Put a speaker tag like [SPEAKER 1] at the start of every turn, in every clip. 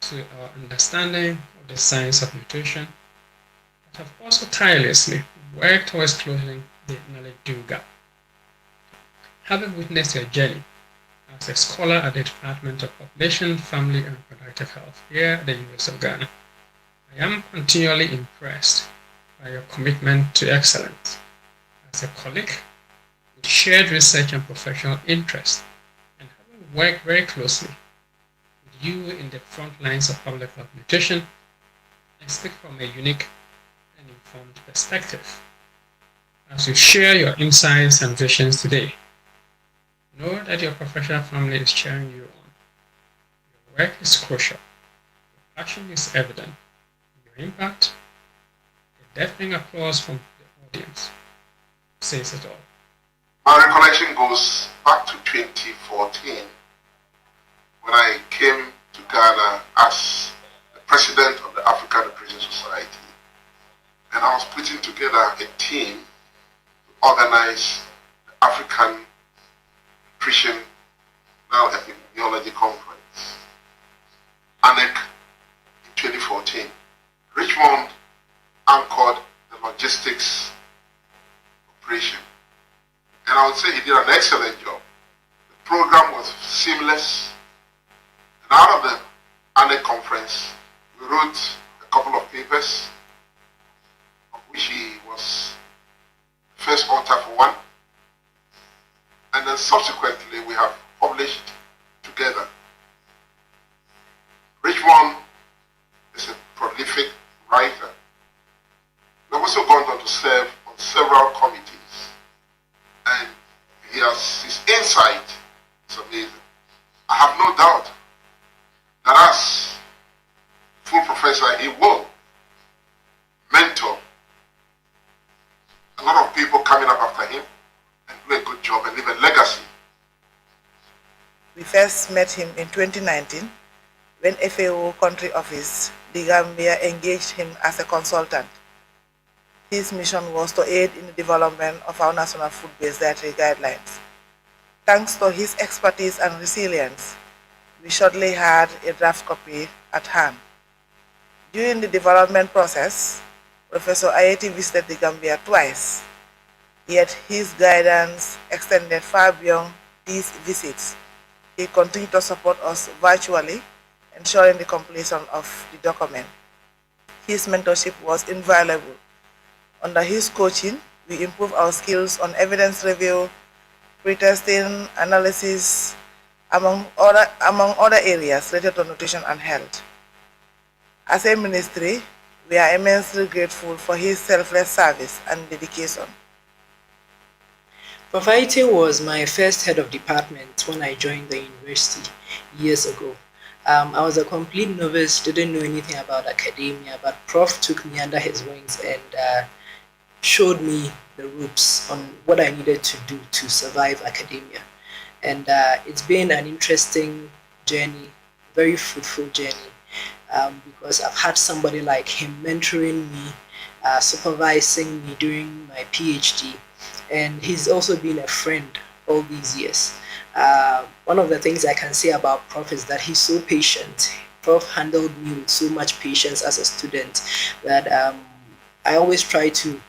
[SPEAKER 1] to our understanding of the science of nutrition, but have also tirelessly worked towards closing the knowledge gap. Having witnessed your journey as a scholar at the Department of Population, Family and Reproductive Health here at the University of Ghana, I am continually impressed by your commitment to excellence as a colleague with shared research and professional interest, and having worked very closely with you in the front lines of public health nutrition, I speak from a unique and informed perspective. As you share your insights and visions today, know that your professional family is cheering you on. Your work is crucial, your passion is evident, your impact, a deafening applause from the audience, says it all.
[SPEAKER 2] My recollection goes back to 2014 when I came to Ghana as the president of the African Nutrition Society, and I was putting together a team to organize the African Nutrition Epidemiology Conference, ANEC, in 2014. Richmond anchored the logistics operation, and I would say he did an excellent job. The program was seamless, and out of the ANEC conference, we wrote a couple of papers, of which he was the first author for one, and then subsequently we have published together. Richmond is a prolific writer. We've also gone on to serve on several committees, and his insight is amazing. I have no doubt that as full professor, he will mentor a lot of people coming up after him and do a good job and leave a legacy.
[SPEAKER 3] We first met him in 2019 when FAO country office, the Gambia, engaged him as a consultant. His mission was to aid in the development of our national food-based dietary guidelines. Thanks to his expertise and resilience, we shortly had a draft copy at hand. During the development process, Professor Aryeetey visited the Gambia twice, yet his guidance extended far beyond these visits. He continued to support us virtually, ensuring the completion of the document. His mentorship was invaluable. Under his coaching, we improved our skills on evidence review, pre-testing, analysis, among other areas related to nutrition and health. As a ministry, we are immensely grateful for his selfless service and dedication.
[SPEAKER 4] Prof. Aryeetey was my first head of department when I joined the university years ago. I was a complete novice, didn't know anything about academia, but Prof took me under his wings and showed me the ropes on what I needed to do to survive academia. And it's been an interesting journey, very fruitful journey, because I've had somebody like him mentoring me, supervising me during my PhD, and he's also been a friend all these years. One of the things I can say about Prof is that he's so patient. Prof handled me with so much patience as a student that I always try to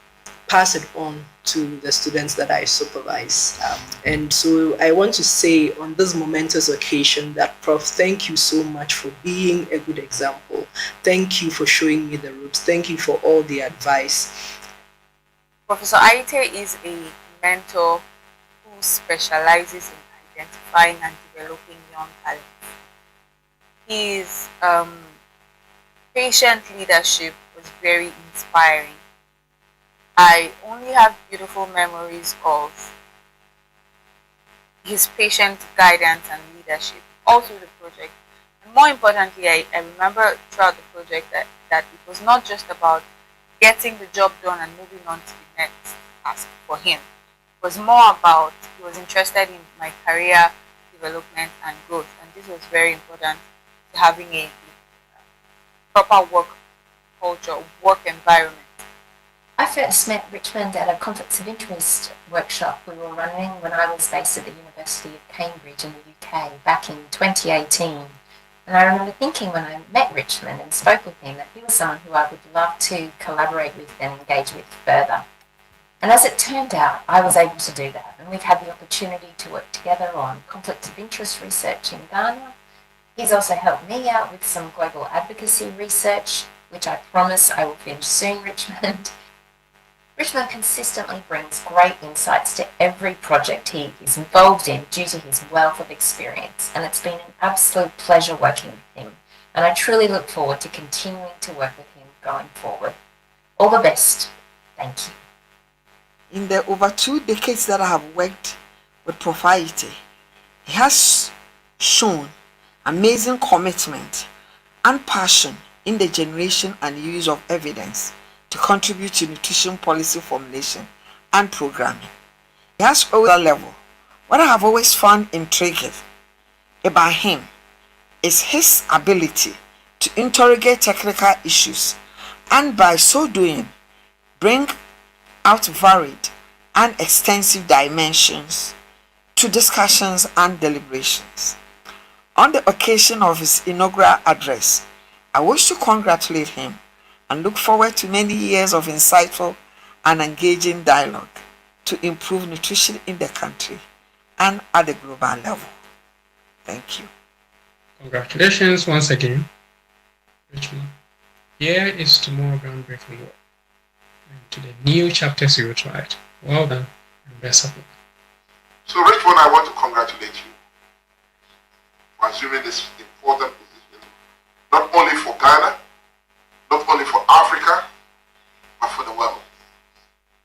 [SPEAKER 4] pass it on to the students that I supervise. And so I want to say on this momentous occasion that Prof, thank you so much for being a good example. Thank you for showing me the ropes. Thank you for all the advice.
[SPEAKER 5] Professor Aryeetey is a mentor who specializes in identifying and developing young talent. His patient leadership was very inspiring. I only have beautiful memories of his patient guidance and leadership, also the project. And more importantly, I remember throughout the project that it was not just about getting the job done and moving on to the next task for him. It was more about, he was interested in my career development and growth, and this was very important to having a proper work culture, work environment.
[SPEAKER 6] I first met Richmond at a conflicts of interest workshop we were running when I was based at the University of Cambridge in the UK back in 2018. And I remember thinking when I met Richmond and spoke with him that he was someone who I would love to collaborate with and engage with further. And as it turned out, I was able to do that. And we've had the opportunity to work together on conflict of interest research in Ghana. He's also helped me out with some global advocacy research, which I promise I will finish soon, Richmond. Richmond consistently brings great insights to every project he is involved in due to his wealth of experience, and it's been an absolute pleasure working with him, and I truly look forward to continuing to work with him going forward. All the best. Thank you.
[SPEAKER 7] In the over 2 decades that I have worked with Prof Aryeetey, he has shown amazing commitment and passion in the generation and use of evidence to contribute to nutrition policy formulation and programming. He has always a level. What I have always found intriguing about him is his ability to interrogate technical issues and by so doing bring out varied and extensive dimensions to discussions and deliberations. On the occasion of his inaugural address, I wish to congratulate him and look forward to many years of insightful and engaging dialogue to improve nutrition in the country and at the global level. Thank you.
[SPEAKER 1] Congratulations once again, Richmond. Here is to more groundbreaking work and to the new chapters you will write. Well done and best of luck.
[SPEAKER 2] So Richmond, I want to congratulate you for assuming this important position, not only for Ghana, not only for Africa, but for the world.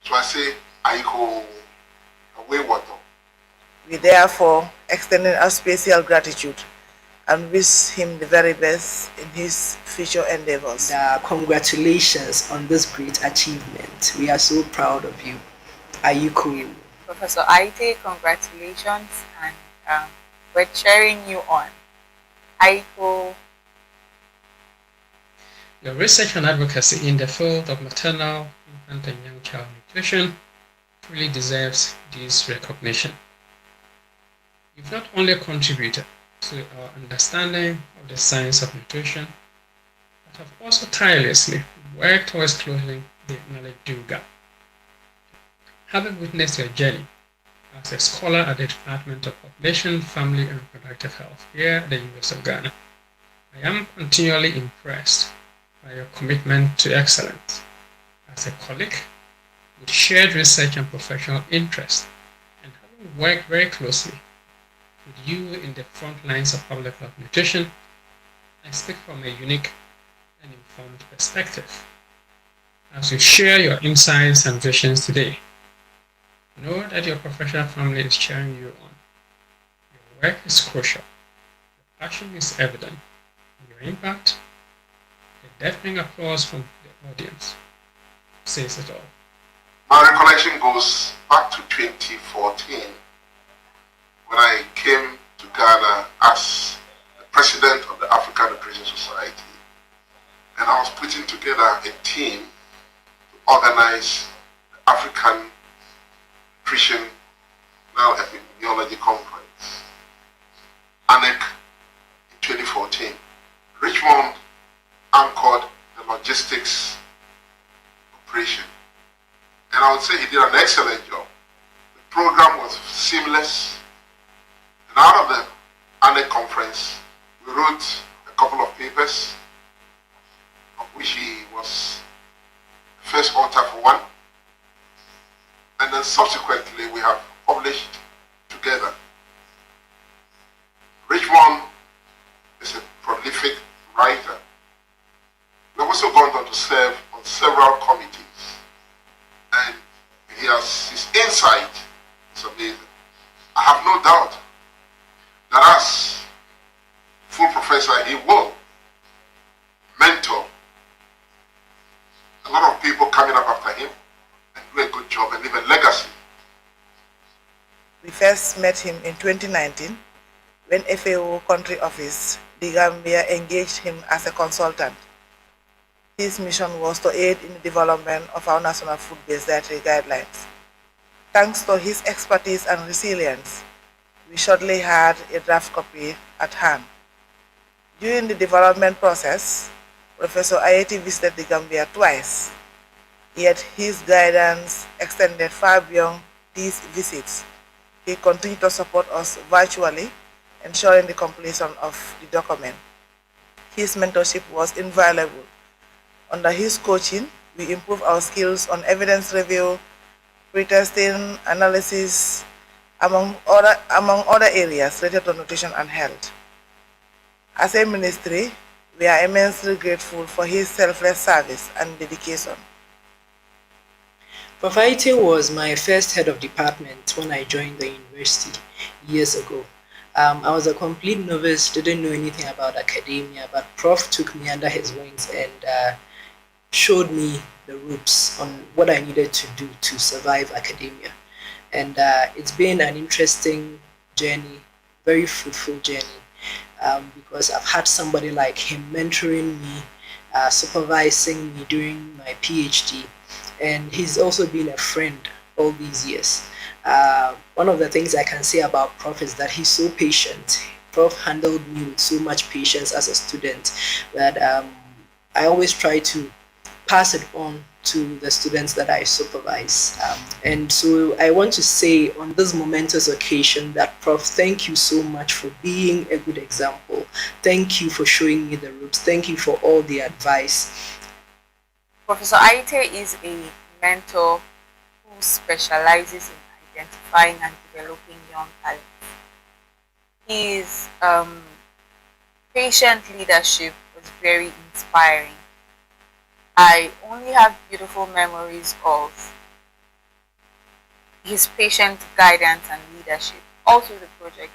[SPEAKER 2] So I say, Aiko, away water.
[SPEAKER 3] We therefore extending our special gratitude and wish him the very best in his future endeavors.
[SPEAKER 4] Congratulations on this great achievement. We are so proud of you. Ayuku.
[SPEAKER 5] Professor Aryeetey, congratulations, and we're cheering you on. Aiko.
[SPEAKER 1] Your research and advocacy in the field of maternal, infant, and young child nutrition truly deserves this recognition. You've not only contributed to our understanding of the science of nutrition, but have also tirelessly worked towards closing the knowledge gap. Having witnessed your journey as a scholar at the Department of Population, Family and Reproductive Health here at the University of Ghana, I am continually impressed by your commitment to excellence as a colleague with shared research and professional interest, and having worked very closely with you in the front lines of public health nutrition, I speak from a unique and informed perspective. As you share your insights and visions today, know that your professional family is cheering you on. Your work is crucial, your passion is evident, and your impact, the deafening applause from the audience, says it all.
[SPEAKER 2] My recollection goes back to 2014 when I came to Ghana as the president of the African Nutrition Society, and I was putting together a team to organize the African Nutrition Epidemiology Conference, ANEC, in 2014. Richmond anchored the logistics operation, and I would say he did an excellent job. The program was seamless, and out of the ANEC conference, we wrote a couple of papers, of which he was the first author for one, and then subsequently we have published together. Richmond is a prolific writer. We've also gone on to serve on several committees, and his insight is amazing. I have no doubt that as full professor, he will mentor a lot of people coming up after him and do a good job and leave a legacy.
[SPEAKER 3] We first met him in 2019 when FAO country office, the Gambia, engaged him as a consultant. His mission was to aid in the development of our national food-based dietary guidelines. Thanks to his expertise and resilience, we shortly had a draft copy at hand. During the development process, Professor Aryeetey visited the Gambia twice, yet his guidance extended far beyond these visits. He continued to support us virtually, ensuring the completion of the document. His mentorship was invaluable. Under his coaching, we improved our skills on evidence review, pretesting, analysis, among other areas related to nutrition and health. As a ministry, we are immensely grateful for his selfless service and dedication.
[SPEAKER 4] Prof. Aryeetey was my first head of department when I joined the university years ago. I was a complete novice, didn't know anything about academia, but Prof took me under his wings and showed me the ropes on what I needed to do to survive academia. And it's been an interesting journey, very fruitful journey, because I've had somebody like him mentoring me, supervising me during my PhD, and he's also been a friend all these years. One of the things I can say about Prof is that he's so patient. Prof handled me with so much patience as a student that I always try to pass it on to the students that I supervise. And so I want to say on this momentous occasion that Prof, thank you so much for being a good example. Thank you for showing me the ropes. Thank you for all the advice.
[SPEAKER 5] Professor Aryeetey is a mentor who specializes in identifying and developing young talents. His patient leadership was very inspiring. I only have beautiful memories of his patient guidance and leadership, also the project.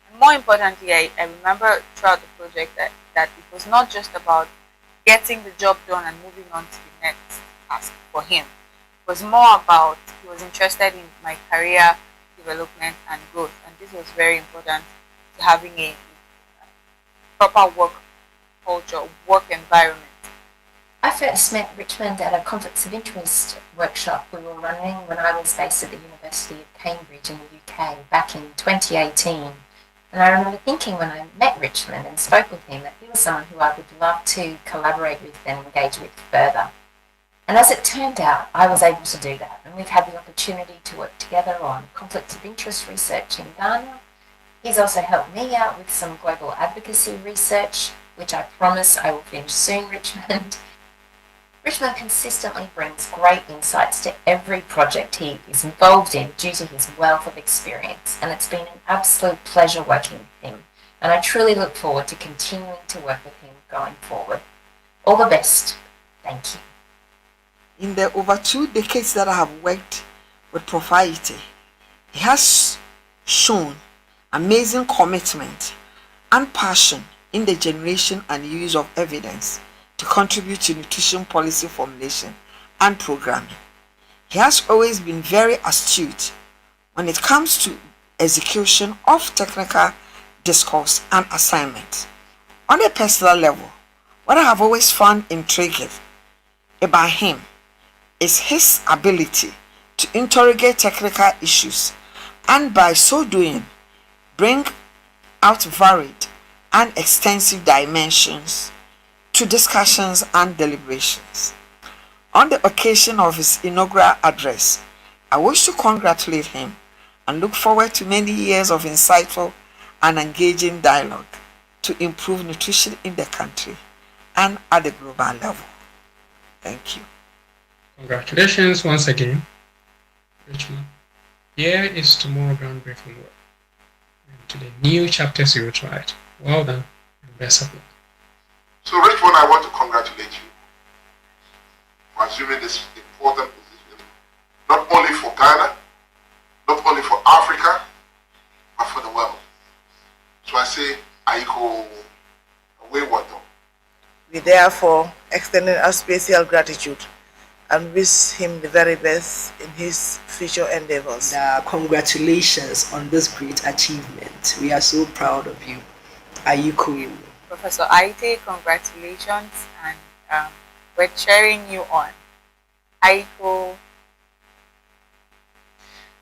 [SPEAKER 5] And more importantly, I remember throughout the project that it was not just about getting the job done and moving on to the next task for him. It was more about, he was interested in my career development and growth, and this was very important to having a proper work culture, work environment.
[SPEAKER 6] I first met Richmond at a conflicts of interest workshop we were running when I was based at the University of Cambridge in the UK back in 2018. And I remember thinking when I met Richmond and spoke with him that he was someone who I would love to collaborate with and engage with further. And as it turned out, I was able to do that. And we've had the opportunity to work together on conflicts of interest research in Ghana. He's also helped me out with some global advocacy research, which I promise I will finish soon, Richmond. Richmond consistently brings great insights to every project he is involved in due to his wealth of experience, and it's been an absolute pleasure working with him, and I truly look forward to continuing to work with him going forward. All the best. Thank you.
[SPEAKER 7] In the over 2 decades that I have worked with Prof. Aryeetey, he has shown amazing commitment and passion in the generation and use of evidence to contribute to nutrition policy formulation and programming. He has always been very astute when it comes to execution of technical discourse and assignments. On a personal level, what I have always found intriguing about him is his ability to interrogate technical issues and by so doing bring out varied and extensive dimensions to discussions and deliberations. On the occasion of his inaugural address, I wish to congratulate him and look forward to many years of insightful and engaging dialogue to improve nutrition in the country and at the global level. Thank you.
[SPEAKER 1] Congratulations once again, Richmond. Here is tomorrow groundbreaking work and to the new chapters you will write. Well done and best of luck.
[SPEAKER 2] So Richmond, I want to congratulate you for assuming this important position, not only for Ghana, not only for Africa, but for the world. So I say, Aiko, away what though.
[SPEAKER 3] We therefore extend our special gratitude and wish him the very best in his future endeavors.
[SPEAKER 4] Congratulations on this great achievement. We are so proud of you. Ayuku.
[SPEAKER 5] Professor Aryeetey, congratulations, and we're cheering you on. Aiko.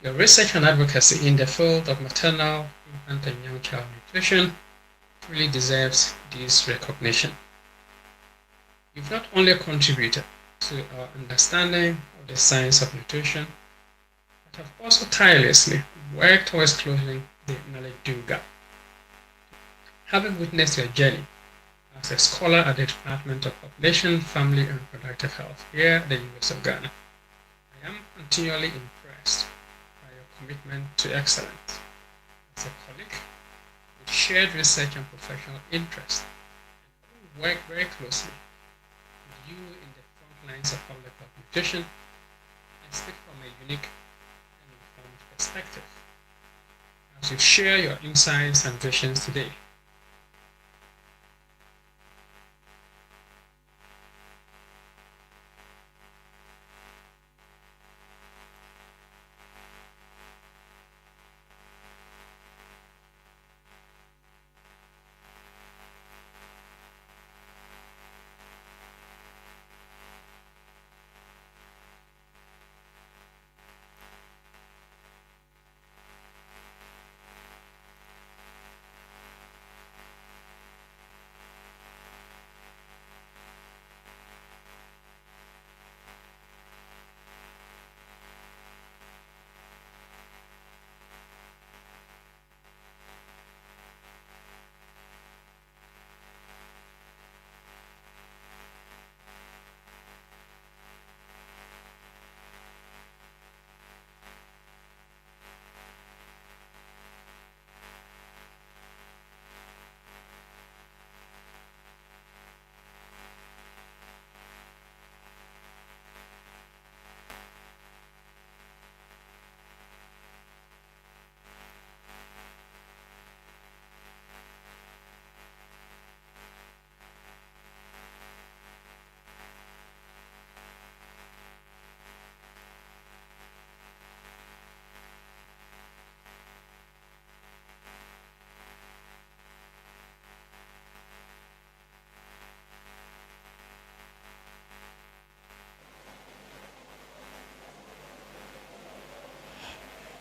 [SPEAKER 1] Your research and advocacy in the field of maternal, infant, and young child nutrition truly deserves this recognition. You've not only contributed to our understanding of the science of nutrition, but have also tirelessly worked towards closing the knowledge gap. Having witnessed your journey as a scholar at the Department of Population, Family and Reproductive Health here at the University of Ghana, I am continually impressed by your commitment to excellence. As a colleague with shared research and professional interest, and who work very closely with you in the front lines of public health nutrition, I speak from a unique and informed perspective. As you share your insights and visions today,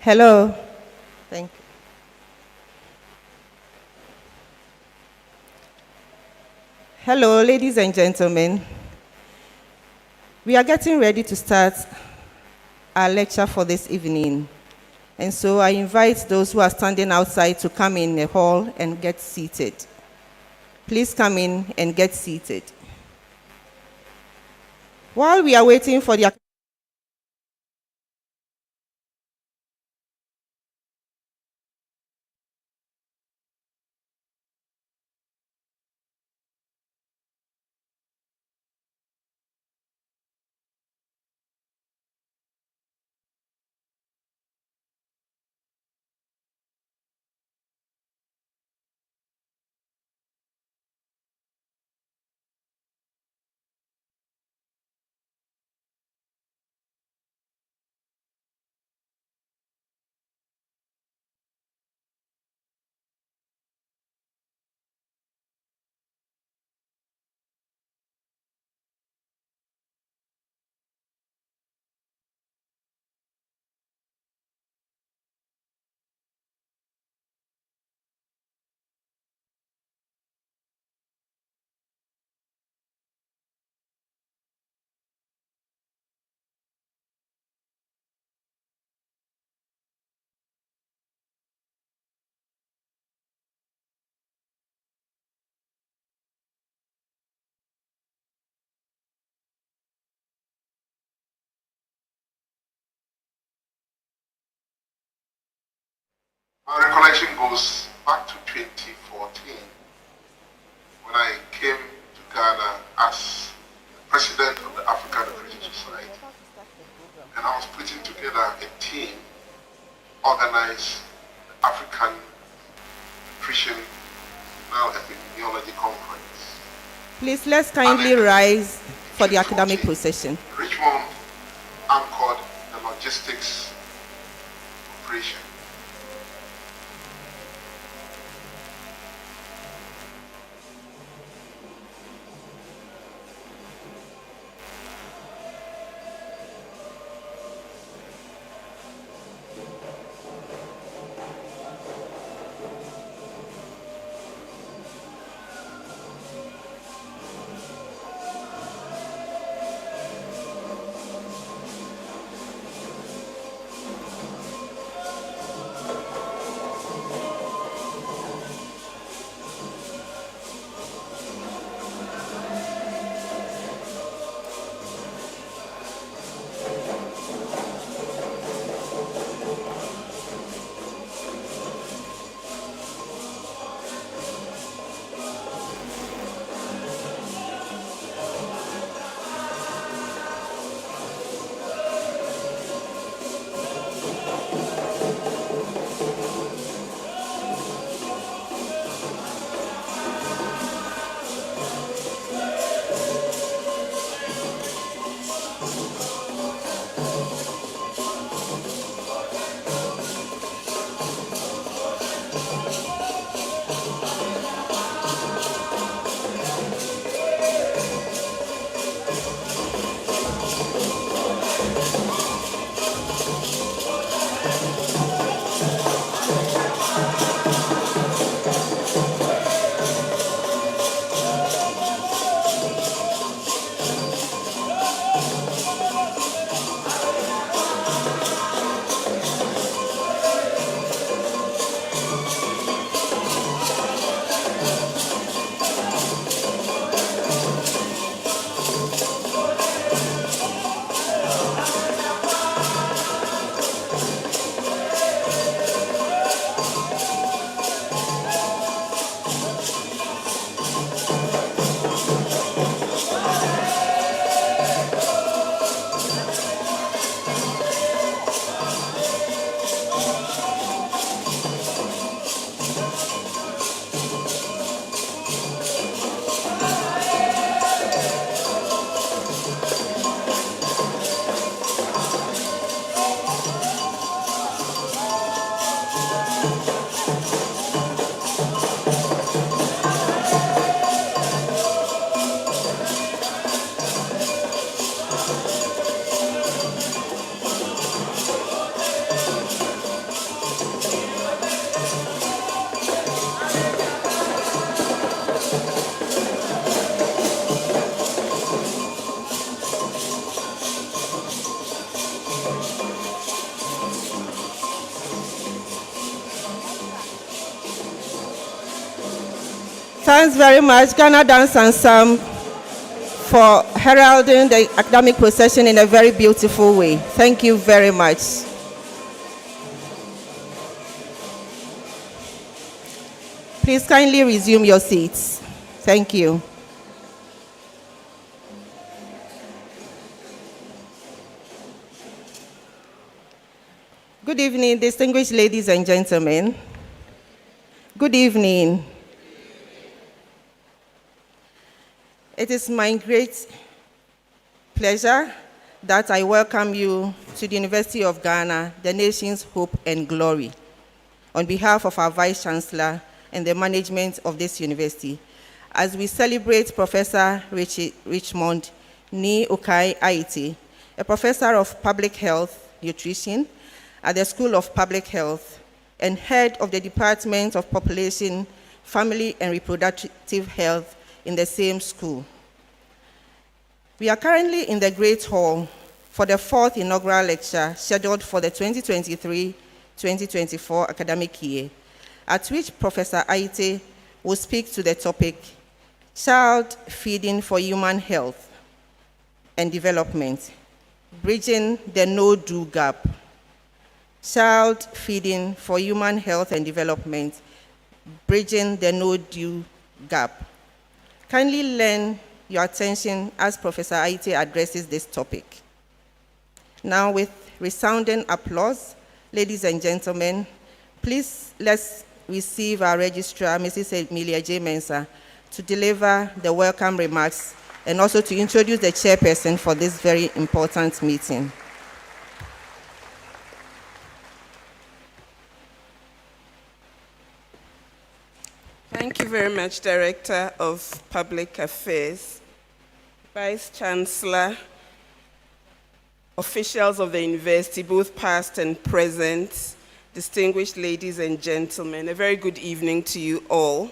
[SPEAKER 8] Hello. Thank you. Hello, ladies and gentlemen. We are getting ready to start our lecture for this evening. And so I invite those who are standing outside to come in the hall and get seated. Please come in and get seated. While we are waiting for the
[SPEAKER 2] My recollection goes back to 2014 when I came to Ghana as the president of the African Nutrition Society, and I was putting together a team organized the African Nutrition Epidemiology Conference.
[SPEAKER 8] Please, let's kindly rise for the academic procession.
[SPEAKER 2] Richmond anchored the logistics operation.
[SPEAKER 8] Thanks very much, Ghana Dance Ensemble, for heralding the academic procession in a very beautiful way. Thank you very much. Please kindly resume your seats. Thank you. Good evening, distinguished ladies and gentlemen. Good evening. It is my great pleasure that I welcome you to the University of Ghana, the nation's hope and glory, on behalf of our Vice Chancellor and the management of this university, as we celebrate Professor Richmond Nii Okai Aryeetey, a professor of public health nutrition at the School of Public Health and head of the Department of Population, Family and Reproductive Health in the same school. We are currently in the Great Hall for the fourth inaugural lecture scheduled for the 2023-2024 academic year, at which Professor Aryeetey will speak to the topic, Child Feeding for Human Health and Development, Bridging the No-Do Gap. Child Feeding for Human Health and Development, Bridging the No-Do Gap. Kindly lend your attention as Professor Aryeetey addresses this topic. Now, with resounding applause, ladies and gentlemen, please let's receive our registrar, Mrs. Emilia J. Mensah, to deliver the welcome remarks and also to introduce the chairperson for this very important meeting.
[SPEAKER 9] Thank you very much, Director of Public Affairs, Vice Chancellor, officials of the university, both past and present, distinguished ladies and gentlemen. A very good evening to you all,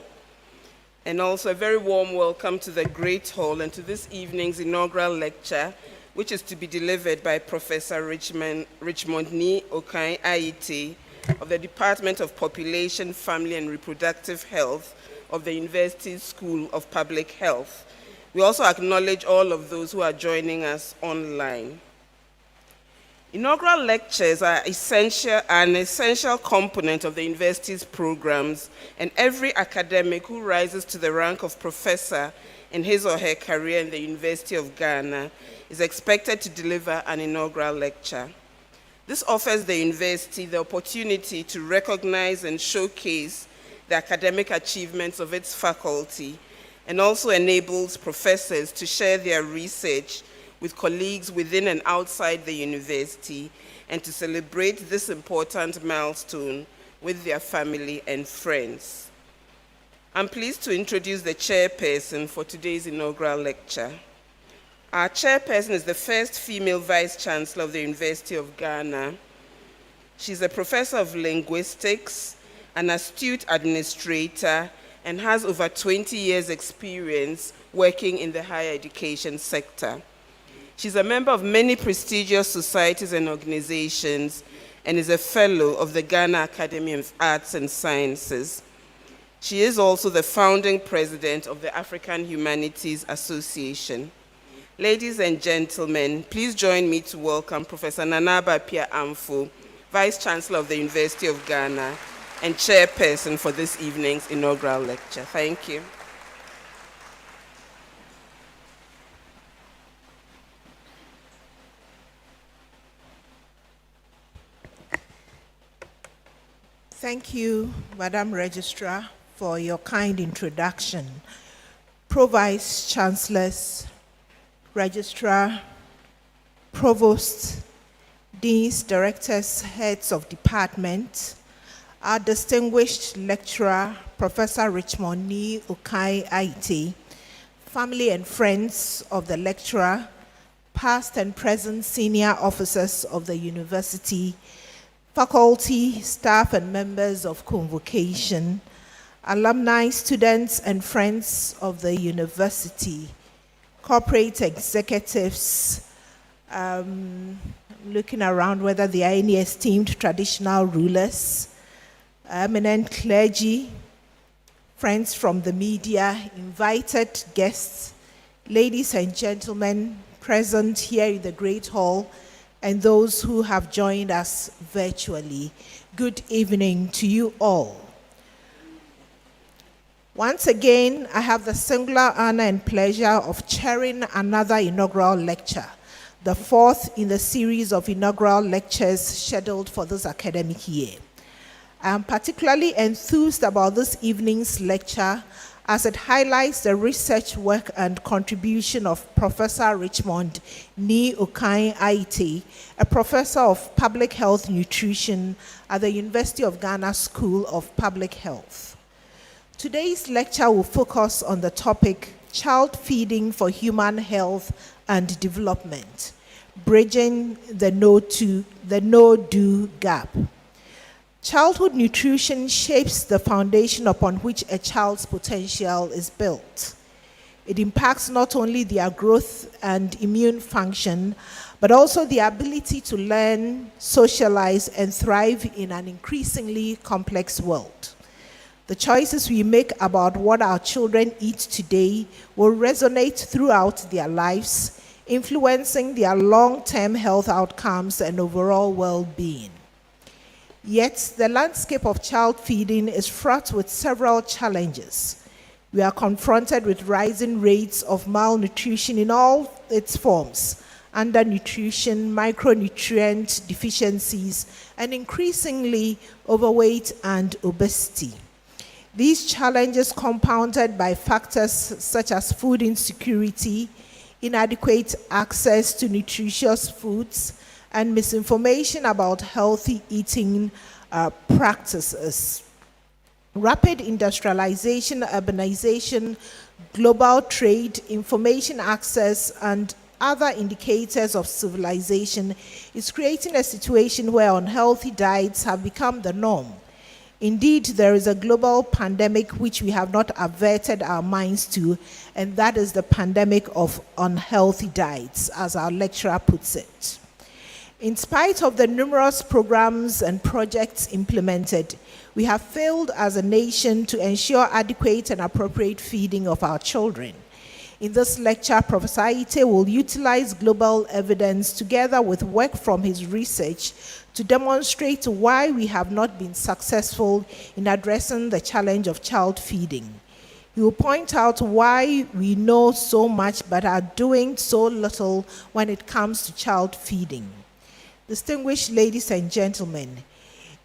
[SPEAKER 9] and also a very warm welcome to the Great Hall and to this evening's inaugural lecture, which is to be delivered by Professor Richmond Nii Okai Aryeetey of the Department of Population, Family and Reproductive Health of the University School of Public Health. We also acknowledge all of those who are joining us online. Inaugural lectures are an essential component of the university's programs, and every academic who rises to the rank of professor in his or her career in the University of Ghana is expected to deliver an inaugural lecture. This offers the university the opportunity to recognize and showcase the academic achievements of its faculty, and also enables professors to share their research with colleagues within and outside the university, and to celebrate this important milestone with their family and friends. I'm pleased to introduce the chairperson for today's inaugural lecture. Our chairperson is the first female vice chancellor of the University of Ghana. She's a professor of linguistics, an astute administrator, and has over 20 years' experience working in the higher education sector. She's a member of many prestigious societies and organizations, and is a fellow of the Ghana Academy of Arts and Sciences. She is also the founding president of the African Humanities Association. Ladies and gentlemen, please join me to welcome Professor Nana Bapia Amfo, Vice Chancellor of the University of Ghana and Chairperson for this evening's inaugural lecture. Thank you.
[SPEAKER 10] Thank you, Madam Registrar, for your kind introduction. Pro-Vice Chancellors, Registrar, Provosts, Deans, Directors, Heads of Department, our distinguished lecturer, Professor Richmond Nii Okai Aryeetey, family and friends of the lecturer, past and present senior officers of the university, faculty, staff, and members of convocation, alumni, students, and friends of the university, corporate executives, looking around whether there are any esteemed traditional rulers, eminent clergy, friends from the media, invited guests, ladies and gentlemen present here in the Great Hall, and those who have joined us virtually. Good evening to you all. Once again, I have the singular honor and pleasure of chairing another inaugural lecture, the fourth in the series of inaugural lectures scheduled for this academic year. I am particularly enthused about this evening's lecture as it highlights the research work and contribution of Professor Richmond Nii Okai Aryeetey, a professor of public health nutrition at the University of Ghana School of Public Health. Today's lecture will focus on the topic Child Feeding for Human Health and Development, Bridging the No-Do Gap. Childhood nutrition shapes the foundation upon which a child's potential is built. It impacts not only their growth and immune function, but also the ability to learn, socialize, and thrive in an increasingly complex world. The choices we make about what our children eat today will resonate throughout their lives, influencing their long-term health outcomes and overall well-being. Yet, the landscape of child feeding is fraught with several challenges. We are confronted with rising rates of malnutrition in all its forms, undernutrition, micronutrient deficiencies, and increasingly overweight and obesity. These challenges, compounded by factors such as food insecurity, inadequate access to nutritious foods, and misinformation about healthy eating practices. Rapid industrialization, urbanization, global trade, information access, and other indicators of civilization is creating a situation where unhealthy diets have become the norm. Indeed, there is a global pandemic which we have not averted our minds to, and that is the pandemic of unhealthy diets, as our lecturer puts it. In spite of the numerous programs and projects implemented, we have failed as a nation to ensure adequate and appropriate feeding of our children. In this lecture, Professor Aryeetey will utilize global evidence together with work from his research to demonstrate why we have not been successful in addressing the challenge of child feeding. He will point out why we know so much but are doing so little when it comes to child feeding. Distinguished ladies and gentlemen,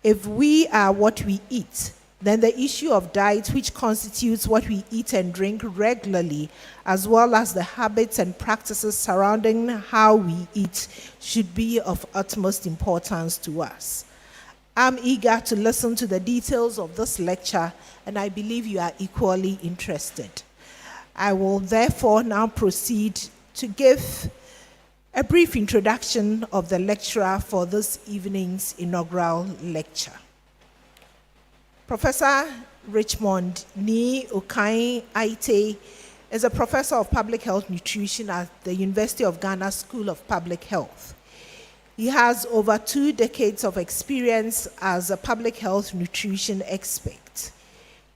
[SPEAKER 10] if we are what we eat, then the issue of diet, which constitutes what we eat and drink regularly, as well as the habits and practices surrounding how we eat, should be of utmost importance to us. I'm eager to listen to the details of this lecture, and I believe you are equally interested. I will therefore now proceed to give a brief introduction of the lecturer for this evening's inaugural lecture. Professor Richmond Nii Okai Aryeetey is a professor of public health nutrition at the University of Ghana School of Public Health. He has over 2 decades of experience as a public health nutrition expert.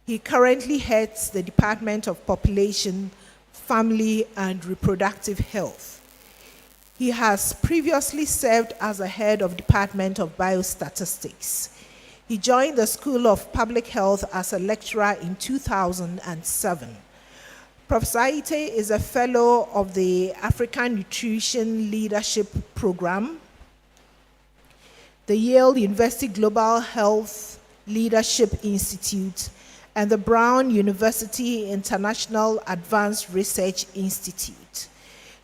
[SPEAKER 10] He currently heads the Department of Population, Family, and Reproductive Health. He has previously served as the head of Department of Biostatistics. He joined the School of Public Health as a lecturer in 2007. Professor Aryeetey is a fellow of the African Nutrition Leadership Program, the Yale University Global Health Leadership Institute, and the Brown University International Advanced Research Institute.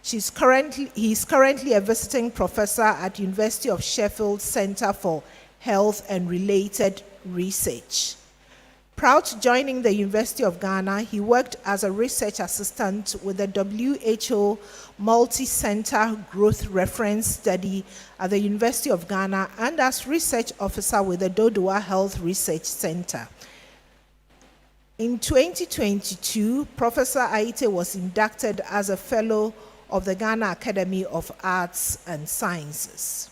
[SPEAKER 10] He is currently a visiting professor at University of Sheffield Center for Health and Related Research. Prior to joining the University of Ghana, he worked as a research assistant with the WHO Multi-Center Growth Reference Study at the University of Ghana and as research officer with the Dodowa Health Research Center. In 2022, Professor Aryeetey was inducted as a fellow of the Ghana Academy of Arts and Sciences.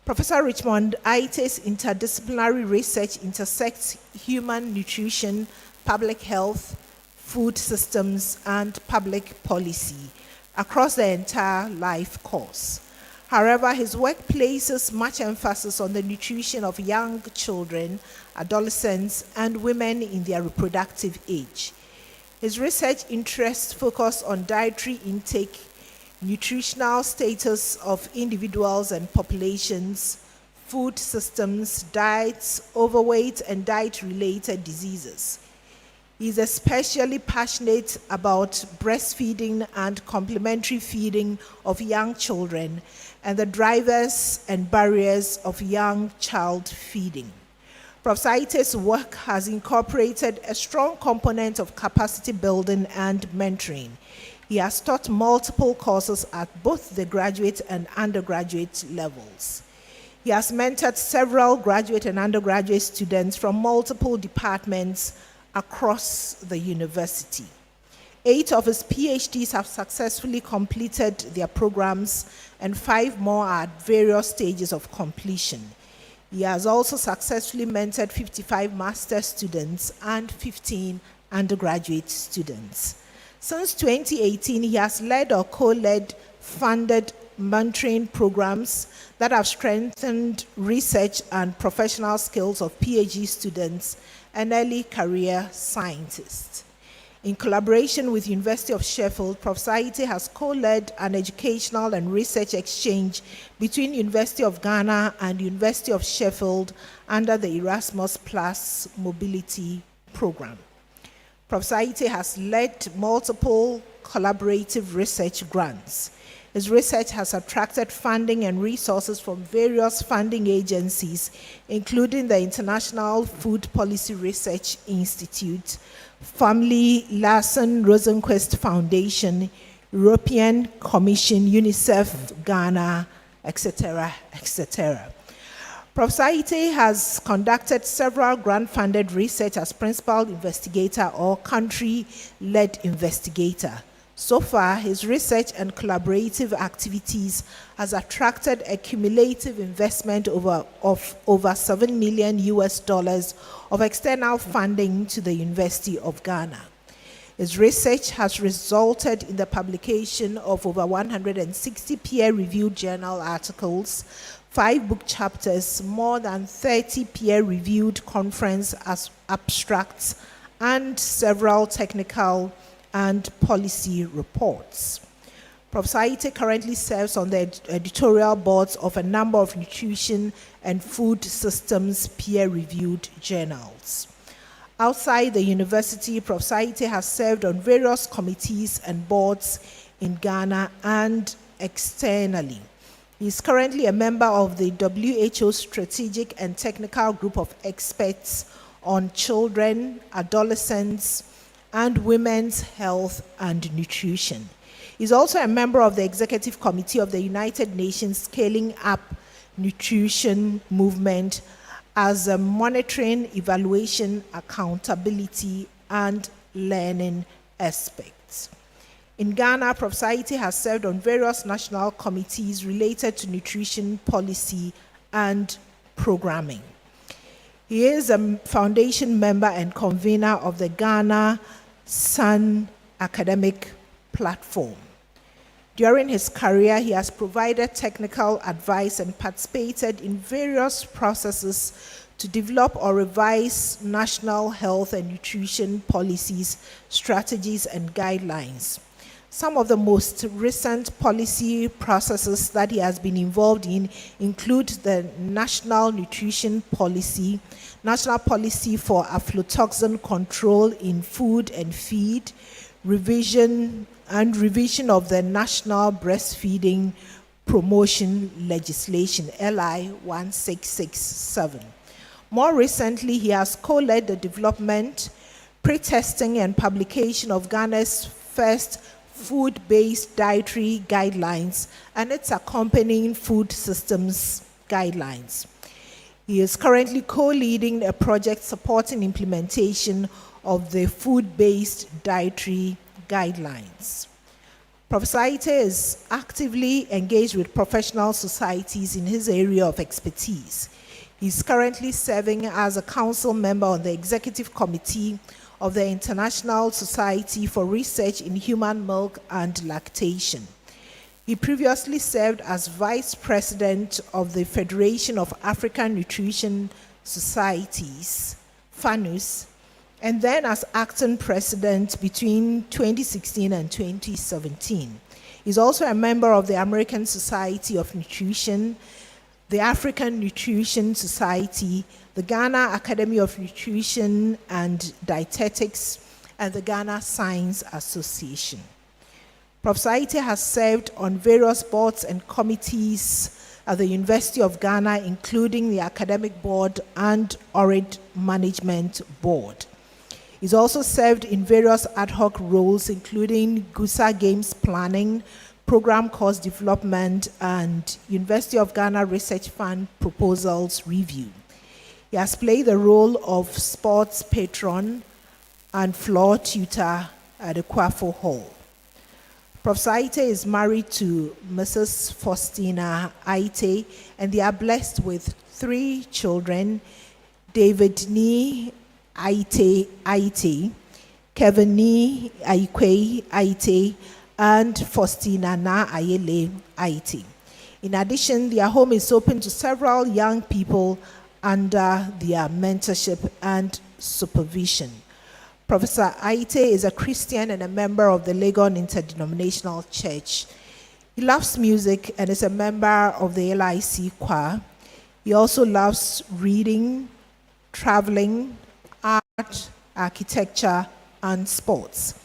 [SPEAKER 10] Professor Richmond Aryeetey's interdisciplinary research intersects human nutrition, public health, food systems, and public policy across the entire life course. However, his work places much emphasis on the nutrition of young children, adolescents, and women in their reproductive age. His research interests focus on dietary intake, nutritional status of individuals and populations, food systems, diets, overweight, and diet-related diseases. He is especially passionate about breastfeeding and complementary feeding of young children and the drivers and barriers of young child feeding. Prof. Aryeetey's work has incorporated a strong component of capacity building and mentoring. He has taught multiple courses at both the graduate and undergraduate levels. He has mentored several graduate and undergraduate students from multiple departments across the university. 8 of his PhDs have successfully completed their programs, and 5 more are at various stages of completion. He has also successfully mentored 55 master's students and 15 undergraduate students. Since 2018, he has led or co-led funded mentoring programs that have strengthened research and professional skills of PhD students and early career scientists. In collaboration with University of Sheffield, Prof. Aryeetey has co-led an educational and research exchange between University of Ghana and University of Sheffield under the Erasmus Plus Mobility Program. Prof. Aryeetey has led multiple collaborative research grants. His research has attracted funding and resources from various funding agencies, including the International Food Policy Research Institute, Family Larsen Rosenquist Foundation, European Commission, UNICEF, Ghana, etc., etc. Prof. Aryeetey has conducted several grant-funded research as principal investigator or country-led investigator. So far, his research and collaborative activities has attracted a cumulative investment of over $7 million of external funding to the University of Ghana. His research has resulted in the publication of over 160 peer-reviewed journal articles, 5 book chapters, more than 30 peer-reviewed conference abstracts, and several technical and policy reports. Prof. Aryeetey currently serves on the editorial boards of a number of nutrition and food systems peer-reviewed journals. Outside the university, Prof. Aryeetey has served on various committees and boards in Ghana and externally. He is currently a member of the WHO Strategic and Technical Group of Experts on Children, Adolescents, and Women's Health and Nutrition. He's also a member of the Executive Committee of the United Nations Scaling Up Nutrition Movement as a monitoring, evaluation, accountability, and learning aspects. In Ghana, Prof. Aryeetey has served on various national committees related to nutrition policy and programming. He is a foundation member and convener of the Ghana Sun Academic Platform. During his career, he has provided technical advice and participated in various processes to develop or revise national health and nutrition policies, strategies, and guidelines. Some of the most recent policy processes that he has been involved in include the National Nutrition Policy, National Policy for Aflatoxin Control in Food and Feed, revision of the National Breastfeeding Promotion Legislation, LI 1667. More recently, he has co-led the development, pre-testing, and publication of Ghana's first food-based dietary guidelines and its accompanying food systems guidelines. He is currently co-leading a project supporting implementation of the food-based dietary guidelines. Prof. Aryeetey is actively engaged with professional societies in his area of expertise. He is currently serving as a council member on the executive committee of the International Society for Research in Human Milk and Lactation. He previously served as Vice President of the Federation of African Nutrition Societies, FANUS, and then as acting president between 2016 and 2017. He's also a member of the American Society of Nutrition, the African Nutrition Society, the Ghana Academy of Nutrition and Dietetics, and the Ghana Science Association. Prof. Aryeetey has served on various boards and committees at the University of Ghana, including the Academic Board and Orid Management Board. He's also served in various ad hoc roles, including GUSA Games Planning, Program Course Development, and University of Ghana Research Fund Proposals Review. He has played the role of sports patron and floor tutor at the Kwafo Hall. Prof. Aryeetey is married to Mrs. Faustina Aryeetey, and they are blessed with 3 children: David Nii Okai, Kevin Nii Okai Aryeetey, and Faustina Nii Okai. In addition, their home is open to several young people under their mentorship and supervision. Professor Aryeetey is a Christian and a member of the Legon Interdenominational Church. He loves music and is a member of the LIC choir. He also loves reading, traveling, art, architecture, and sports.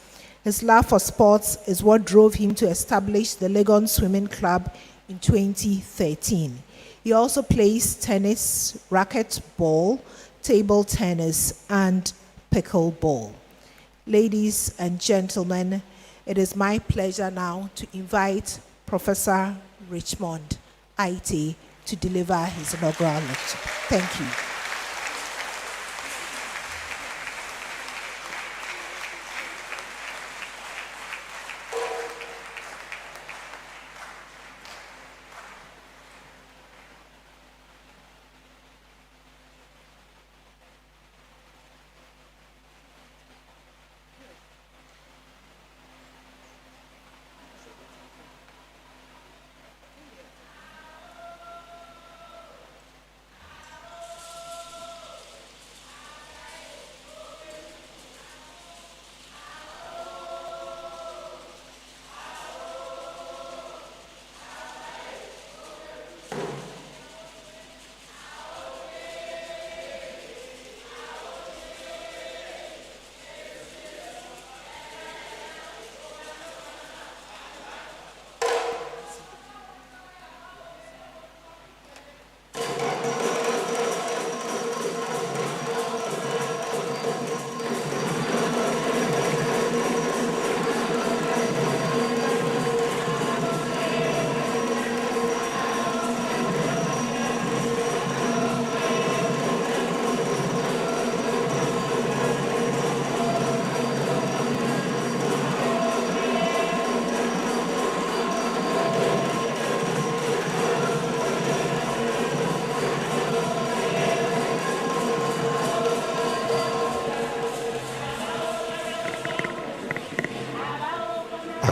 [SPEAKER 10] His love for sports is what drove him to establish the Legon Swimming Club in 2013. He also plays tennis, racquetball, table tennis, and pickleball. Ladies and gentlemen, it is my pleasure now to invite Professor Richmond Aryeetey to deliver his inaugural lecture. Thank you.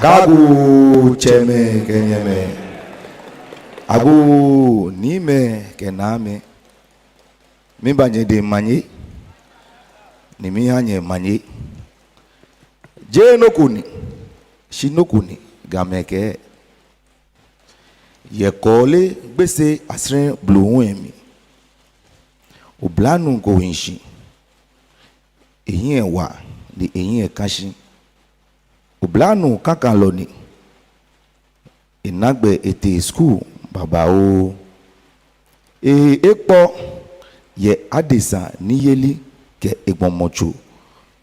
[SPEAKER 11] Kagu cheme kenyeme, agu nime kename, mimbanye de manye, nimihanye manye, je nokuni, shinokuni gameke, ye kole bese asren bluemi, oblanu ko hinshi, eyin wa di eyin kashi. Oblanu kakaloni inagbe ete school baba o ekpo ye adesa niyeli ke egbomocho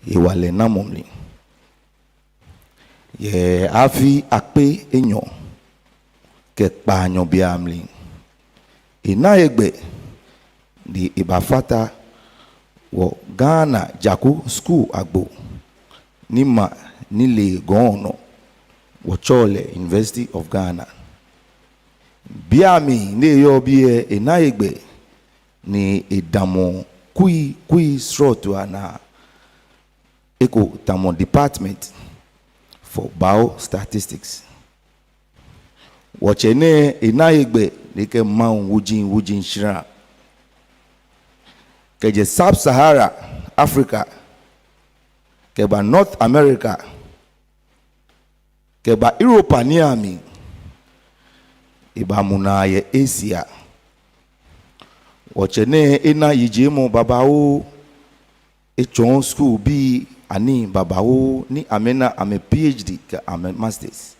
[SPEAKER 11] ewale namomli ye afi akpe enyon ke panyon biamli ina egbe di ibafata wo Ghana Jaku school agbo nima Nile Gono, Wachole, University of Ghana. Biami ne yobie enaigbe ni edamo kui srotu ana Eco Tamon Department for Biostatistics. Wachene Inaigbe Nike Maun Wujin Shira. Keje Sub-Sahara Africa. Keba North America. Keba Europa Niami. Iba Munaye Asia. Wachene ina yijimo babao echon school bi ani babao ni amena ame PhD ke ame masters.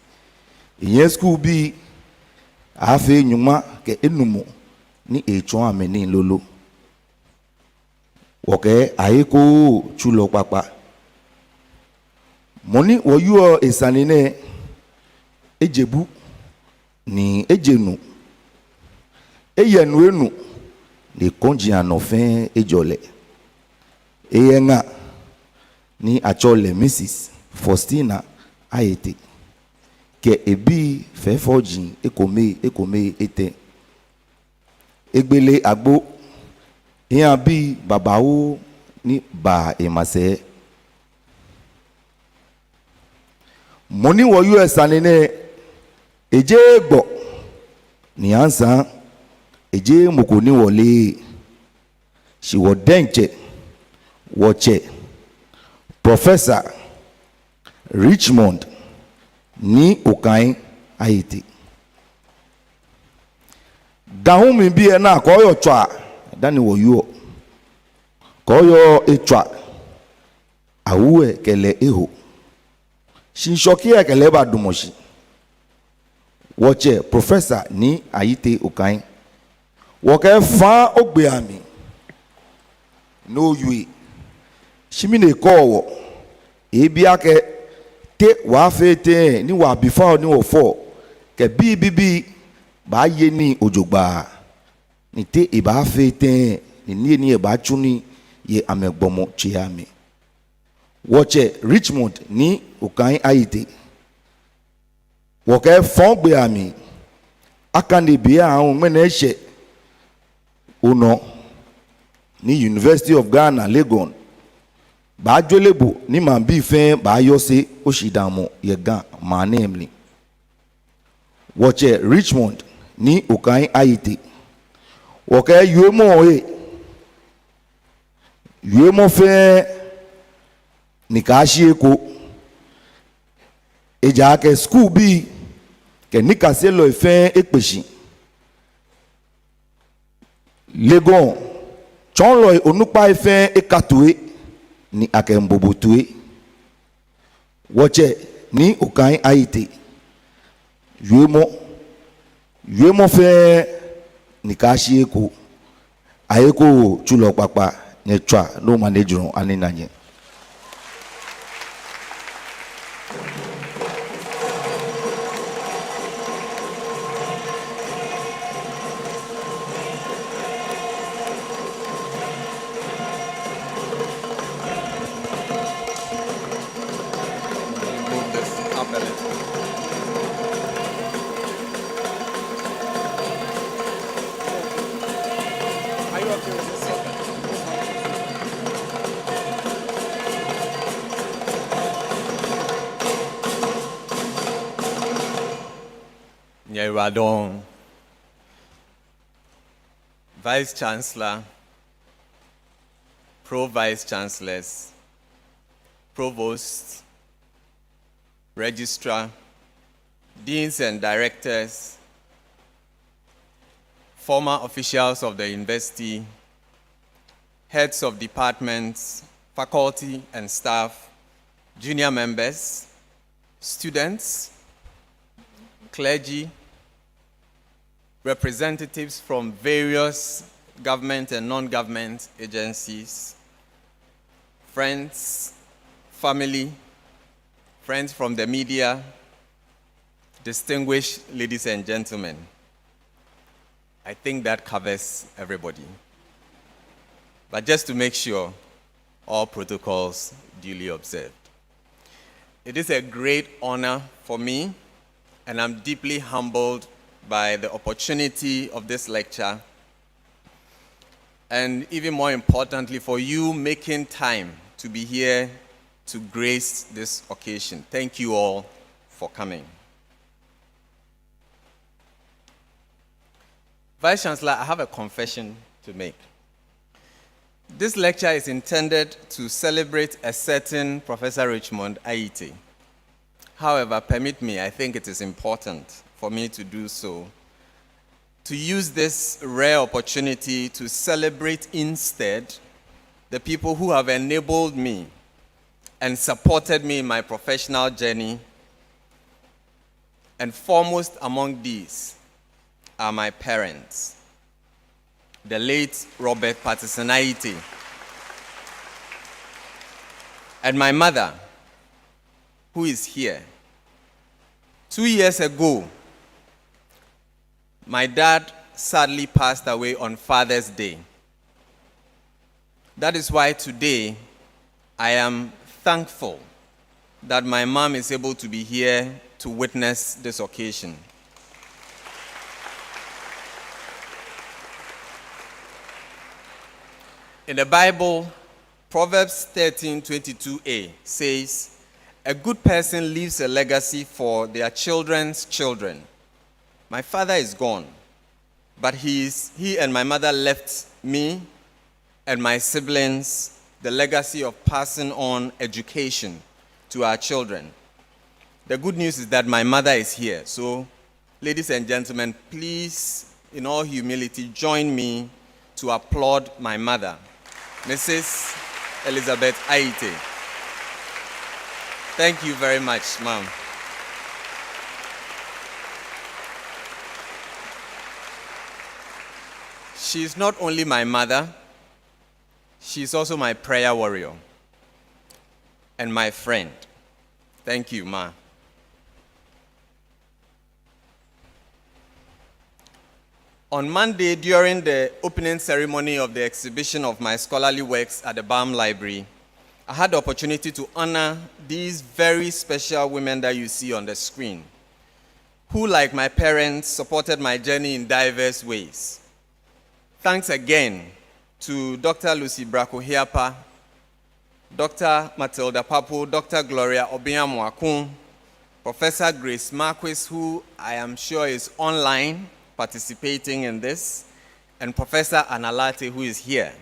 [SPEAKER 11] Iye school bi afe nyuma ke enumo ni echon ame ni lolo. Woke aiko chulo papa. Moni woyuo esanine ejebu ni ejenu eyenuenu les conjians fin et jolé. Et ni achole Mrs. Faustina Aryeetey. Que ebi fait forging et come était. Egbele agbo et abi babao ni ba emase. Moni woyu esanene eje gbo ni ansan. Eje mukuni wole she wodenche woche Professor Richmond Nii Okai Aryeetey. Gahumi bi na koyo twa dani woyuo koyo etwa awue kele eho shinshoki kele ba dumoshi woche Professor Nii Aryeetey Okai. Woke fa ogbe ami no yui shimine kowo ebi ake te wa fe te ni wa before ni wo fo ke bi ba ye ni ojogba ni te e ba fe te ni e ba chuni ye amegbomo chiami. Woche Richmond Nii Okai Aryeetey. Woke fa ogbe ami akande bia ahun meneshe uno ni University of Ghana Legon ba jolebo ni mambi fen ba yose oshidamo yegan manemli. Woche Richmond Nii Okai Aryeetey. Woke yuemo fe nikashi eko eja ke school bi ke nikase lo fe ekpeshi Legon chonlo onupa ife ekatue ni akembobotue. Woche Nii Okai Aryeetey. Yuemo fe nikashi eko ayeko chulo papa nyechwa no manejuro aninanye.
[SPEAKER 12] Radon, Vice Chancellor, Pro-Vice Chancellors, Provost, Registrar, Deans and Directors, former officials of the university, heads of departments, faculty and staff, junior members, students, clergy, representatives from various government and non-government agencies, friends, family, friends from the media, distinguished ladies and gentlemen. I think that covers everybody. But just to make sure all protocols duly observed. It is a great honor for me, and I'm deeply humbled by the opportunity of this lecture, and even more importantly, for you making time to be here to grace this occasion. Thank you all for coming. Vice Chancellor, I have a confession to make. This lecture is intended to celebrate a certain Professor Richmond Nii Okai. However, permit me, I think it is important for me to do so, to use this rare opportunity to celebrate instead the people who have enabled me and supported me in my professional journey. And foremost among these are my parents, the late Robert Patterson Nii Okai, and my mother, who is here. 2 years ago, my dad sadly passed away on Father's Day. That is why today I am thankful that my mom is able to be here to witness this occasion. In the Bible, Proverbs 13:22a says, "A good person leaves a legacy for their children's children." My father is gone, but he and my mother left me and my siblings the legacy of passing on education to our children. The good news is that my mother is here. So, ladies and gentlemen, please, in all humility, join me to applaud my mother, Mrs. Elizabeth Aryeetey. Thank you very much, Ma'am. She is not only my mother, she is also my prayer warrior and my friend. Thank you, Ma. On Monday, during the opening ceremony of the exhibition of my scholarly works at the BAM Library, I had the opportunity to honor these very special women that you see on the screen, who, like my parents, supported my journey in diverse ways. Thanks again to Dr. Lucy Brako-Hiapa, Dr. Matilda Papo, Dr. Gloria Obiamwakun, Professor Grace Marquis, who I am sure is online participating in this, and Professor Analate, who is here.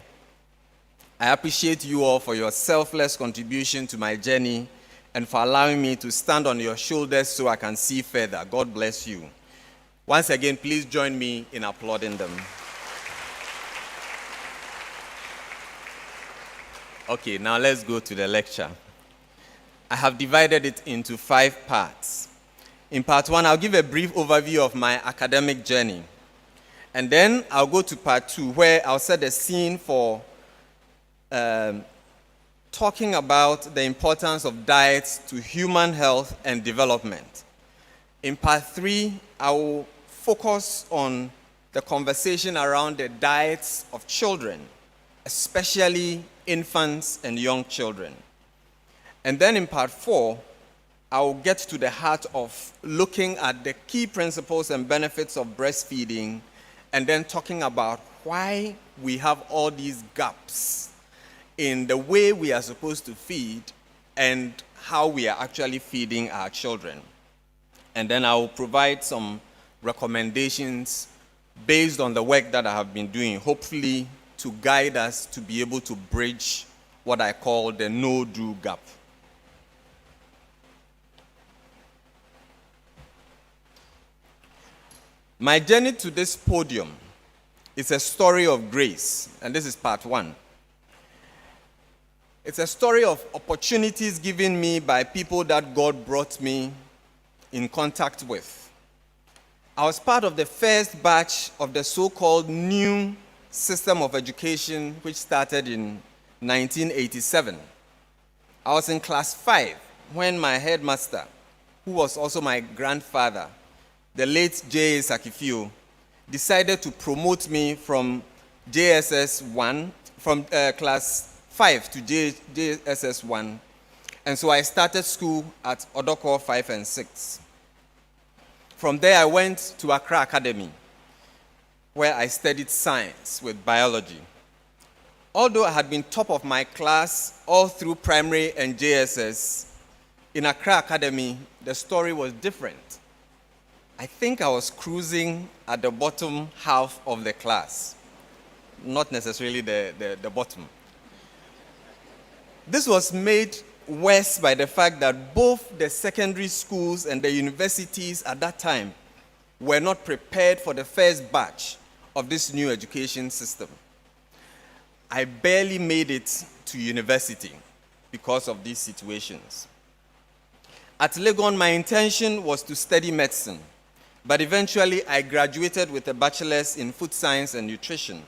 [SPEAKER 12] I appreciate you all for your selfless contribution to my journey and for allowing me to stand on your shoulders so I can see further. God bless you. Once again, please join me in applauding them. Okay, now let's go to the lecture. I have divided it into 5 parts. In part 1, I'll give a brief overview of my academic journey. And then I'll go to part 2, where I'll set the scene for talking about the importance of diets to human health and development. In part 3, I will focus on the conversation around the diets of children, especially infants and young children. And then in part 4, I will get to the heart of looking at the key principles and benefits of breastfeeding, and then talking about why we have all these gaps in the way we are supposed to feed and how we are actually feeding our children. And then I will provide some recommendations based on the work that I have been doing, hopefully to guide us to be able to bridge what I call the no-do gap. My journey to this podium is a story of grace, and this is part 1. It's a story of opportunities given me by people that God brought me in contact with. I was part of the first batch of the so-called new system of education, which started in 1987. I was in class 5 when my headmaster, who was also my grandfather, the late J.A. Sakifio, decided to promote me from JSS 1, from class 5 to JSS 1. And so I started school at Odoko 5 and 6. From there, I went to Accra Academy, where I studied science with biology. Although I had been top of my class all through primary and JSS, in Accra Academy, the story was different. I think I was cruising at the bottom half of the class, not necessarily the bottom. This was made worse by the fact that both the secondary schools and the universities at that time were not prepared for the first batch of this new education system. I barely made it to university because of these situations. At Legon, my intention was to study medicine, but eventually I graduated with a bachelor's in food science and nutrition.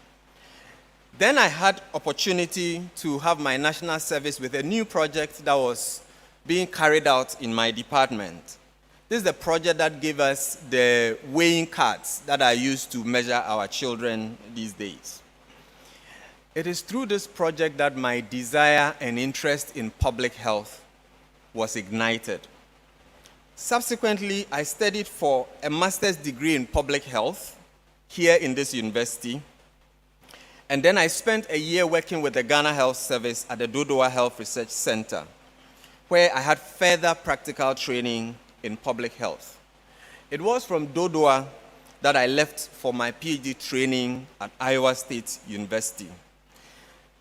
[SPEAKER 12] Then I had opportunity to have my national service with a new project that was being carried out in my department. This is the project that gave us the weighing cards that are used to measure our children these days. It is through this project that my desire and interest in public health was ignited. Subsequently, I studied for a master's degree in public health here in this university. And then I spent a year working with the Ghana Health Service at the Dodowa Health Research Center, where I had further practical training in public health. It was from Dodowa that I left for my PhD training at Iowa State University.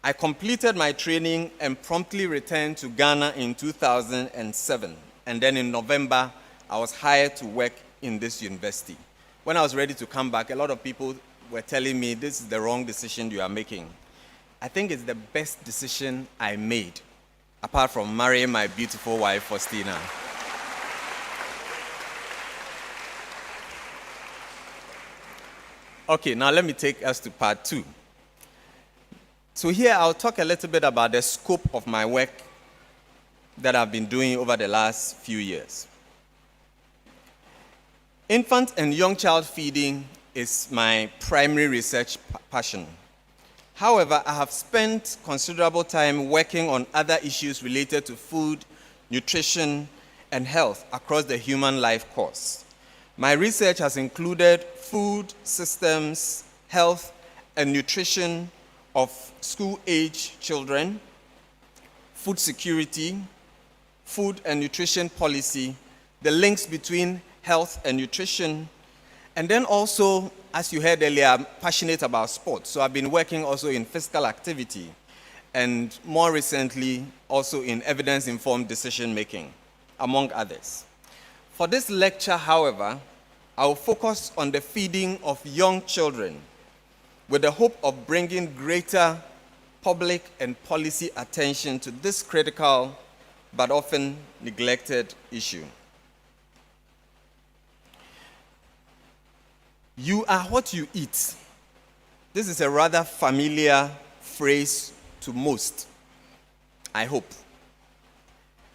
[SPEAKER 12] I completed my training and promptly returned to Ghana in 2007. And then in November, I was hired to work in this university. When I was ready to come back, a lot of people were telling me, this is the wrong decision you are making. I think it's the best decision I made, apart from marrying my beautiful wife, Faustina. Okay, now let me take us to part 2. So here I'll talk a little bit about the scope of my work that I've been doing over the last few years. Infant and young child feeding is my primary research passion. However, I have spent considerable time working on other issues related to food, nutrition, and health across the human life course. My research has included food systems, health, and nutrition of school-age children, food security, food and nutrition policy, the links between health and nutrition, and then also, as you heard earlier, I'm passionate about sports. So I've been working also in physical activity, and more recently, also in evidence-informed decision-making, among others. For this lecture, however, I will focus on the feeding of young children with the hope of bringing greater public and policy attention to this critical but often neglected issue. You are what you eat. This is a rather familiar phrase to most, I hope.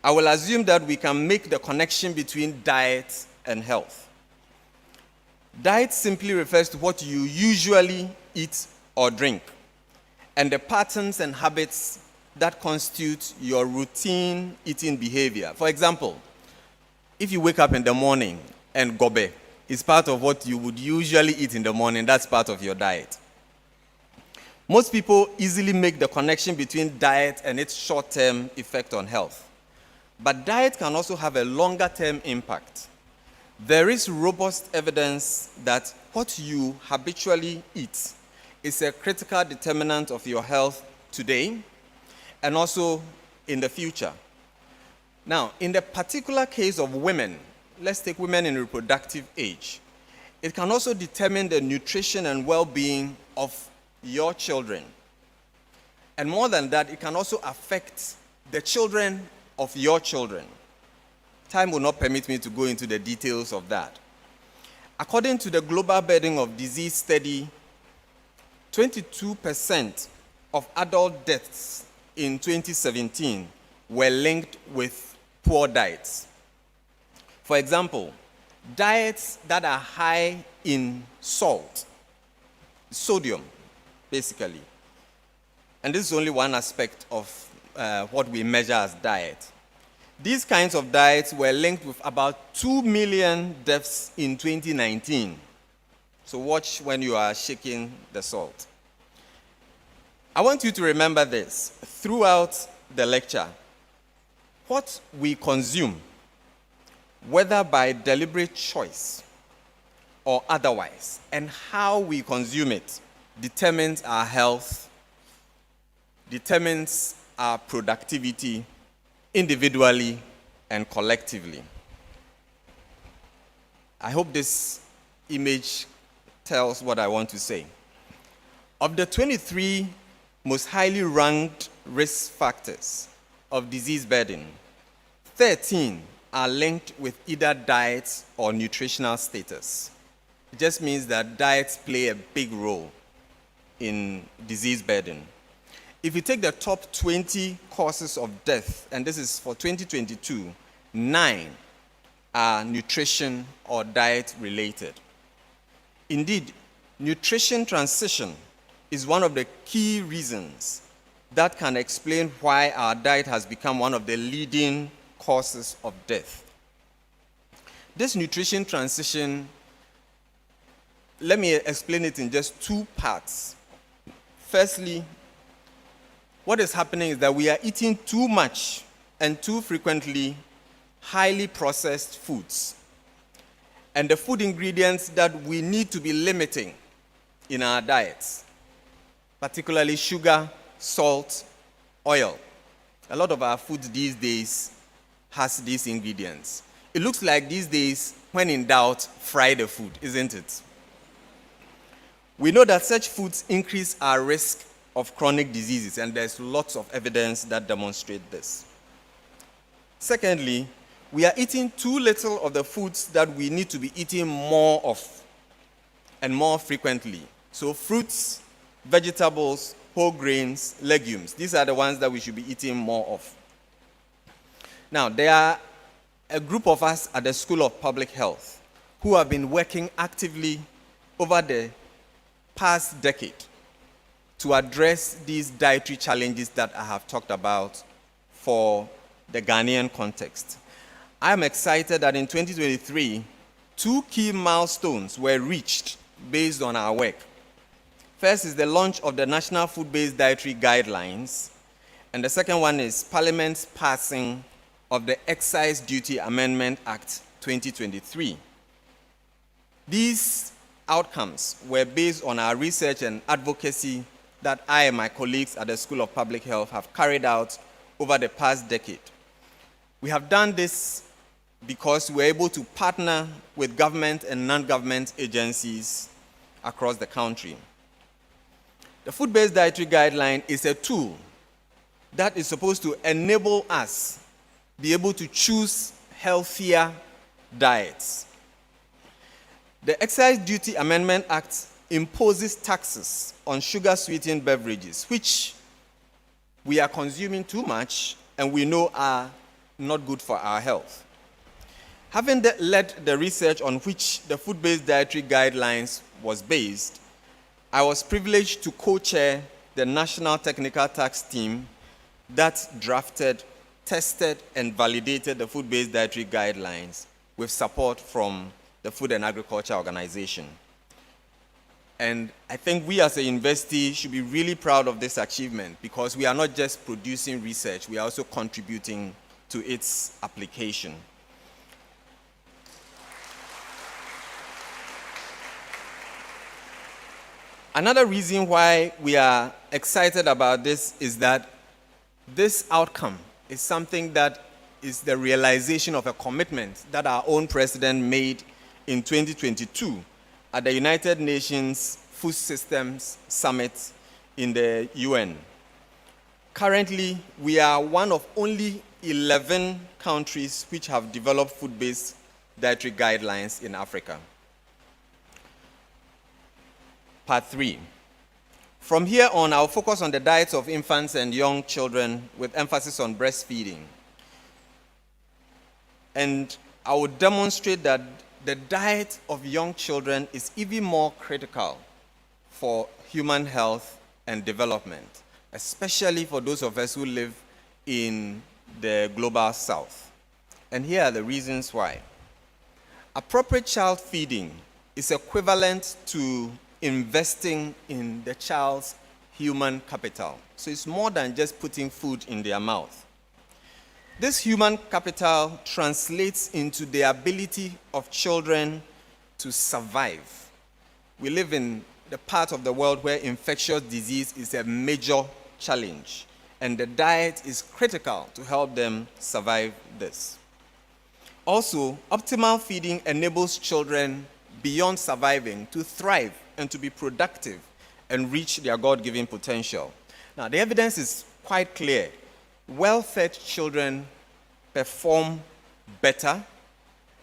[SPEAKER 12] I will assume that we can make the connection between diet and health. Diet simply refers to what you usually eat or drink, and the patterns and habits that constitute your routine eating behavior. For example, if you wake up in the morning and gobe is part of what you would usually eat in the morning, that's part of your diet. Most people easily make the connection between diet and its short-term effect on health. But diet can also have a longer-term impact. There is robust evidence that what you habitually eat is a critical determinant of your health today and also in the future. Now, in the particular case of women, let's take women in reproductive age, it can also determine the nutrition and well-being of your children. And more than that, it can also affect the children of your children. Time will not permit me to go into the details of that. According to the Global Burden of Disease study, 22% of adult deaths in 2017 were linked with poor diets. For example, diets that are high in salt, sodium, basically. And this is only one aspect of what we measure as diet. These kinds of diets were linked with about 2 million deaths in 2019. So watch when you are shaking the salt. I want you to remember this throughout the lecture. What we consume, whether by deliberate choice or otherwise, and how we consume it determines our health, determines our productivity individually and collectively. I hope this image tells what I want to say. Of the 23 most highly ranked risk factors of disease burden, 13 are linked with either diet or nutritional status. It just means that diets play a big role in disease burden. If you take the top 20 causes of death, and this is for 2022, 9 are nutrition or diet related. Indeed, nutrition transition is one of the key reasons that can explain why our diet has become one of the leading causes of death. This nutrition transition, let me explain it in just 2 parts. Firstly, what is happening is that we are eating too much and too frequently highly processed foods. And the food ingredients that we need to be limiting in our diets, particularly sugar, salt, oil. A lot of our food these days has these ingredients. It looks like these days, when in doubt, fry the food, isn't it? We know that such foods increase our risk of chronic diseases, and there's lots of evidence that demonstrate this. Secondly, we are eating too little of the foods that we need to be eating more of and more frequently. So fruits, vegetables, whole grains, legumes, these are the ones that we should be eating more of. Now, there are a group of us at the School of Public Health who have been working actively over the past decade to address these dietary challenges that I have talked about for the Ghanaian context. I am excited that in 2023, 2 key milestones were reached based on our work. First is the launch of the National Food-Based Dietary Guidelines, and the second one is Parliament's passing of the Excise Duty Amendment Act 2023. These outcomes were based on our research and advocacy that I and my colleagues at the School of Public Health have carried out over the past decade. We have done this because we were able to partner with government and non-government agencies across the country. The Food-Based Dietary Guideline is a tool that is supposed to enable us be able to choose healthier diets. The Excise Duty Amendment Act imposes taxes on sugar-sweetened beverages, which we are consuming too much and we know are not good for our health. Having led the research on which the Food-Based Dietary Guidelines was based, I was privileged to co-chair the National Technical Tax Team that drafted, tested, and validated the Food-Based Dietary Guidelines with support from the Food and Agriculture Organization. And I think we as a university should be really proud of this achievement because we are not just producing research, we are also contributing to its application. Another reason why we are excited about this is that this outcome is something that is the realization of a commitment that our own president made in 2022 at the United Nations Food Systems Summit in the UN. Currently, we are one of only 11 countries which have developed food-based dietary guidelines in Africa. Part 3. From here on, I'll focus on the diets of infants and young children with emphasis on breastfeeding. And I will demonstrate that the diet of young children is even more critical for human health and development, especially for those of us who live in the global south. And here are the reasons why. Appropriate child feeding is equivalent to investing in the child's human capital. So it's more than just putting food in their mouth. This human capital translates into the ability of children to survive. We live in the part of the world where infectious disease is a major challenge, and the diet is critical to help them survive this. Also, optimal feeding enables children beyond surviving to thrive and to be productive and reach their God-given potential. Now, the evidence is quite clear. Well-fed children perform better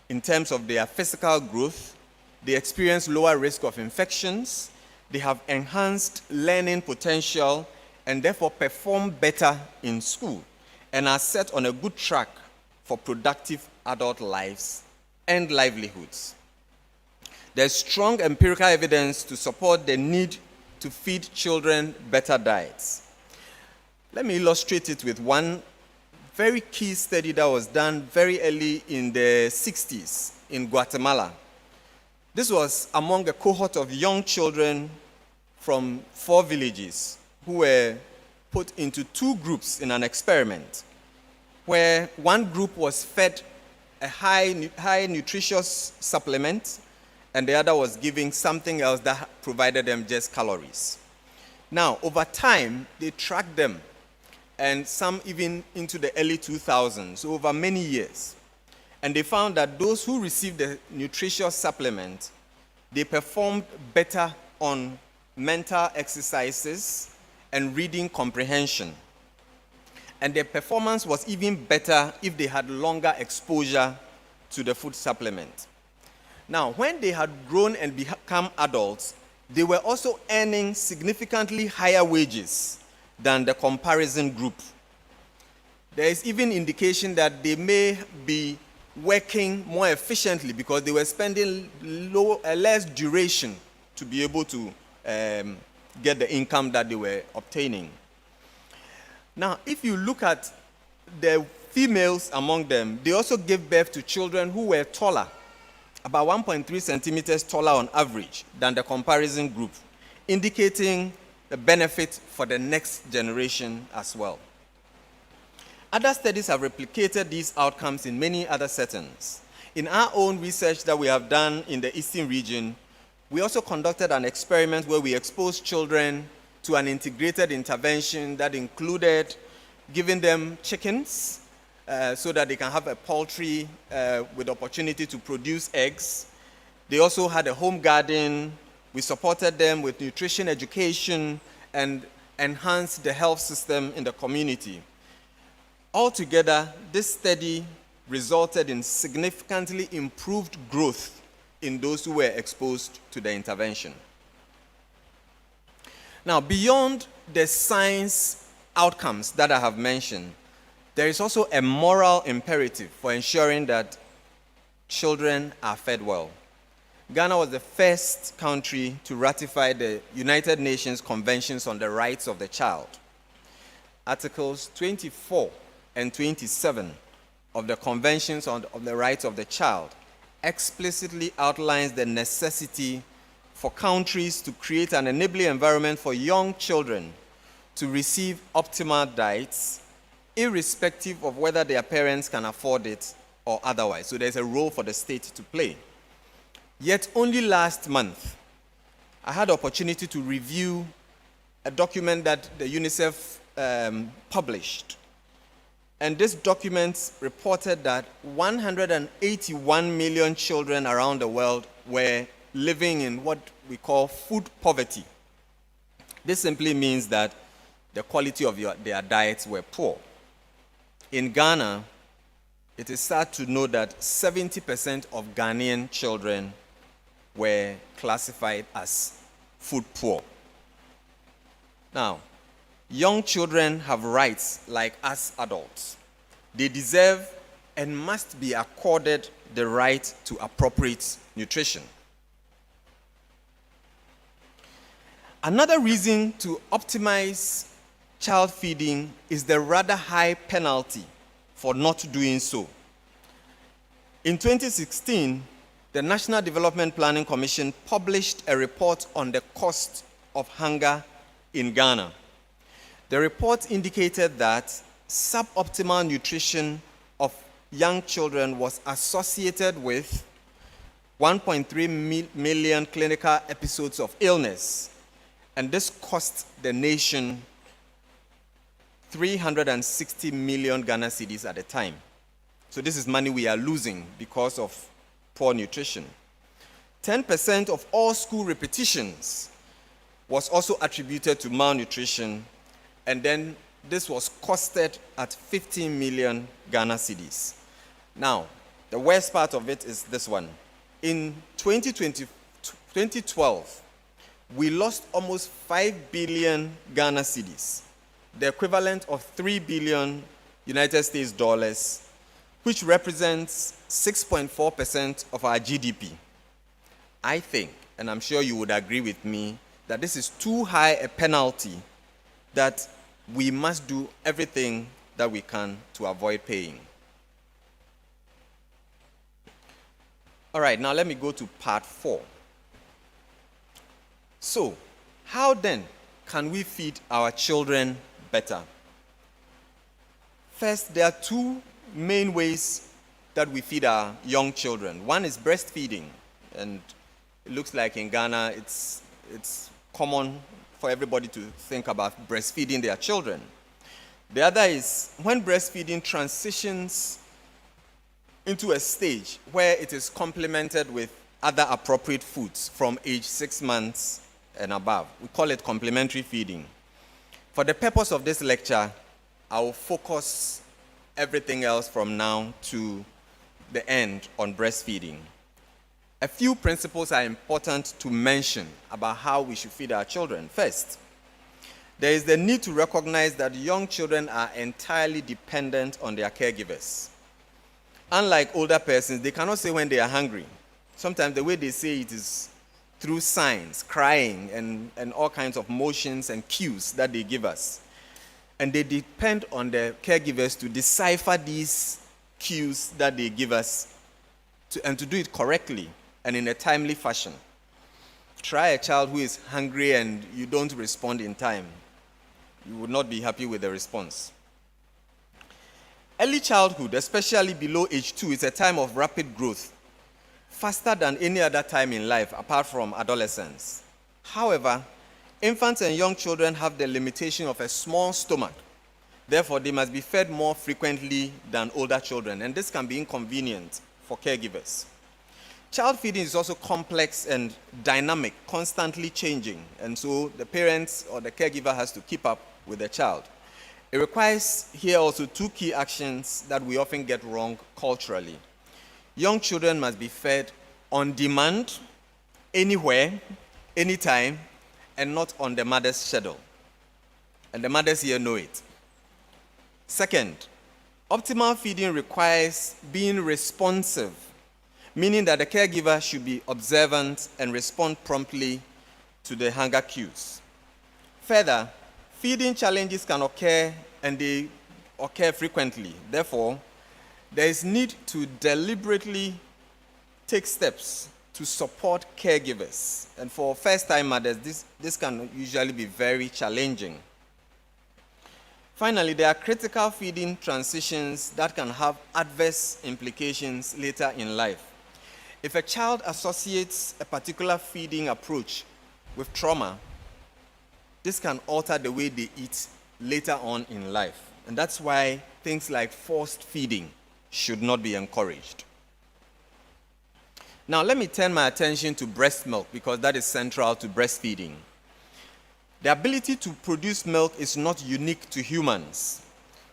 [SPEAKER 12] in terms of their physical growth. They experience lower risk of infections. They have enhanced learning potential and therefore perform better in school and are set on a good track for productive adult lives and livelihoods. There's strong empirical evidence to support the need to feed children better diets. Let me illustrate it with one very key study that was done very early in the 60s in Guatemala. This was among a cohort of young children from 4 villages who were put into 2 groups in an experiment, where one group was fed a high nutritious supplement, and the other was giving something else that provided them just calories. Now, over time, they tracked them, and some even into the early 2000s, over many years. And they found that those who received the nutritious supplement, they performed better on mental exercises and reading comprehension. And their performance was even better if they had longer exposure to the food supplement. Now, when they had grown and become adults, they were also earning significantly higher wages than the comparison group. There is even indication that they may be working more efficiently because they were spending less duration to be able to get the income that they were obtaining. Now, if you look at the females among them, they also gave birth to children who were taller, about 1.3 centimeters taller on average than the comparison group, indicating the benefit for the next generation as well. Other studies have replicated these outcomes in many other settings. In our own research that we have done in the Eastern region, we also conducted an experiment where we exposed children to an integrated intervention that included giving them chickens so that they can have a poultry with opportunity to produce eggs. They also had a home garden. We supported them with nutrition education and enhanced the health system in the community. Altogether, this study resulted in significantly improved growth in those who were exposed to the intervention. Now, beyond the science outcomes that I have mentioned, there is also a moral imperative for ensuring that children are fed well. Ghana was the first country to ratify the United Nations Conventions on the Rights of the Child. Articles 24 and 27 of the Conventions on the Rights of the Child explicitly outlines the necessity for countries to create an enabling environment for young children to receive optimal diets, irrespective of whether their parents can afford it or otherwise. So there's a role for the state to play. Yet only last month, I had the opportunity to review a document that the UNICEF published. And this document reported that 181 million children around the world were living in what we call food poverty. This simply means that the quality of their diets were poor. In Ghana, it is sad to know that 70% of Ghanaian children were classified as food poor. Now, young children have rights like us adults. They deserve and must be accorded the right to appropriate nutrition. Another reason to optimize child feeding is the rather high penalty for not doing so. In 2016, the National Development Planning Commission published a report on the cost of hunger in Ghana. The report indicated that suboptimal nutrition of young children was associated with 1.3 million clinical episodes of illness, and this cost the nation 360 million Ghana cedis at the time. So this is money we are losing because of poor nutrition. 10% of all school repetitions was also attributed to malnutrition, and then this was costed at 15 million Ghana cedis. Now, the worst part of it is this one. In 2012, we lost almost 5 billion Ghana cedis, the equivalent of 3 billion United States dollars, which represents 6.4% of our GDP. I think, and I'm sure you would agree with me, that this is too high a penalty that we must do everything that we can to avoid paying. All right, now let me go to part 4. So, how then can we feed our children better? First, there are two main ways that we feed our young children. One is breastfeeding, and it looks like in Ghana it's common for everybody to think about breastfeeding their children. The other is when breastfeeding transitions into a stage where it is complemented with other appropriate foods from age 6 months and above. We call it complementary feeding. For the purpose of this lecture, I will focus everything else from now to the end on breastfeeding. A few principles are important to mention about how we should feed our children. First, there is the need to recognize that young children are entirely dependent on their caregivers. Unlike older persons, they cannot say when they are hungry. Sometimes the way they say it is through signs, crying, and all kinds of motions and cues that they give us. And they depend on their caregivers to decipher these cues that they give us and to do it correctly and in a timely fashion. Try a child who is hungry and you don't respond in time. You would not be happy with the response. Early childhood, especially below age 2, is a time of rapid growth, faster than any other time in life apart from adolescence. However, infants and young children have the limitation of a small stomach. Therefore, they must be fed more frequently than older children, and this can be inconvenient for caregivers. Child feeding is also complex and dynamic, constantly changing, and so the parents or the caregiver has to keep up with the child. It requires here also two key actions that we often get wrong culturally. Young children must be fed on demand, anywhere, anytime, and not on the mother's schedule. And the mothers here know it. Second, optimal feeding requires being responsive, meaning that the caregiver should be observant and respond promptly to the hunger cues. Further, feeding challenges can occur, and they occur frequently. Therefore, there is need to deliberately take steps to support caregivers. And for first-time mothers, this can usually be very challenging. Finally, there are critical feeding transitions that can have adverse implications later in life. If a child associates a particular feeding approach with trauma, this can alter the way they eat later on in life. And that's why things like forced feeding should not be encouraged. Now, let me turn my attention to breast milk because that is central to breastfeeding. The ability to produce milk is not unique to humans.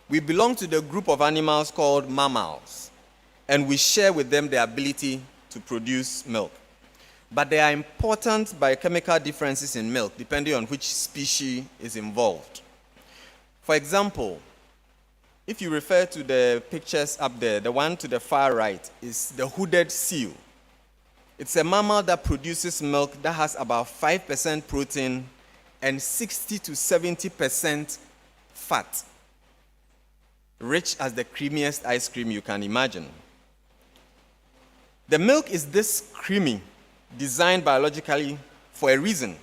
[SPEAKER 12] We belong to the group of animals called mammals, and we share with them the ability to produce milk. But there are important biochemical differences in milk depending on which species is involved. For example, if you refer to the pictures up there, the one to the far right is the hooded seal. It's a mammal that produces milk that has about 5% protein and 60 to 70% fat, rich as the creamiest ice cream you can imagine. The milk is this creamy, designed biologically for a reason.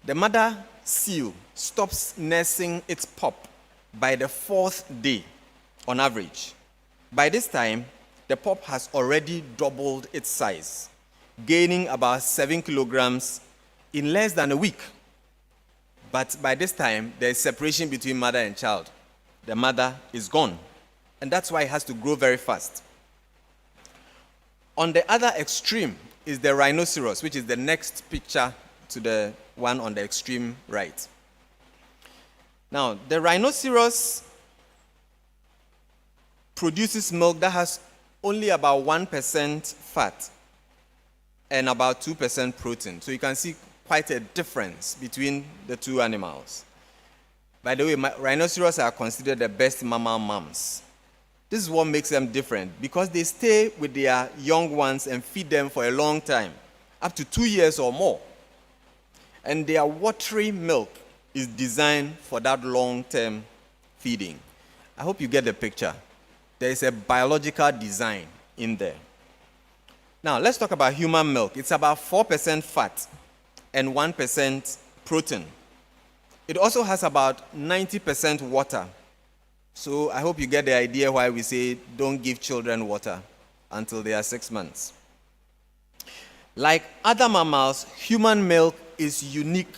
[SPEAKER 12] The mother seal stops nursing its pup by the 4th day on average. By this time, the pup has already doubled its size, gaining about 7 kilograms in less than a week. But by this time, there is separation between mother and child. The mother is gone, and that's why it has to grow very fast. On the other extreme is the rhinoceros, which is the next picture to the one on the extreme right. Now, the rhinoceros produces milk that has only about 1% fat and about 2% protein. So you can see quite a difference between the two animals. By the way, rhinoceros are considered the best mammal moms. This is what makes them different, because they stay with their young ones and feed them for a long time, up to 2 years or more. And their watery milk is designed for that long-term feeding. I hope you get the picture. There is a biological design in there. Now, let's talk about human milk. It's about 4% fat and 1% protein. It also has about 90% water. So I hope you get the idea why we say don't give children water until they are 6 months. Like other mammals, human milk is unique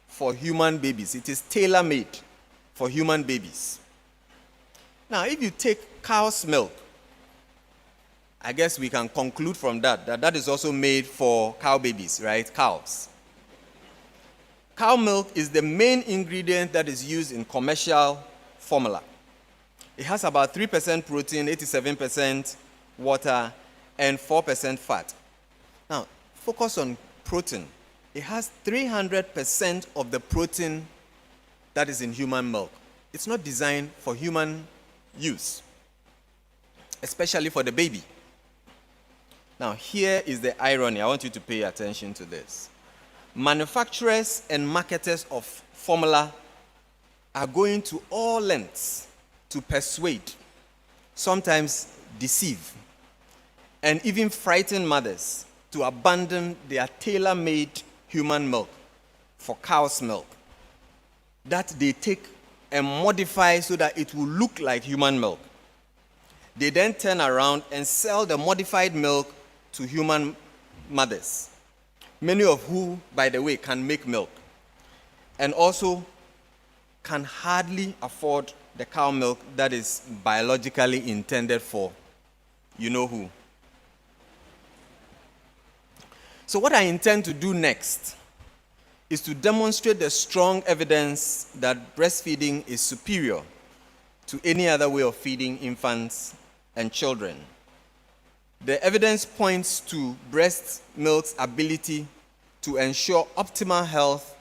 [SPEAKER 12] for human babies. It is tailor-made for human babies. Now, if you take cow's milk, I guess we can conclude from that that is also made for cow babies, right? Cows. Cow milk is the main ingredient that is used in commercial formula. It has about 3% protein, 87% water, and 4% fat. Now, focus on protein. It has 300% of the protein that is in human milk. It's not designed for human use, especially for the baby. Now, here is the irony. I want you to pay attention to this. Manufacturers and marketers of formula are going to all lengths to persuade, sometimes deceive, and even frighten mothers to abandon their tailor-made human milk for cow's milk that they take and modify so that it will look like human milk. They then turn around and sell the modified milk to human mothers, many of who, by the way, can make milk and also can hardly afford the cow milk that is biologically intended for you know who. So what I intend to do next is to demonstrate the strong evidence that breastfeeding is superior to any other way of feeding infants and children. The evidence points to breast milk's ability to ensure optimal health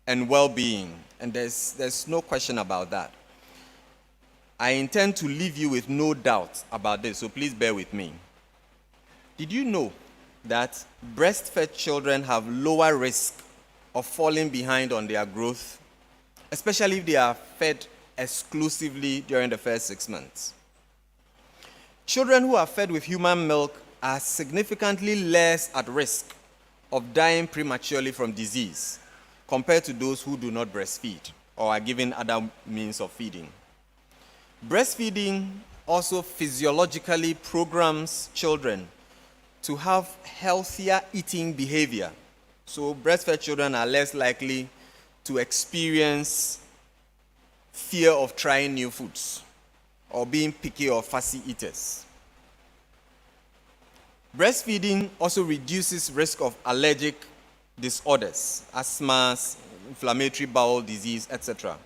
[SPEAKER 12] and well-being, and there's no question about that. I intend to leave you with no doubt about this, so please bear with me. Did you know that breastfed children have lower risk of falling behind on their growth, especially if they are fed exclusively during the first 6 months? Children who are fed with human milk are significantly less at risk of dying prematurely from disease compared to those who do not breastfeed or are given other means of feeding. Breastfeeding also physiologically programs children to have healthier eating behavior. So breastfed children are less likely to experience fear of trying new foods or being picky or fussy eaters. Breastfeeding also reduces risk of allergic disorders, asthma, inflammatory bowel disease, etc.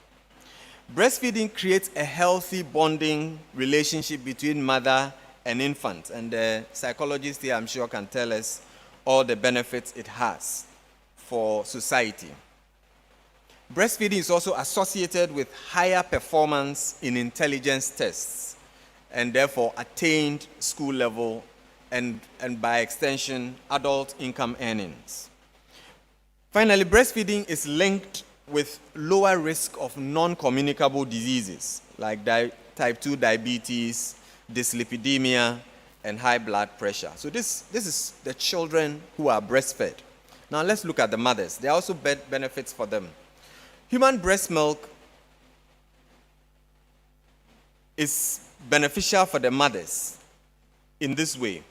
[SPEAKER 12] Breastfeeding creates a healthy bonding relationship between mother and infant, and the psychologist here, I'm sure, can tell us all the benefits it has for society. Breastfeeding is also associated with higher performance in intelligence tests, and therefore attained school level and by extension, adult income earnings. Finally, breastfeeding is linked with lower risk of non-communicable diseases like type 2 diabetes, dyslipidemia, and high blood pressure. So this is the children who are breastfed. Now let's look at the mothers. There are also benefits for them. Human breast milk is beneficial for the mothers in this way.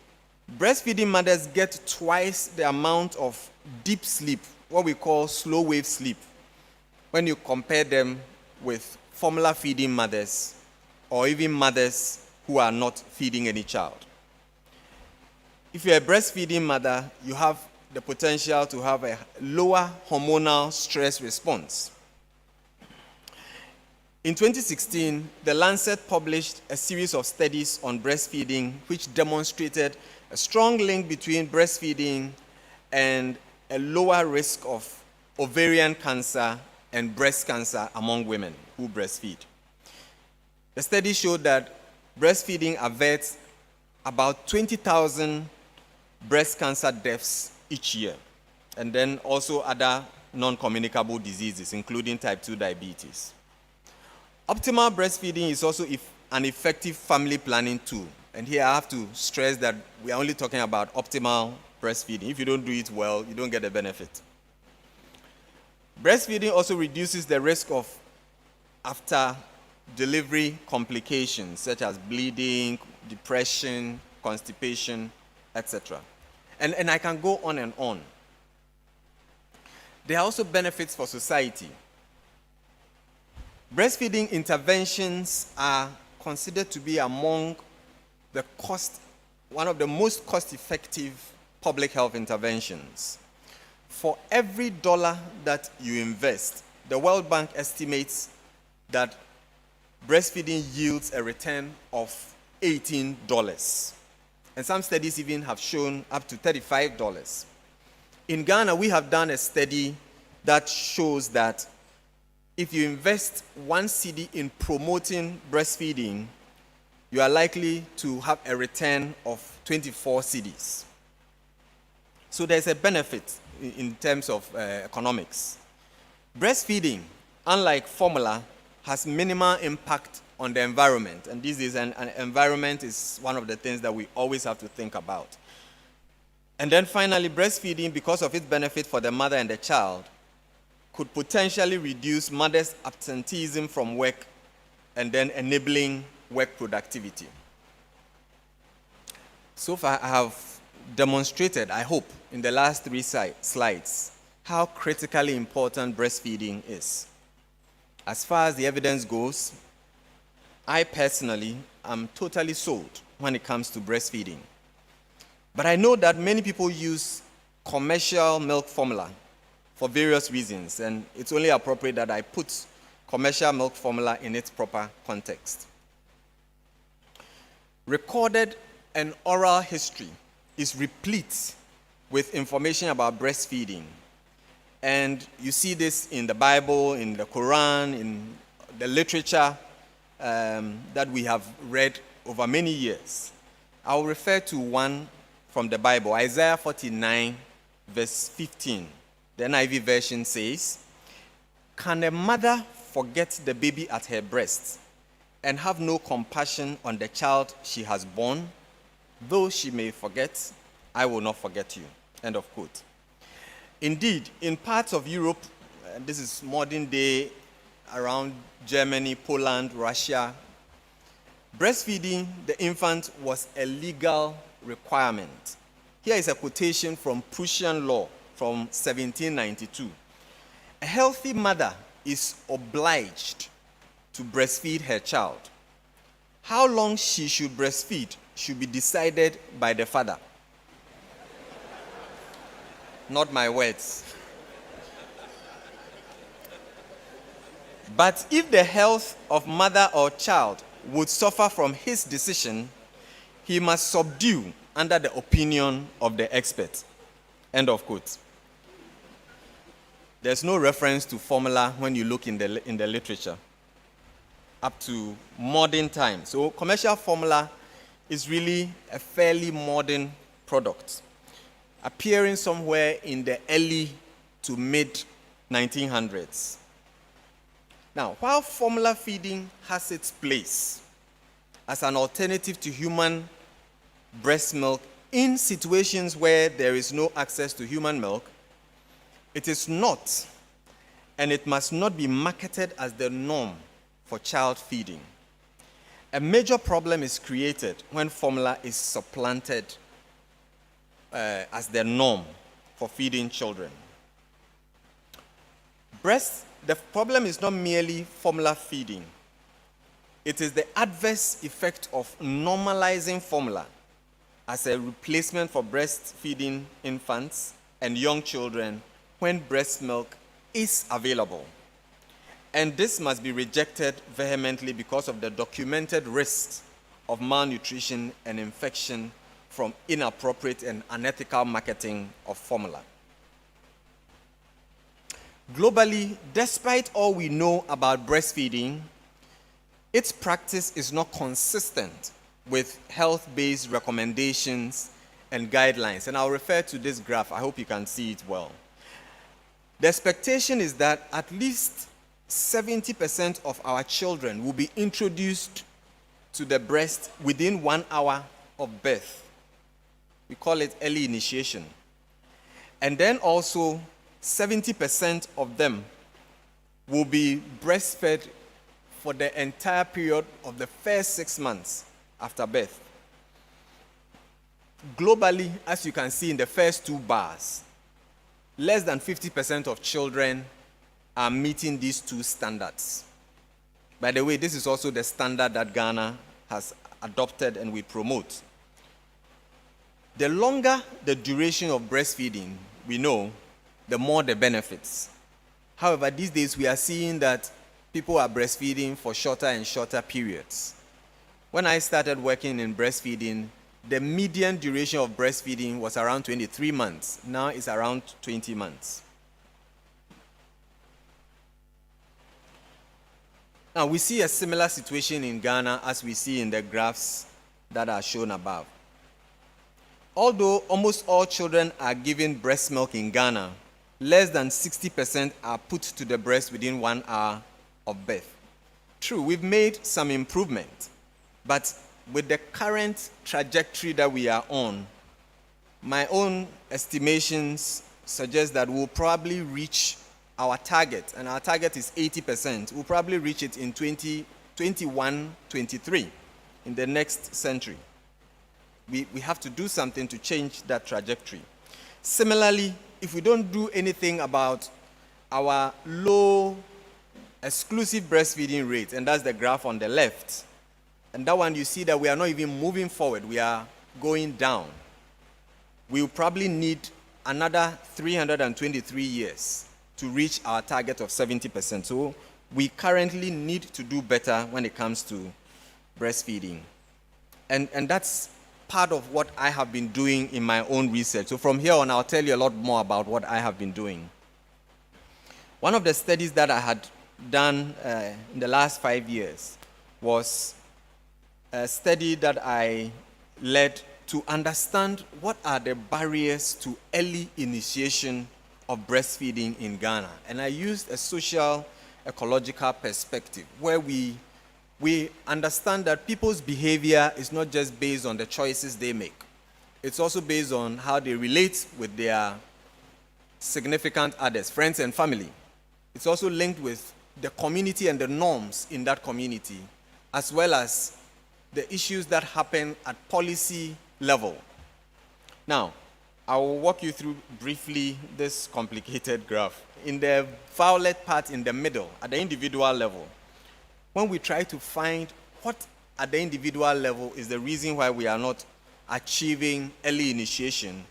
[SPEAKER 12] Breastfeeding mothers get twice the amount of deep sleep, what we call slow wave sleep, when you compare them with formula feeding mothers or even mothers who are not feeding any child. If you're a breastfeeding mother, you have the potential to have a lower hormonal stress response. In 2016, The Lancet published a series of studies on breastfeeding which demonstrated a strong link between breastfeeding and a lower risk of ovarian cancer and breast cancer among women who breastfeed. The study showed that breastfeeding averts about 20,000 breast cancer deaths each year, and then also other non-communicable diseases, including type 2 diabetes. Optimal breastfeeding is also an effective family planning tool. And here I have to stress that we are only talking about optimal breastfeeding. If you don't do it well, you don't get the benefit. Breastfeeding also reduces the risk of after delivery complications such as bleeding, depression, constipation, etc. And I can go on and on. There are also benefits for society. Breastfeeding interventions are considered to be among one of the most cost-effective public health interventions. For every dollar that you invest, the World Bank estimates that breastfeeding yields a return of $18. And some studies even have shown up to $35. In Ghana, we have done a study that shows that if you invest 1 cedi in promoting breastfeeding, you are likely to have a return of 24 cedis. So there's a benefit in terms of economics. Breastfeeding, unlike formula, has minimal impact on the environment. And this is an environment is one of the things that we always have to think about. And then finally, breastfeeding, because of its benefit for the mother and the child, could potentially reduce mothers' absenteeism from work and then enabling work productivity. So far, I have demonstrated, I hope, in the last 3 slides, how critically important breastfeeding is. As far as the evidence goes, I personally am totally sold when it comes to breastfeeding. But I know that many people use commercial milk formula for various reasons, and it's only appropriate that I put commercial milk formula in its proper context. Recorded and oral history is replete with information about breastfeeding. And you see this in the Bible, in the Quran, in the literature that we have read over many years. I'll refer to one from the Bible, Isaiah 49, verse 15. The NIV version says, "Can a mother forget the baby at her breast and have no compassion on the child she has born? Though she may forget, I will not forget you." End of quote. Indeed, in parts of Europe, this is modern day, around Germany, Poland, Russia, breastfeeding the infant was a legal requirement. Here is a quotation from Prussian law from 1792. "A healthy mother is obliged to breastfeed her child. How long she should breastfeed should be decided by the father." Not my words. "But if the health of mother or child would suffer from his decision, he must subdue under the opinion of the expert." End of quote. There's no reference to formula when you look in the literature up to modern times. So commercial formula is really a fairly modern product, appearing somewhere in the early to mid 1900s. Now, while formula feeding has its place as an alternative to human breast milk in situations where there is no access to human milk, it is not and it must not be marketed as the norm for child feeding. A major problem is created when formula is supplanted as the norm for feeding children. The problem is not merely formula feeding. It is the adverse effect of normalizing formula as a replacement for breastfeeding infants and young children when breast milk is available. And this must be rejected vehemently because of the documented risks of malnutrition and infection from inappropriate and unethical marketing of formula. Globally, despite all we know about breastfeeding, its practice is not consistent with health-based recommendations and guidelines. And I'll refer to this graph. I hope you can see it well. The expectation is that at least 70% of our children will be introduced to the breast within 1 hour of birth. We call it early initiation. And then also 70% of them will be breastfed for the entire period of the first 6 months after birth. Globally, as you can see in the first 2 bars, less than 50% of children are meeting these 2 standards. By the way, this is also the standard that Ghana has adopted and we promote. The longer the duration of breastfeeding, we know, the more the benefits. However, these days we are seeing that people are breastfeeding for shorter and shorter periods. When I started working in breastfeeding, the median duration of breastfeeding was around 23 months. Now it's around 20 months. Now we see a similar situation in Ghana as we see in the graphs that are shown above. Although almost all children are given breast milk in Ghana, less than 60% are put to the breast within 1 hour of birth. True, we've made some improvement, but with the current trajectory that we are on, my own estimations suggest that we'll probably reach our target, and our target is 80%. We'll probably reach it in 2021, 23, in the next century. We have to do something to change that trajectory. Similarly, if we don't do anything about our low exclusive breastfeeding rate, and that's the graph on the left, and that one you see that we are not even moving forward, we are going down. We will probably need another 323 years to reach our target of 70%. So we currently need to do better when it comes to breastfeeding. And that's part of what I have been doing in my own research. So from here on, I'll tell you a lot more about what I have been doing. One of the studies that I had done in the last 5 years was a study that I led to understand what are the barriers to early initiation of breastfeeding in Ghana. And I used a social, ecological perspective where we understand that people's behavior is not just based on the choices they make. It's also based on how they relate with their significant others, friends and family. It's also linked with the community and the norms in that community, as well as the issues that happen at policy level. Now, I will walk you through briefly this complicated graph. In the violet part in the middle, at the individual level, when we try to find what at the individual level is the reason why we are not achieving early initiation,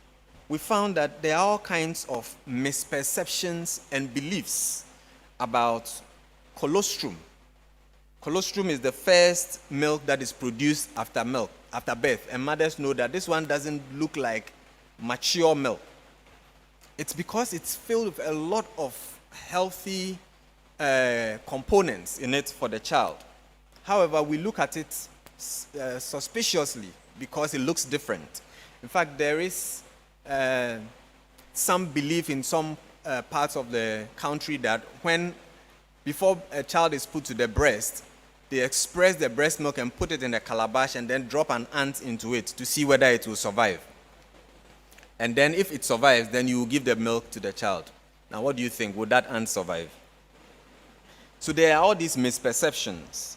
[SPEAKER 12] we found that there are all kinds of misperceptions and beliefs about colostrum. Colostrum is the first milk that is produced after birth, and mothers know that this one doesn't look like mature milk. It's because it's filled with a lot of healthy components in it for the child. However, we look at it suspiciously because it looks different. In fact, there is some belief in some parts of the country that before a child is put to the breast, they express the breast milk and put it in a calabash and then drop an ant into it to see whether it will survive. And then if it survives, then you will give the milk to the child. Now, what do you think? Would that ant survive? So there are all these misperceptions.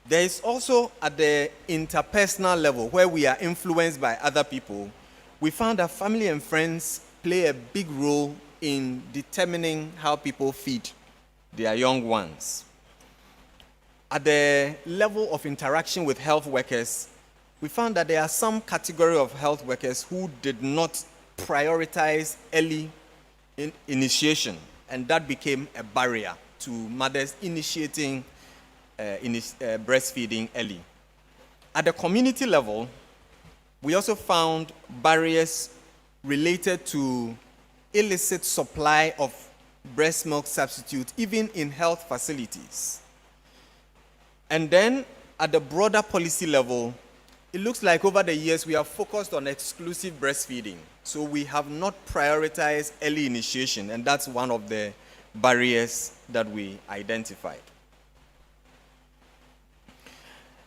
[SPEAKER 12] There is also at the interpersonal level where we are influenced by other people. We found that family and friends play a big role in determining how people feed their young ones. At the level of interaction with health workers, we found that there are some category of health workers who did not prioritize early initiation, and that became a barrier to mothers initiating breastfeeding early. At the community level, we also found barriers related to illicit supply of breast milk substitute, even in health facilities. And then at the broader policy level, it looks like over the years we have focused on exclusive breastfeeding. So we have not prioritized early initiation, and that's one of the barriers that we identified.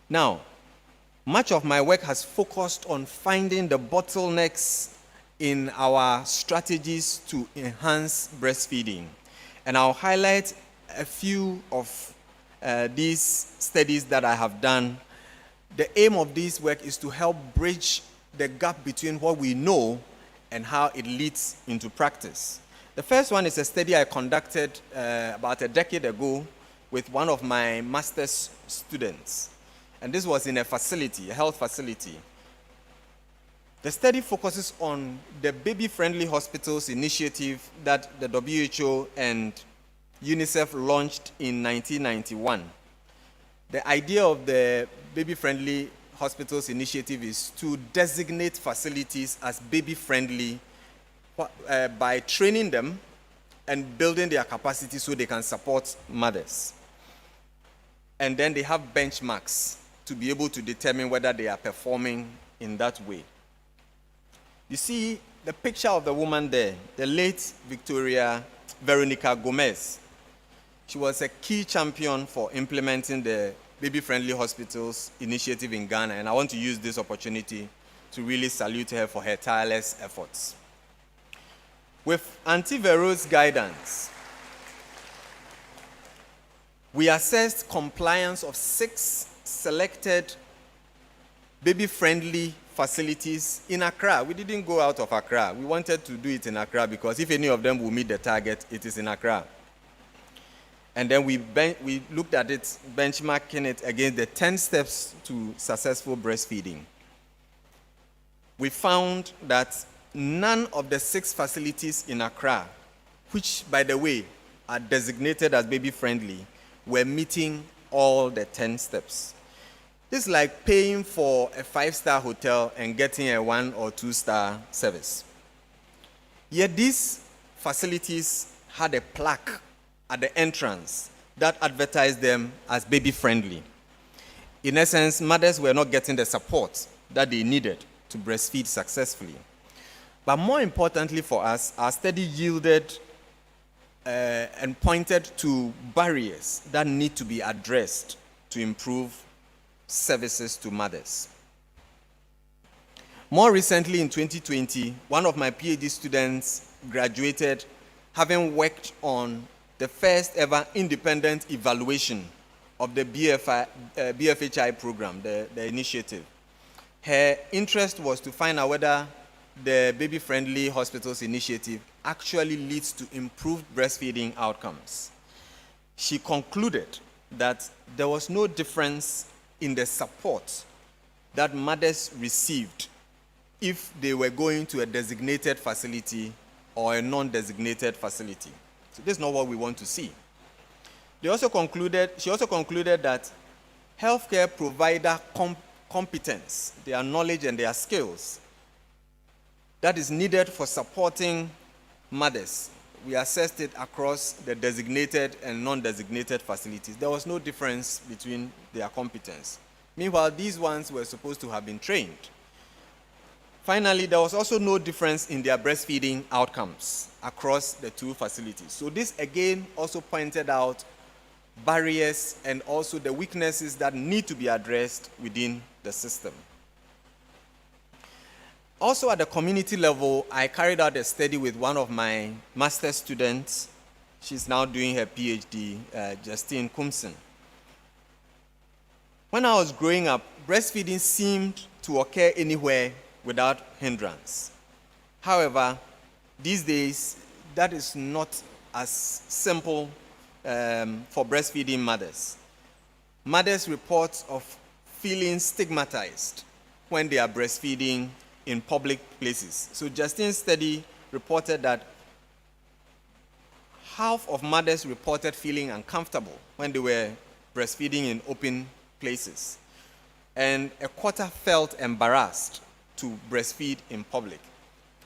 [SPEAKER 12] Now, much of my work has focused on finding the bottlenecks in our strategies to enhance breastfeeding. And I'll highlight a few of these studies that I have done. The aim of this work is to help bridge the gap between what we know and how it leads into practice. The first one is a study I conducted about a decade ago with one of my master's students. And this was in a facility, a health facility. The study focuses on the baby-friendly hospitals initiative that the WHO and UNICEF launched in 1991. The idea of the baby-friendly hospitals initiative is to designate facilities as baby-friendly by training them and building their capacity so they can support mothers. And then they have benchmarks to be able to determine whether they are performing in that way. You see the picture of the woman there, the late Veronica Gomez. She was a key champion for implementing the baby-friendly hospitals initiative in Ghana, and I want to use this opportunity to really salute her for her tireless efforts. With Auntie Vero's guidance, we assessed compliance of 6 selected baby-friendly facilities in Accra. We didn't go out of Accra. We wanted to do it in Accra because if any of them will meet the target, it is in Accra. And then we looked at it, benchmarking it against the 10 steps to successful breastfeeding. We found that none of the 6 facilities in Accra, which, by the way, are designated as baby-friendly, were meeting all the 10 steps. This is like paying for a 5-star hotel and getting a 1 or 2-star service. Yet these facilities had a plaque at the entrance that advertised them as baby-friendly. In essence, mothers were not getting the support that they needed to breastfeed successfully. But more importantly for us, our study yielded and pointed to barriers that need to be addressed to improve services to mothers. More recently, in 2020, one of my PhD students graduated having worked on the first ever independent evaluation of the BFHI program, the initiative. Her interest was to find out whether the baby-friendly hospitals initiative actually leads to improved breastfeeding outcomes. She concluded that there was no difference in the support that mothers received if they were going to a designated facility or a non-designated facility. So this is not what we want to see. She also concluded that healthcare provider competence, their knowledge and their skills, that is needed for supporting mothers. We assessed it across the designated and non-designated facilities. There was no difference between their competence. Meanwhile, these ones were supposed to have been trained. Finally, there was also no difference in their breastfeeding outcomes across the 2 facilities. So this again also pointed out barriers and also the weaknesses that need to be addressed within the system. Also at the community level, I carried out a study with one of my master's students She's now doing her PhD, Justine Kumsen. When I was growing up, breastfeeding seemed to occur anywhere without hindrance. However, these days, that is not as simple for breastfeeding mothers. Mothers report of feeling stigmatized when they are breastfeeding in public places. So Justine's study reported that half of mothers reported feeling uncomfortable when they were breastfeeding in open places, and a quarter felt embarrassed to breastfeed in public.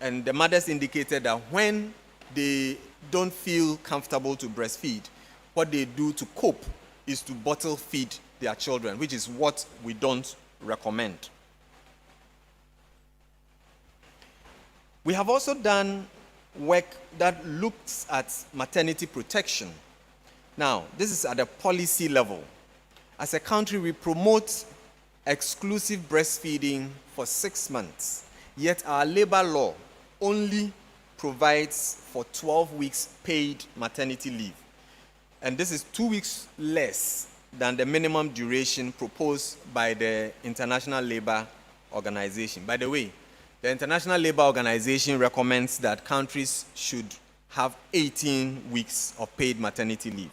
[SPEAKER 12] And the mothers indicated that when they don't feel comfortable to breastfeed, what they do to cope is to bottle feed their children, which is what we don't recommend. We have also done work that looks at maternity protection. Now, this is at a policy level. As a country, we promote exclusive breastfeeding for 6 months, yet our labor law only provides for 12 weeks paid maternity leave. And this is 2 weeks less than the minimum duration proposed by the International Labour Organization. By the way, the International Labour Organization recommends that countries should have 18 weeks of paid maternity leave.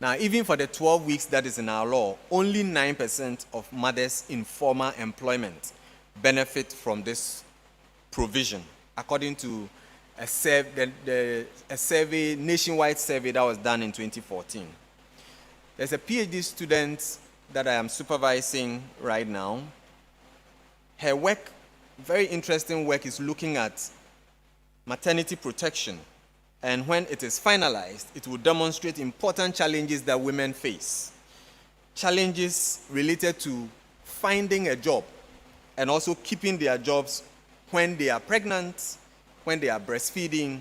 [SPEAKER 12] Now, even for the 12 weeks that is in our law, only 9% of mothers in formal employment benefit from this provision, according to a survey, nationwide survey that was done in 2014. There's a PhD student that I am supervising right now. Her work, very interesting work, is looking at maternity protection. And when it is finalized, it will demonstrate important challenges that women face. Challenges related to finding a job and also keeping their jobs when they are pregnant, when they are breastfeeding,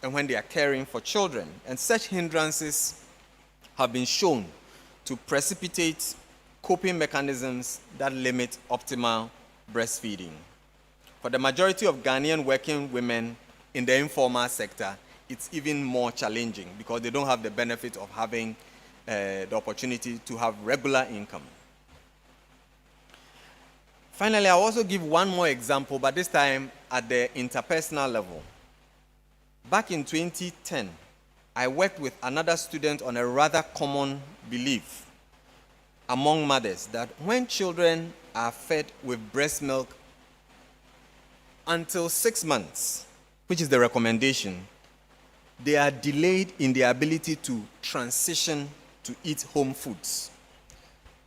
[SPEAKER 12] and when they are caring for children. And such hindrances have been shown to precipitate coping mechanisms that limit optimal breastfeeding. For the majority of Ghanaian working women in the informal sector, it's even more challenging because they don't have the benefit of having the opportunity to have regular income. Finally, I'll also give one more example, but this time at the interpersonal level. Back in 2010, I worked with another student on a rather common belief among mothers that when children are fed with breast milk until 6 months, which is the recommendation, they are delayed in their ability to transition to eat home foods.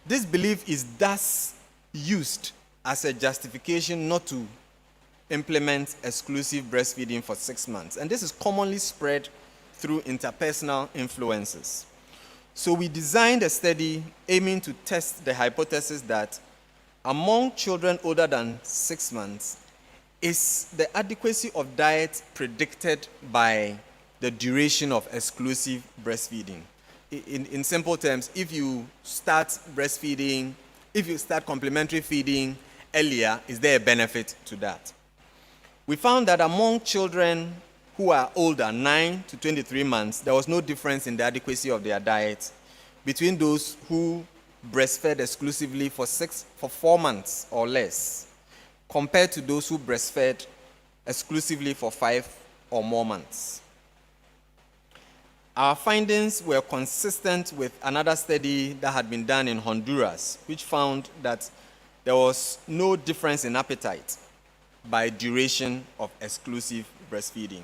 [SPEAKER 12] This belief is thus used as a justification not to implement exclusive breastfeeding for 6 months. And this is commonly spread through interpersonal influences. So we designed a study aiming to test the hypothesis that among children older than 6 months, is the adequacy of diet predicted by the duration of exclusive breastfeeding. In simple terms, if you start breastfeeding, if you start complementary feeding earlier, is there a benefit to that? We found that among children who are older, 9 to 23 months, there was no difference in the adequacy of their diet between those who breastfed exclusively for 4 months or less, compared to those who breastfed exclusively for 5 or more months. Our findings were consistent with another study that had been done in Honduras, which found that there was no difference in appetite by duration of exclusive breastfeeding.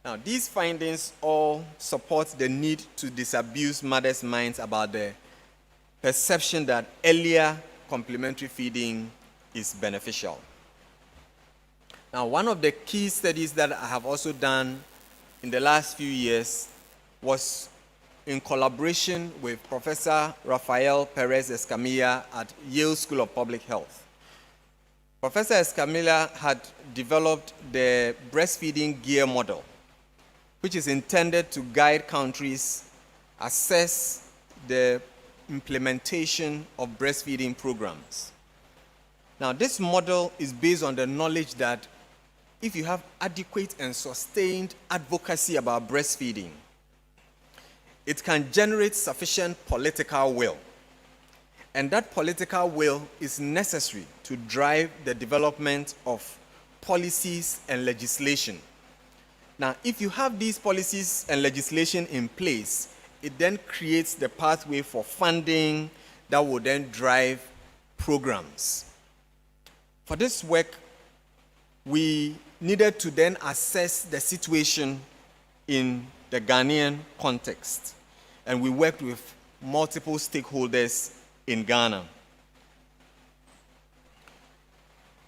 [SPEAKER 12] Now, these findings all support the need to disabuse mothers' minds about the perception that earlier complementary feeding is beneficial. Now, one of the key studies that I have also done in the last few years was in collaboration with Professor Rafael Perez Escamilla at Yale School of Public Health. Professor Escamilla had developed the breastfeeding gear model, which is intended to guide countries assess the implementation of breastfeeding programs. Now, this model is based on the knowledge that if you have adequate and sustained advocacy about breastfeeding, it can generate sufficient political will. And that political will is necessary to drive the development of policies and legislation. Now, if you have these policies and legislation in place, it then creates the pathway for funding that will then drive programs. For this work, we needed to then assess the situation in the Ghanaian context, and we worked with multiple stakeholders in Ghana.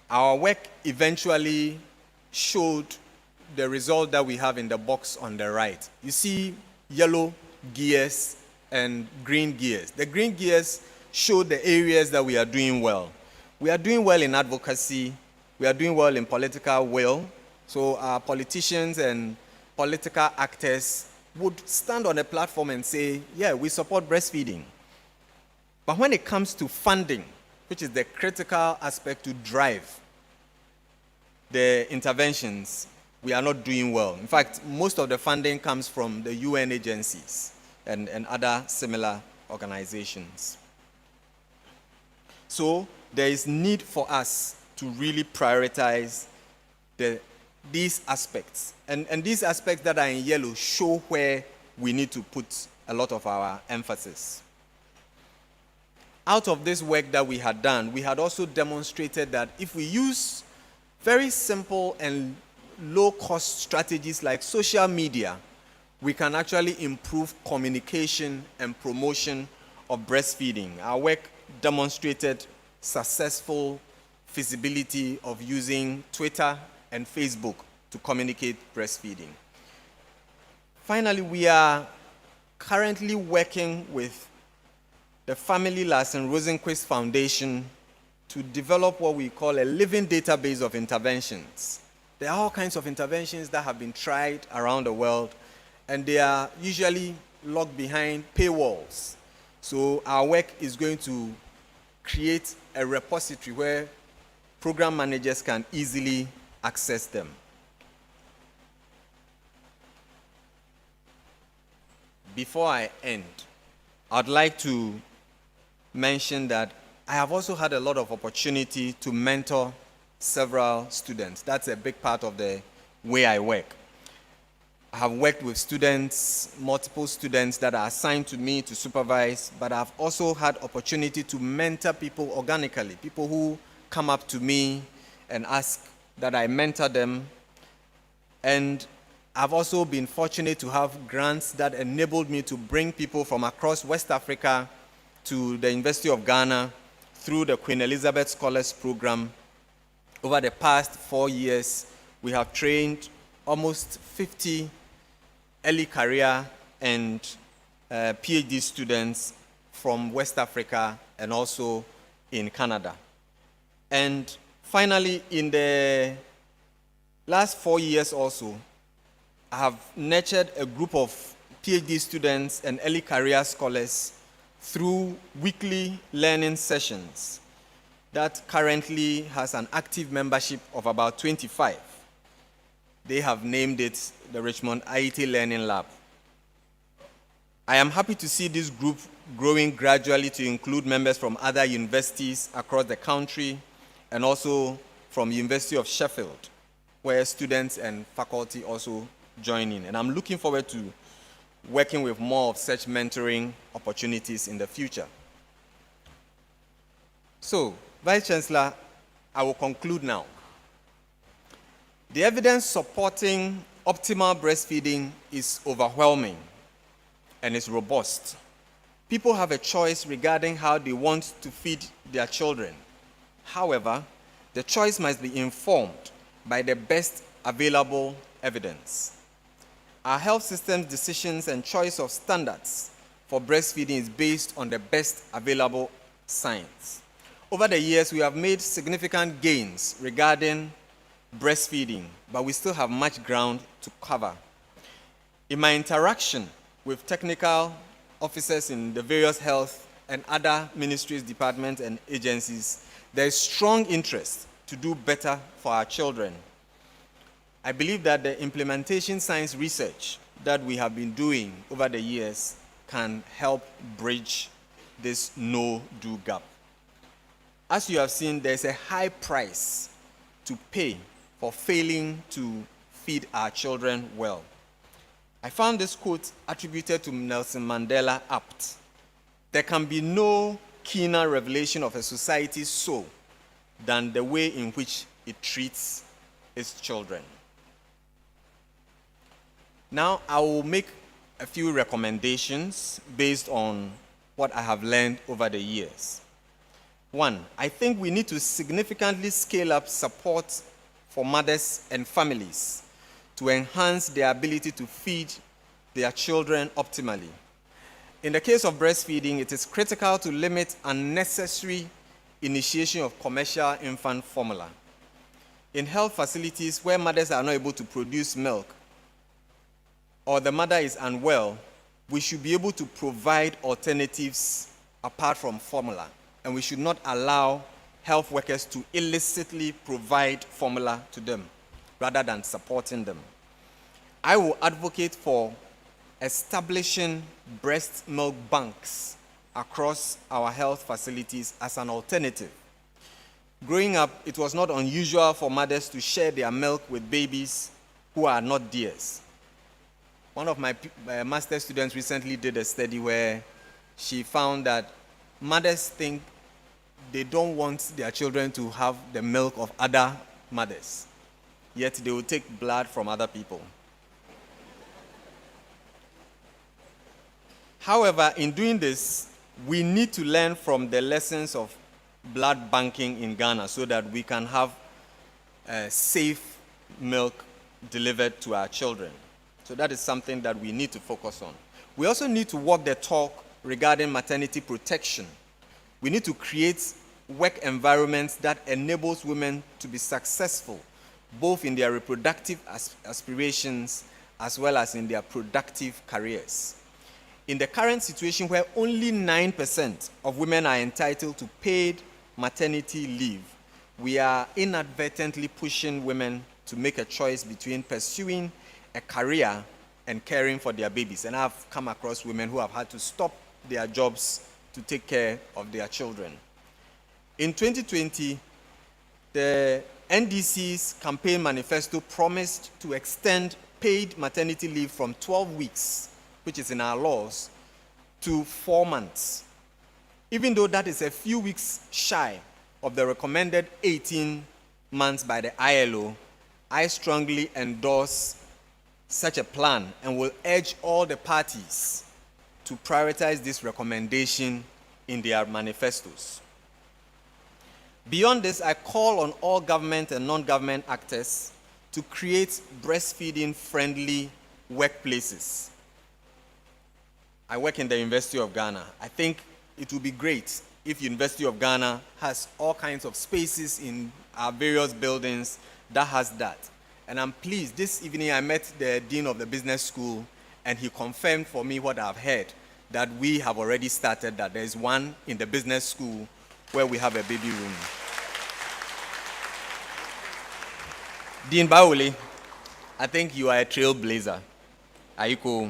[SPEAKER 12] Our work eventually showed the result that we have in the box on the right. You see yellow gears and green gears. The green gears show the areas that we are doing well. We are doing well in advocacy. We are doing well in political will. So our politicians and political actors would stand on a platform and say, yeah, we support breastfeeding. But when it comes to funding, which is the critical aspect to drive the interventions, we are not doing well. In fact, most of the funding comes from the UN agencies and other similar organizations. So there is need for us to really prioritize these aspects. And these aspects that are in yellow show where we need to put a lot of our emphasis. Out of this work that we had done, we had also demonstrated that if we use very simple and low-cost strategies like social media, we can actually improve communication and promotion of breastfeeding. Our work demonstrated successful feasibility of using Twitter and Facebook to communicate breastfeeding. Finally, we are currently working with the Family Larsen Rosenquist Foundation to develop what we call a living database of interventions. There are all kinds of interventions that have been tried around the world, and they are usually locked behind paywalls. So our work is going to create a repository where program managers can easily access them. Before I end, I'd like to mention that I have also had a lot of opportunity to mentor several students. That's a big part of the way I work. I have worked with students, multiple students that are assigned to me to supervise, but I've also had opportunity to mentor people organically, people who come up to me and ask that I mentor them. And I've also been fortunate to have grants that enabled me to bring people from across West Africa to the University of Ghana through the Queen Elizabeth Scholars Program. Over the past 4 years, we have trained almost 50 early career and PhD students from West Africa and also in Canada. And finally, in the last 4 years also, I have nurtured a group of PhD students and early career scholars through weekly learning sessions that currently has an active membership of about 25. They have named it the Richmond Nii Okai Learning Lab. I am happy to see this group growing gradually to include members from other universities across the country and also from University of Sheffield, where students and faculty also join in. And I'm looking forward to working with more of such mentoring opportunities in the future. So, Vice Chancellor, I will conclude now. The evidence supporting optimal breastfeeding is overwhelming and is robust. People have a choice regarding how they want to feed their children. However, the choice must be informed by the best available evidence. Our health system's decisions and choice of standards for breastfeeding is based on the best available science. Over the years, we have made significant gains regarding breastfeeding, but we still have much ground to cover. In my interaction with technical officers in the various health and other ministries, departments, and agencies, there is strong interest to do better for our children. I believe that the implementation science research that we have been doing over the years can help bridge this no-do gap. As you have seen, there's a high price to pay for failing to feed our children well. I found this quote attributed to Nelson Mandela apt. There can be no keener revelation of a society's soul than the way in which it treats its children. Now, I will make a few recommendations based on what I have learned over the years. One, I think we need to significantly scale up support for mothers and families to enhance their ability to feed their children optimally. In the case of breastfeeding, it is critical to limit unnecessary initiation of commercial infant formula. In health facilities where mothers are not able to produce milk or the mother is unwell, we should be able to provide alternatives apart from formula, and we should not allow health workers to illicitly provide formula to them rather than supporting them. I will advocate for establishing breast milk banks across our health facilities as an alternative. Growing up, it was not unusual for mothers to share their milk with babies who are not theirs. One of my master's students recently did a study where she found that mothers think they don't want their children to have the milk of other mothers, yet they will take blood from other people. However, in doing this, we need to learn from the lessons of blood banking in Ghana so that we can have safe milk delivered to our children. So that is something that we need to focus on. We also need to walk the talk regarding maternity protection. We need to create work environments that enables women to be successful, both in their reproductive aspirations as well as in their productive careers. In the current situation where only 9% of women are entitled to paid maternity leave, we are inadvertently pushing women to make a choice between pursuing a career and caring for their babies. And I've come across women who have had to stop their jobs to take care of their children. In 2020, the NDC's campaign manifesto promised to extend paid maternity leave from 12 weeks, which is in our laws, to 4 months. Even though that is a few weeks shy of the recommended 18 months by the ILO, I strongly endorse such a plan and will urge all the parties to prioritize this recommendation in their manifestos. Beyond this, I call on all government and non-government actors to create breastfeeding-friendly workplaces. I work in the University of Ghana. I think it would be great if University of Ghana has all kinds of spaces in our various buildings that has that. And I'm pleased. This evening I met the dean of the business school, and he confirmed for me what I've heard, that we have already started, that there's one in the business school where we have a baby room. Dean Bauli, I think you are a trailblazer. Are you cool?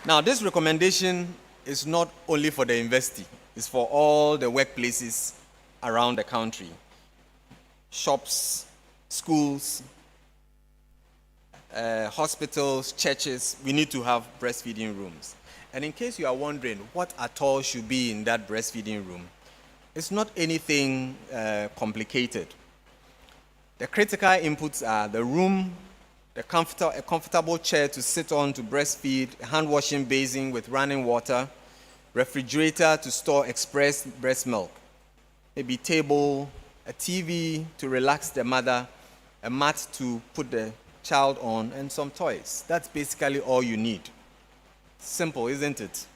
[SPEAKER 12] Now, this recommendation is not only for the university, it's for all the workplaces around the country. Shops, schools, hospitals, churches, we need to have breastfeeding rooms. And in case you are wondering what at all should be in that breastfeeding room, it's not anything complicated. The critical inputs are the room, a comfortable chair to sit on to breastfeed, a hand washing basin with running water, refrigerator to store express breast milk, maybe table, a TV to relax the mother, a mat to put the child on, and some toys. That's basically all you need. Simple, isn't it?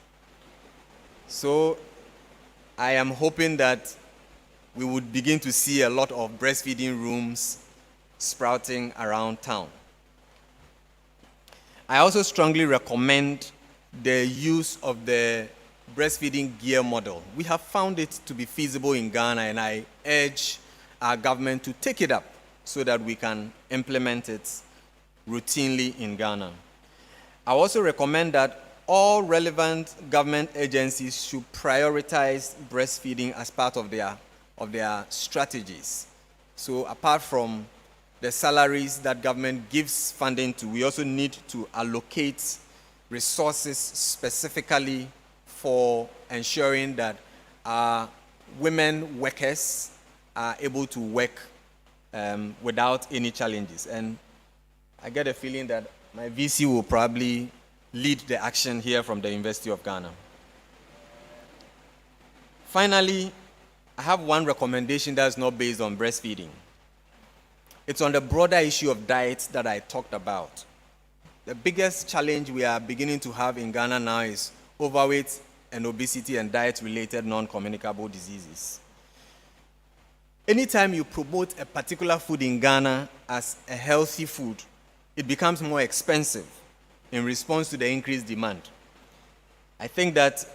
[SPEAKER 12] So I am hoping that we would begin to see a lot of breastfeeding rooms sprouting around town. I also strongly recommend the use of the breastfeeding gear model. We have found it to be feasible in Ghana, and I urge our government to take it up so that we can implement it routinely in Ghana. I also recommend that all relevant government agencies should prioritize breastfeeding as part of their strategies. So apart from the salaries that government gives funding to, we also need to allocate resources specifically for ensuring that our women workers are able to work without any challenges. And I get a feeling that my VC will probably lead the action here from the University of Ghana. Finally, I have one recommendation that's not based on breastfeeding. It's on the broader issue of diet that I talked about. The biggest challenge we are beginning to have in Ghana now is overweight and obesity and diet-related non-communicable diseases. Anytime you promote a particular food in Ghana as a healthy food, it becomes more expensive in response to the increased demand. I think that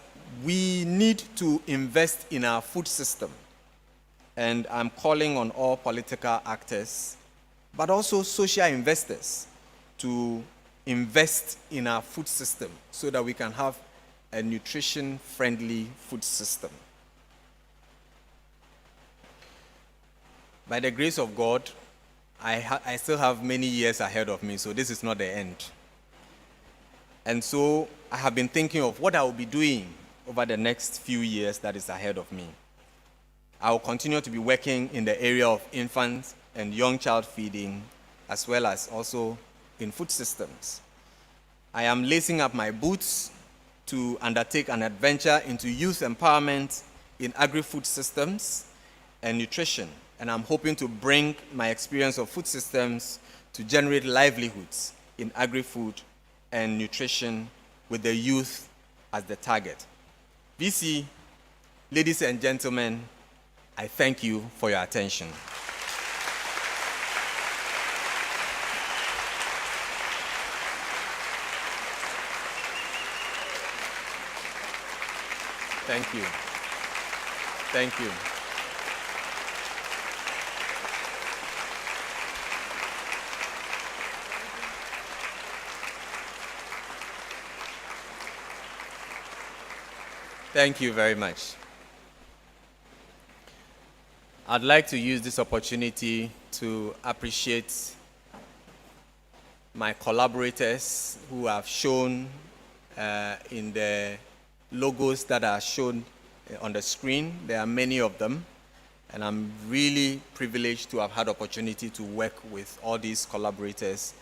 [SPEAKER 12] we need to invest in our food system, and I'm calling on all political actors, but also social investors, to invest in our food system so that we can have a nutrition-friendly food system. By the grace of God, I still have many years ahead of me, so this is not the end. And so I have been thinking of what I will be doing over the next few years that is ahead of me. I will continue to be working in the area of infant and young child feeding, as well as also in food systems. I am lacing up my boots to undertake an adventure into youth empowerment in agri-food systems and nutrition. And I'm hoping to bring my experience of food systems to generate livelihoods in agri-food and nutrition with the youth as the target. VC, ladies and gentlemen, I thank you for your attention. Thank you. Thank you. Thank you very much. I'd like to use this opportunity to appreciate my collaborators who have shown in the logos that are shown on the screen. There are many of them, and I'm really privileged to have had opportunity to work with all these collaborators,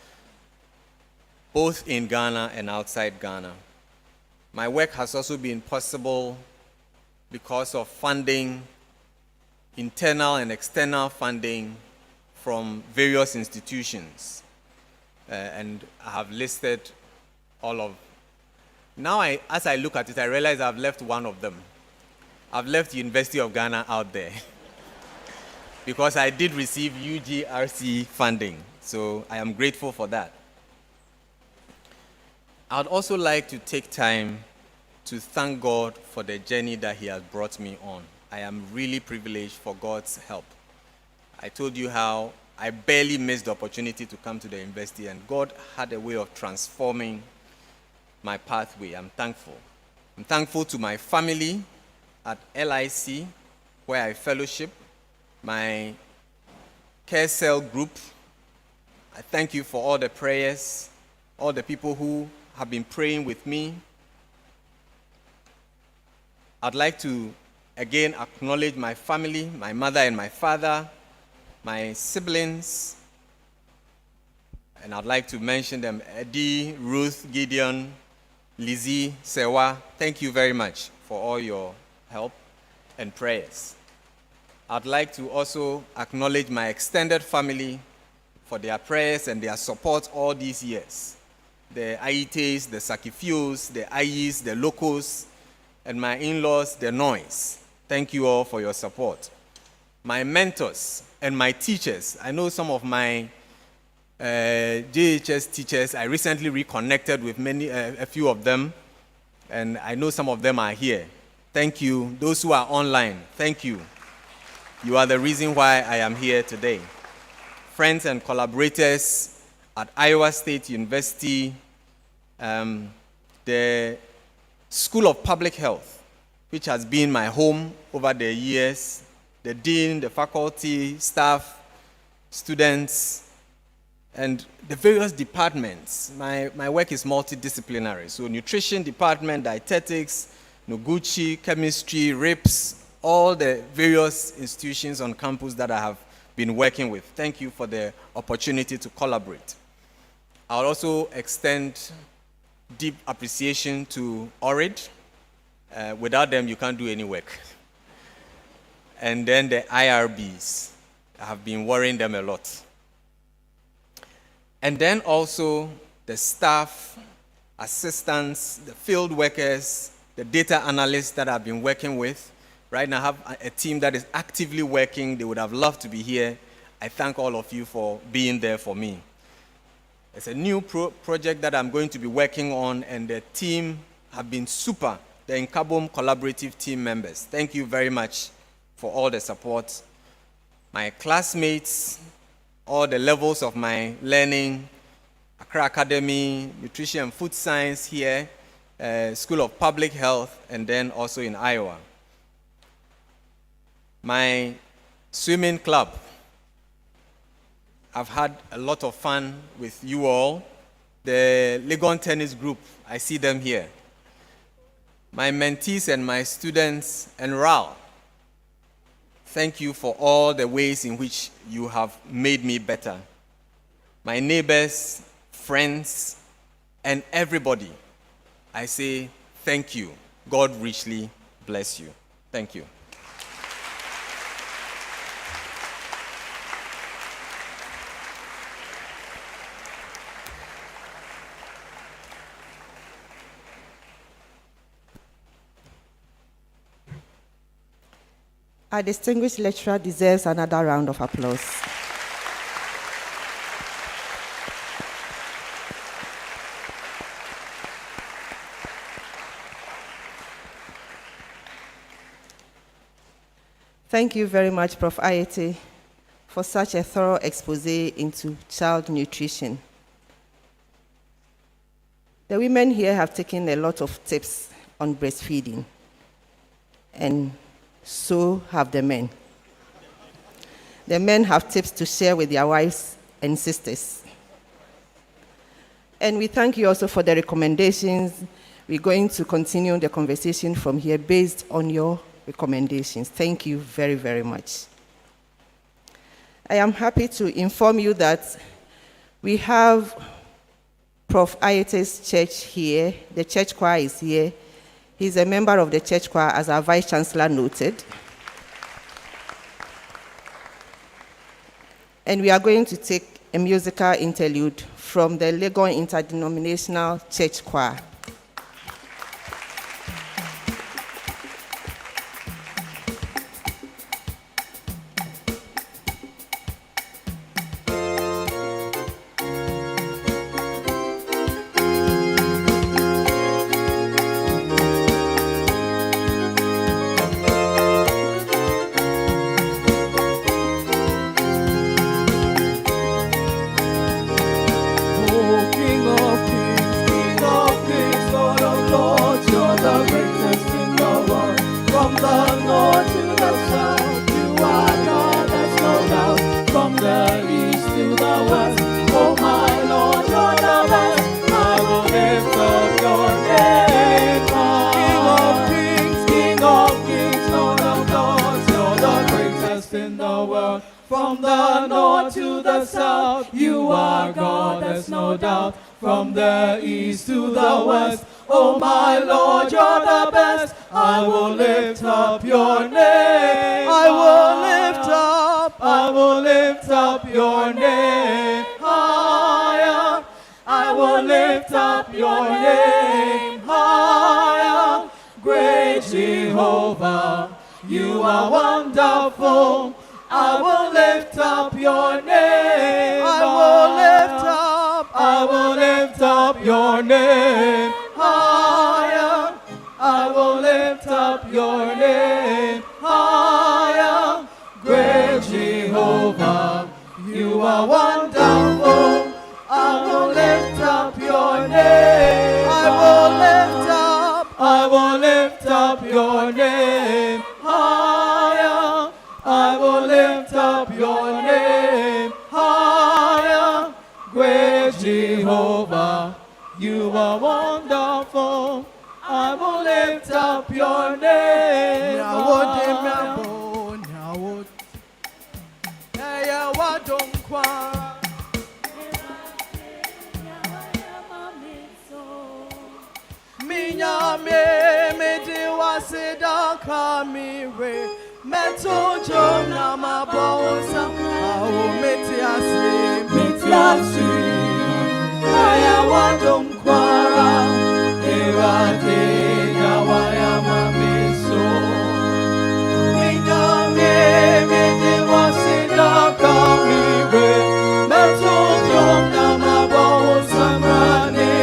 [SPEAKER 12] both in Ghana and outside Ghana. My work has also been possible because of funding, internal and external funding from various institutions. And I have listed all of. Now, as I look at it, I realize I've left one of them. I've left the University of Ghana out there because I did receive UGRC funding. So I am grateful for that. I'd also like to take time to thank God for the journey that He has brought me on. I am really privileged for God's help. I told you how I barely missed the opportunity to come to the university, and God had a way of transforming my pathway. I'm thankful. I'm thankful to my family at LIC, where I fellowship, my care cell group. I thank you for all the prayers, all the people who have been praying with me. I'd like to again acknowledge my family, my mother and my father, my siblings, and I'd like to mention them: Eddie, Ruth, Gideon, Lizzie, Sewa. Thank you very much for all your help and prayers. I'd like to also acknowledge my extended family for their prayers and their support all these years. The Aryeeteys, the Sakifios, the Ayis, the Locos, and my in-laws, the Noise. Thank you all for your support. My mentors and my teachers. I know some of my JHS teachers. I recently reconnected with a few of them, and I know some of them are here. Thank you. Those who are online, thank you. You are the reason why I am here today. Friends and collaborators at Iowa State University, the School of Public Health, which has been my home over the years, the dean, the faculty, staff, students, and the various departments. My work is multidisciplinary. So nutrition department, dietetics, Noguchi, chemistry, RIPS, all the various institutions on campus that I have been working with. Thank you for the opportunity to collaborate. I'll also extend deep appreciation to ORID. Without them, you can't do any work. And then the IRBs. I have been worrying them a lot. And then also the staff, assistants, the field workers, the data analysts that I've been working with. Right now I have a team that is actively working. They would have loved to be here. I thank all of you for being there for me. It's a new project that I'm going to be working on, and the team have been super. The Nkabom Collaborative team members. Thank you very much for all the support. My classmates, all the levels of my learning, Accra Academy, Nutrition and Food Science here, School of Public Health, and then also in Iowa. My swimming club, I've had a lot of fun with you all. The Legon Tennis Group, I see them here. My mentees and my students, and RAL, thank you for all the ways in which you have made me better. My neighbors, friends, and everybody, I say thank you. God richly bless you. Thank you.
[SPEAKER 8] Our distinguished lecturer deserves another round of applause. Thank you very much, Prof. Aryeetey, for such a thorough expose into child nutrition. The women here have taken a lot of tips on breastfeeding, and so have the men. The men have tips to share with their wives and sisters. And we thank you also for the recommendations. We're going to continue the conversation from here based on your recommendations. Thank you very, very much. I am happy to inform you that we have Prof. Aryeetey's church here. The church choir is here. He's a member of the church choir, as our Vice Chancellor noted. And we are going to take a musical interlude from the Legon Interdenominational Church Choir.
[SPEAKER 13] You are wonderful. I will lift up your name. your name higher. I will lift up your name higher. Great Jehovah, you are wonderful. I will lift up your name higher. Minyame medi wasida kamire meto jom na mabonsa awo metiasi aya wadom kwara ewate nyawaya mameso minyame medi wasida kamire meto jom na mabonsa mane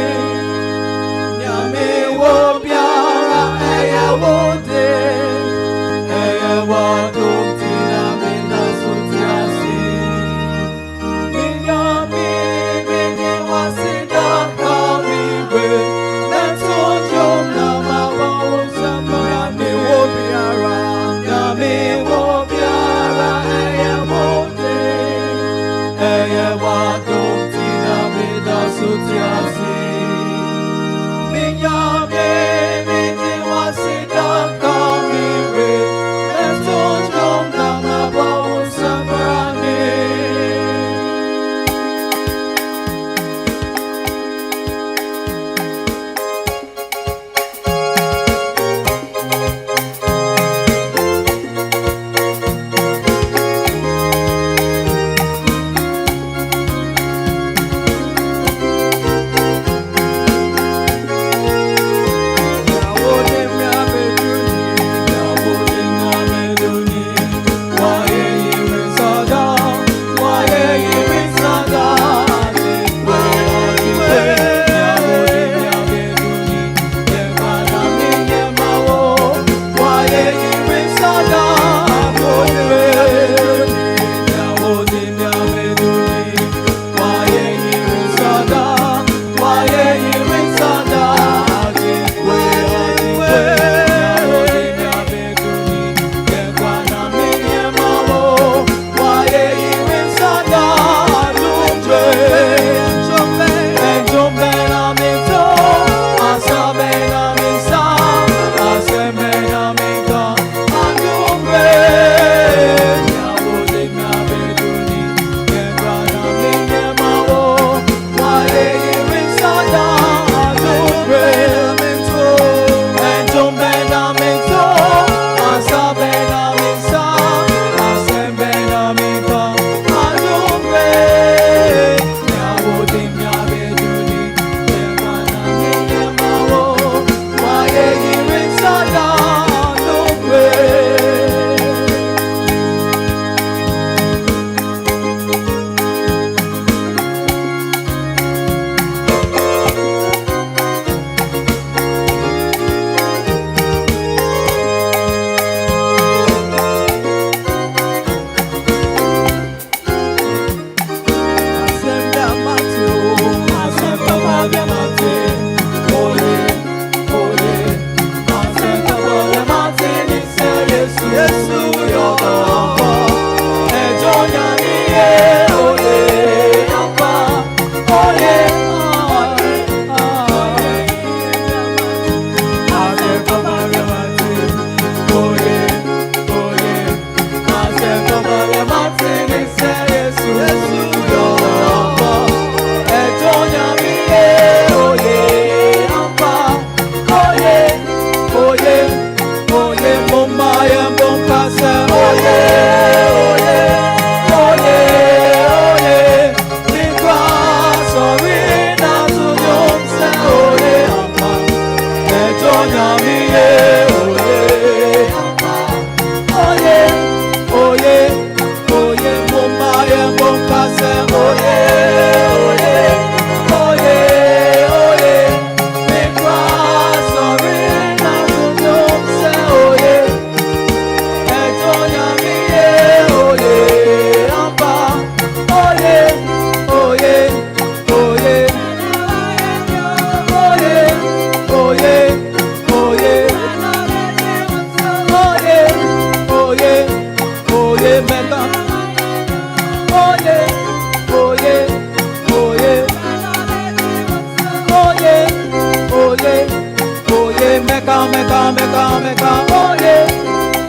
[SPEAKER 13] meka, meka, oh yeah,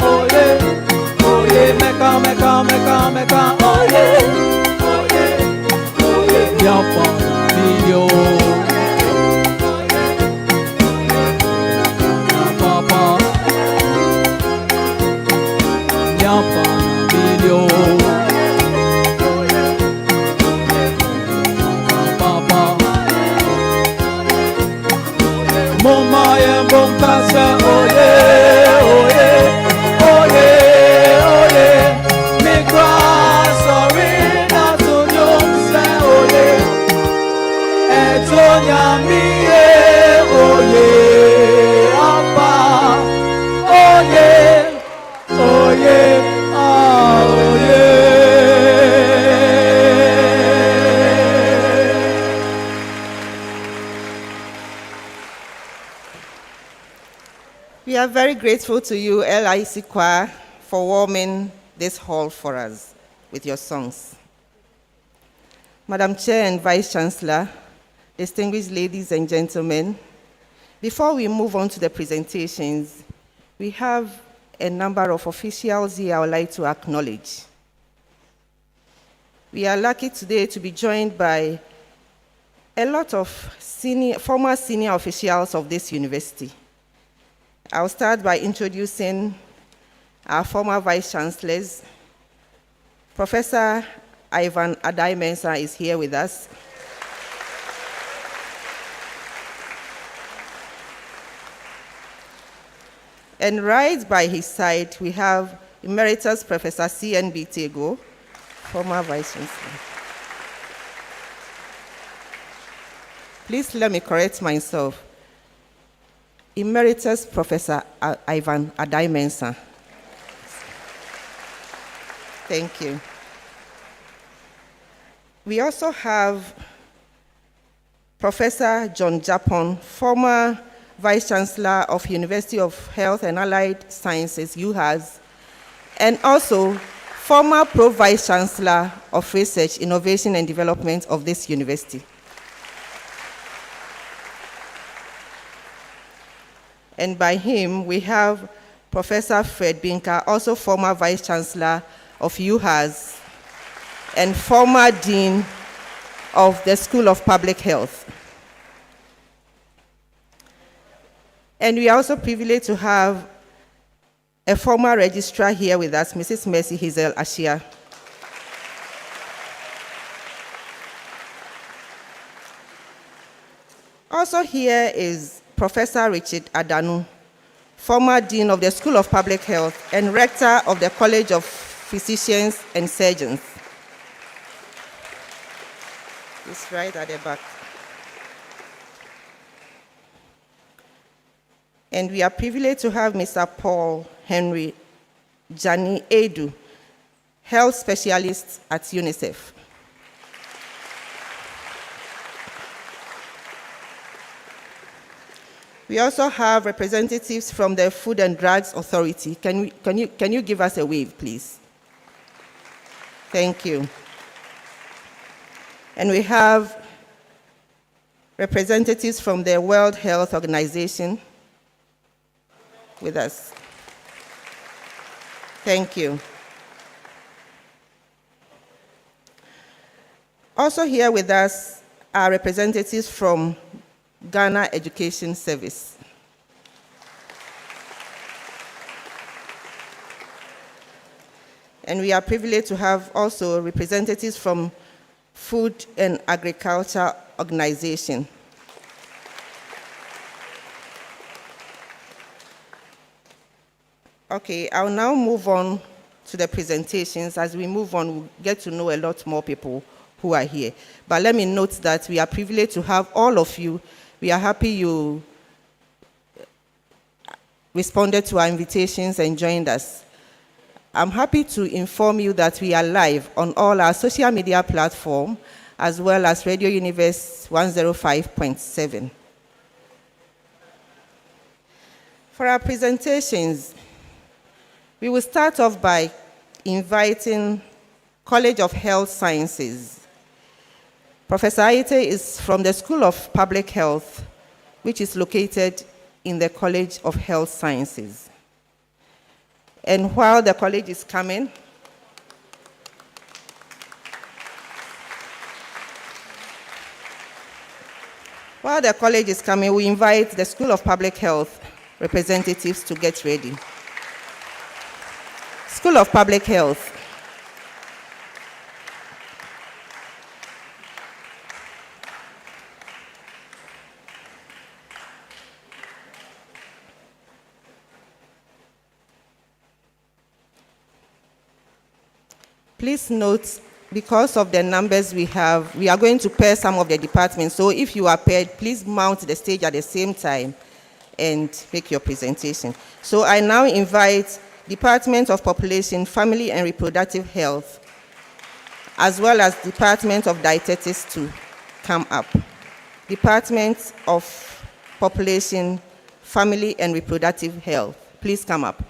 [SPEAKER 13] oh yeah, oh yeah, meka, meka, meka, meka, oh yeah, oh yeah, oh yeah, yapa video, papa, yapa video, papa. Mama and Bonkasa, oh yeah, oh yeah, oh yeah, oh yeah. Me cross sorry not to you say, oh yeah. Etonya me, oh yeah, Abba, oh yeah, oh yeah, oh yeah.
[SPEAKER 8] We are very grateful to you, LIC Choir, for warming this hall for us with your songs. Madam Chair and Vice Chancellor, distinguished ladies and gentlemen, before we move on to the presentations, we have a number of officials here I would like to acknowledge. We are lucky today to be joined by a lot of former senior officials of this university. I'll start by introducing our former vice chancellors. Professor Ivan Adai-Mensah is here with us. And right by his side, we have Emeritus Professor C.N.B. Tego, former vice chancellor. Please let me correct myself. Emeritus Professor Ivan Adai-Mensah. Thank you. We also have Professor John Japon, former Vice Chancellor of University of Health and Allied Sciences, UHAS, and also former Pro-Vice Chancellor of Research, Innovation and Development of this university. And by him, we have Professor Fred Binka, also former Vice Chancellor of UHAS and former Dean of the School of Public Health. And we are also privileged to have a former registrar here with us, Mrs. Mercy Hazel Ashia. Also here is Professor Richard Adanu, former Dean of the School of Public Health and Rector of the College of Physicians and Surgeons. It's right at the back. And we are privileged to have Mr. Paul Henry Jani Edu, health specialist at UNICEF. We also have representatives from the Food and Drugs Authority. Can you give us a wave, please? Thank you. And we have representatives from the World Health Organization with us. Thank you. Also here with us are representatives from Ghana Education Service. And we are privileged to have also representatives from Food and Agriculture Organization. Okay, I'll now move on to the presentations. As we move on, we'll get to know a lot more people who are here. But let me note that we are privileged to have all of you. We are happy you responded to our invitations and joined us. I'm happy to inform you that we are live on all our social media platforms, as well as Radio Universe 105.7. For our presentations, we will start off by inviting College of Health Sciences. Professor Aryeetey is from the School of Public Health, which is located in the College of Health Sciences. And while the college is coming, we invite the School of Public Health representatives to get ready. School of Public Health. Please note, because of the numbers we have, we are going to pair some of the departments. So if you are paired, please mount the stage at the same time and make your presentation. So I now invite Department of Population, Family and Reproductive Health, as well as Department of Dietetics to come up. Department of Population, Family and Reproductive Health, please come up.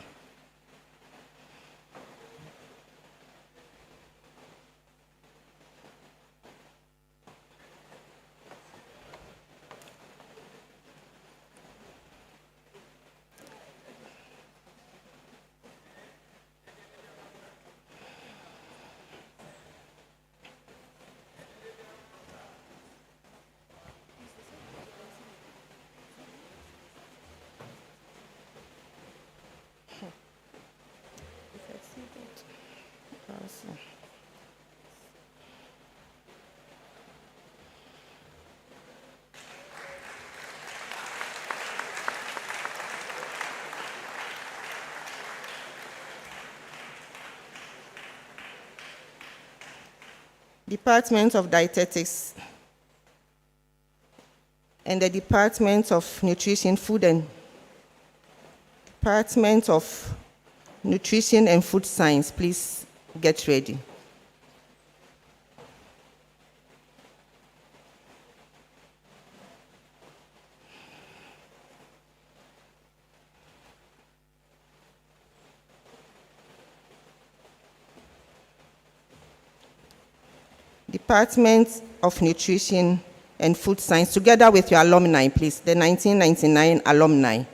[SPEAKER 8] Department of Dietetics and the Department of Nutrition, Food and Department of Nutrition and Food Science, please get ready. Department of Nutrition and Food Science, together with your alumni, please, the 1999 alumni.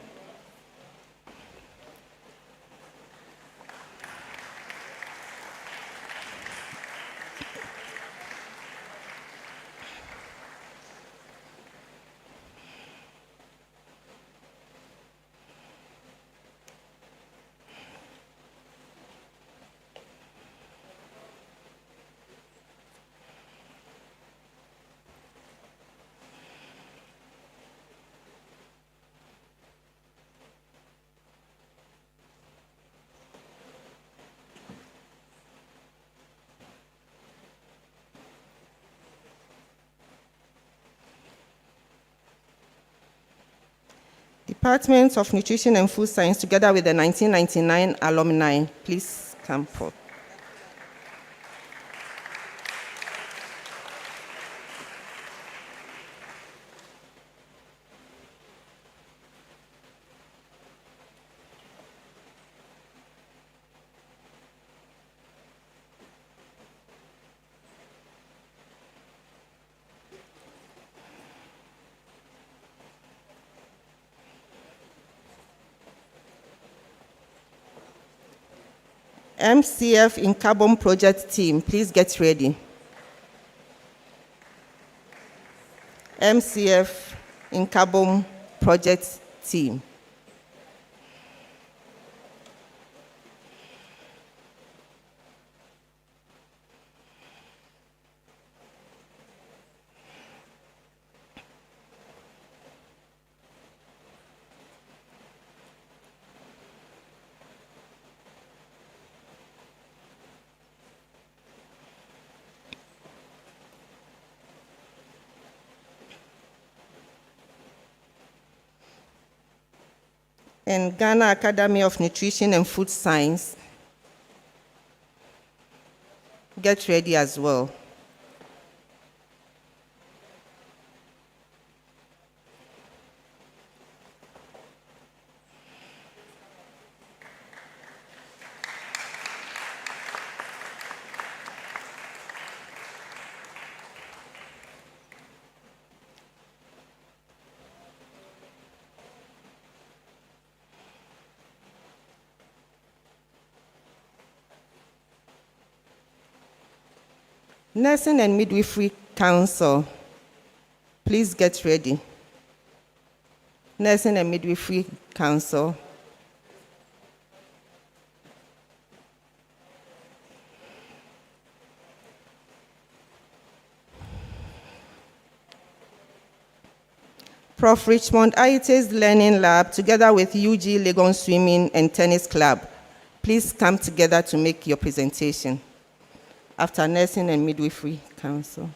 [SPEAKER 8] Department of Nutrition and Food Science, together with the 1999 alumni, please come forth. MCF in Carbon Project team, please get ready. MCF in Carbon Project team. And Ghana Academy of Nutrition and Food Science, get ready as well. Nursing and Midwifery Council, please get ready. Nursing and Midwifery Council. Prof. Richmond Nii Okai Learning Lab, together with UG Legon Swimming and Tennis Club, please come together to make your presentation after Nursing and Midwifery Council.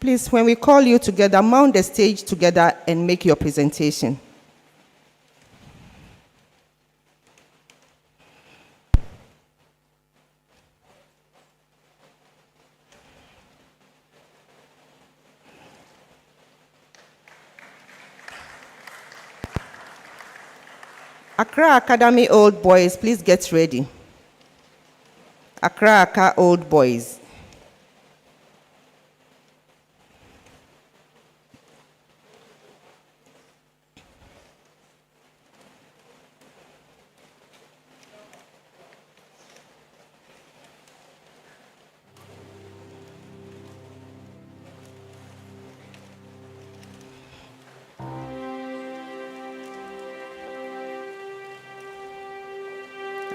[SPEAKER 8] Please, when we call you together, mount the stage together and make your presentation. Accra Academy Old Boys, please get ready. Accra Old Boys.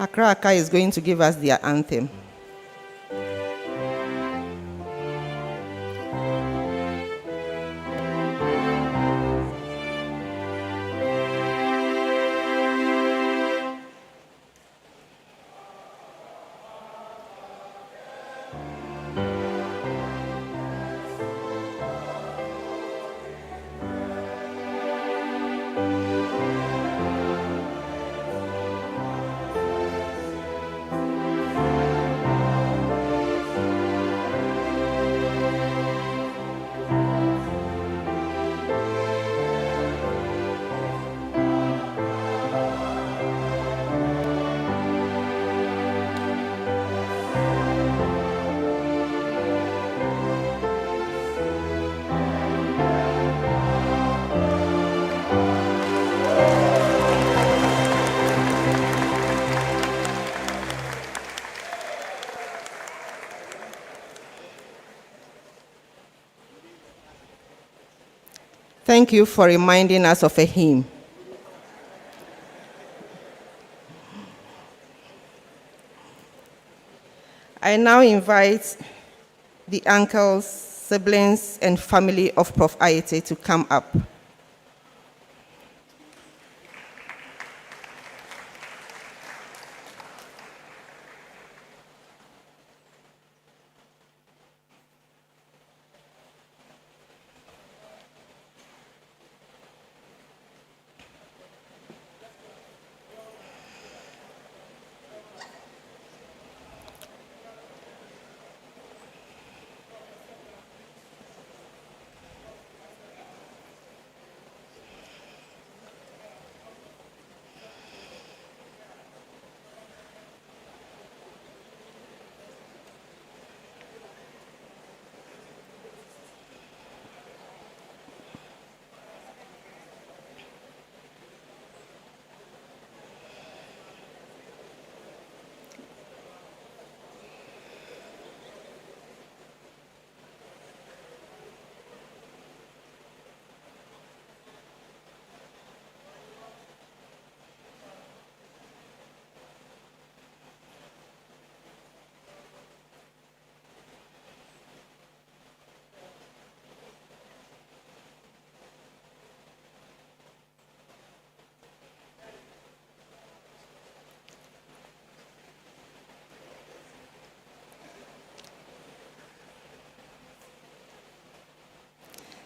[SPEAKER 8] Accra is going to give us their anthem. Thank you for reminding us of a hymn. I now invite the uncles, siblings, and family of Prof. Aryeetey to come up.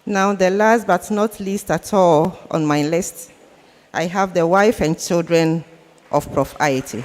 [SPEAKER 8] Now, the last but not least at all on my list, I have the wife and children of Prof. Aryeetey.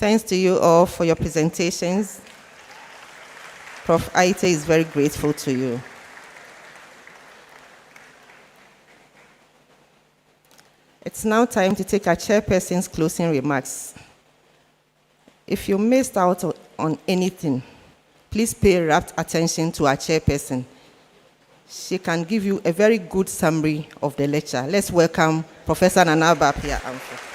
[SPEAKER 8] Thanks to you all for your presentations. Prof. Aryeetey is very grateful to you. It's now time to take our chairperson's closing remarks. If you missed out on anything, please pay rapt attention to our chairperson. She can give you a very good summary of the lecture. Let's welcome Professor Nana Bapia Amfo.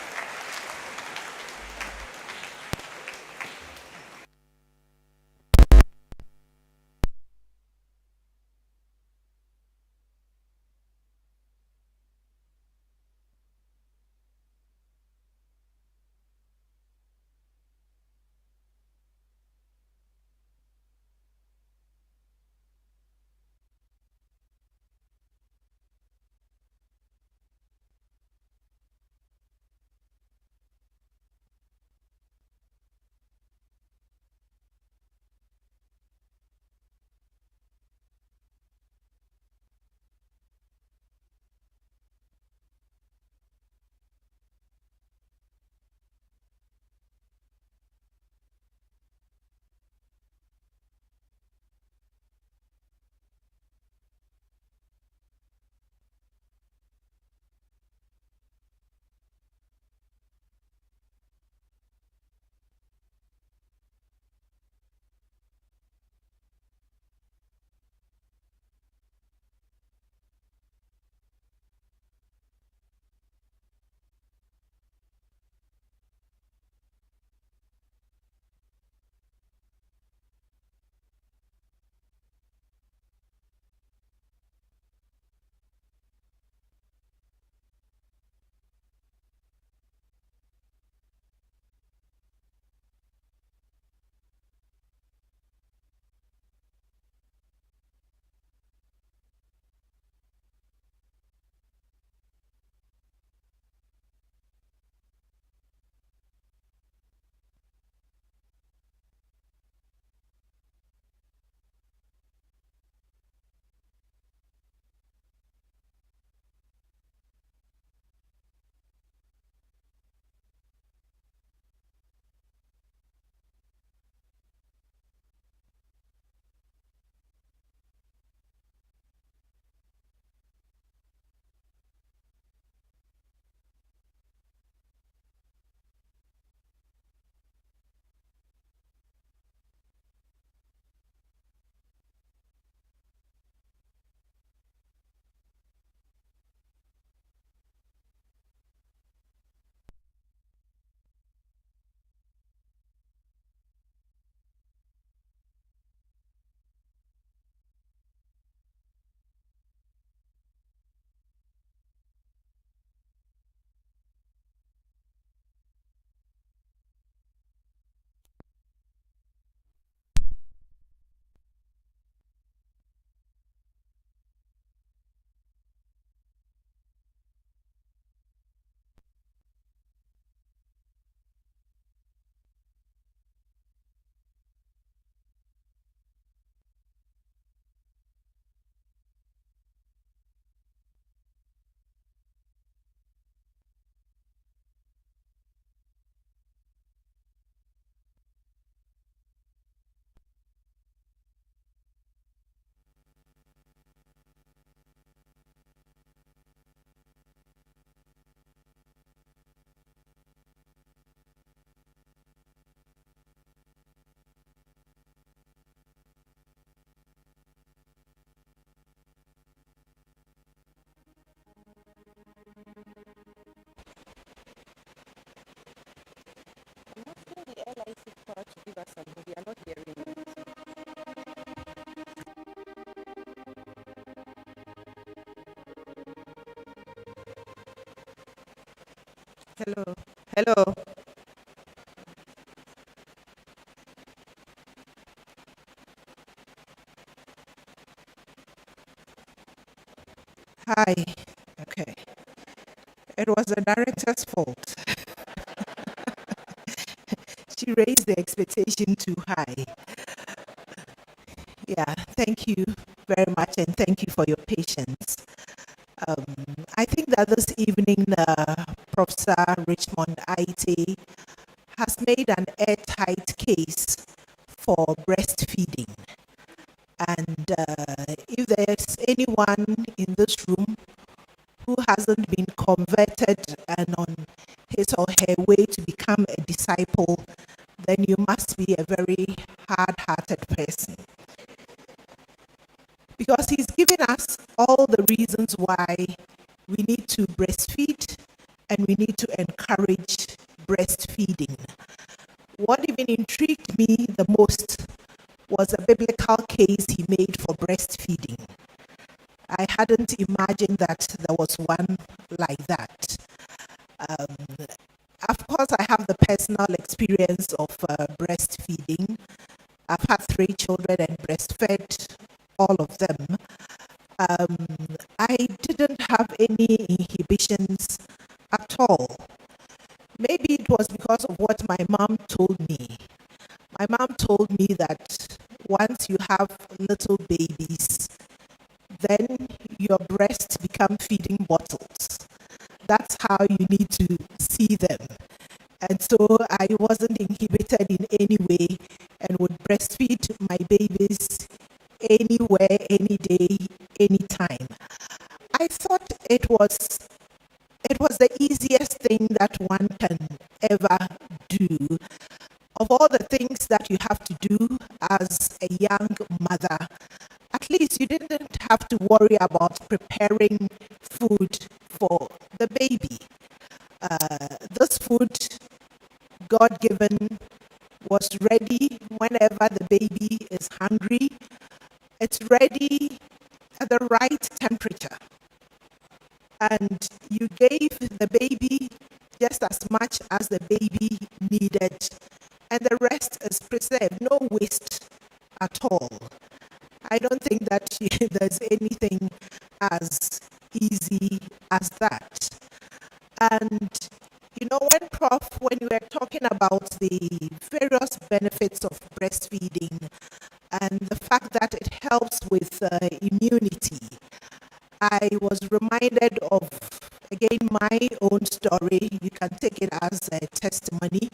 [SPEAKER 8] some, we are not hearing it. Hello. Hello. Hi. Okay. It was the director's fault. She raised the expectation too high. Yeah, thank you very much and thank you for your patience. I think that this evening, Professor Richmond Nii Okai has made an airtight case for breastfeeding. And if there's anyone in this room who hasn't been converted and on his or her way to become a disciple, then you must be a very hard-hearted person. Because he's given us all the reasons why we need to breastfeed and we need to encourage breastfeeding. What even intrigued me the most was a biblical case he made for breastfeeding. I hadn't imagined that there was one like that. Of course, I have the personal experience of breastfeeding. I've had 3 children and breastfed all of them. I didn't have any inhibitions at all. Maybe it was because of what my mom told me. My mom told me that once you have little babies, then your breasts become feeding bottles. That's how you need to see them. And so I wasn't inhibited in any way and would breastfeed my babies anywhere, any day, anytime. I thought it was the easiest thing that one can ever do. Of all the things that you have to do as a young mother, at least you didn't have to worry about preparing food for the baby. This food, God-given, was ready whenever the baby is hungry. It's ready at the right temperature. And you gave the baby just as much as the baby needed, and the rest is preserved, no waste at all. I don't think that there's anything as easy as that. And you know, when you were talking about the various benefits of breastfeeding and the fact that it helps with immunity, I was reminded of, again, my own story. You can take it as a testimony.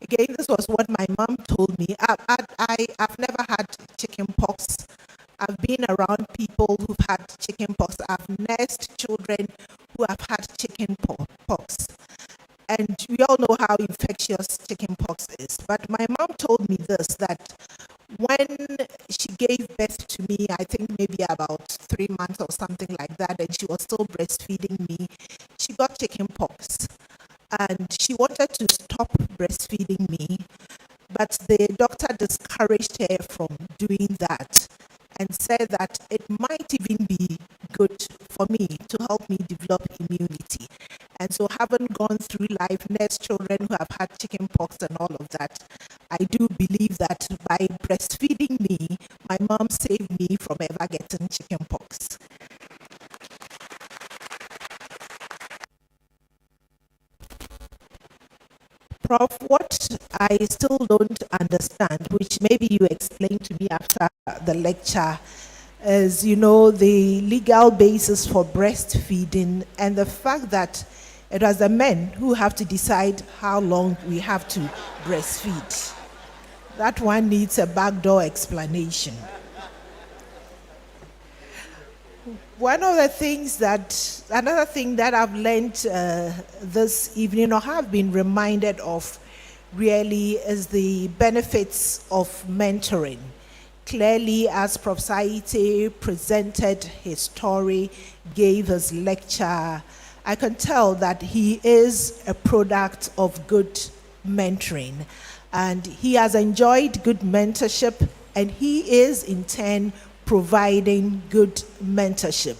[SPEAKER 8] Again, this was what my mom told me. I've never had chicken pox. I've been around people who've had chicken pox. I've nursed children who have had chicken pox. And we all know how infectious chicken pox is. But my mom told me this, that when she gave birth to me, I think maybe about 3 months or something like that, and she was still breastfeeding me, she got chicken pox. And she wanted to stop breastfeeding me, but the doctor discouraged her from doing that and said that it might even be good for me to help me develop immunity. And so, having gone through life, nursed children who have had chicken pox and all of that, I do believe that by breastfeeding me, my mom saved me from ever getting chicken pox. Prof, what I still don't understand, which maybe you explain to me after the lecture, is, you know, the legal basis for breastfeeding and the fact that it was the men who have to decide how long we have to breastfeed. That one needs a backdoor explanation. Another thing that I've learned this evening, or have been reminded of, really is the benefits of mentoring. Clearly, as Prof. Aryeetey presented his story, gave his lecture, I can tell that he is a product of good
[SPEAKER 10] mentoring. And he has enjoyed good mentorship, and he is in turn providing good mentorship.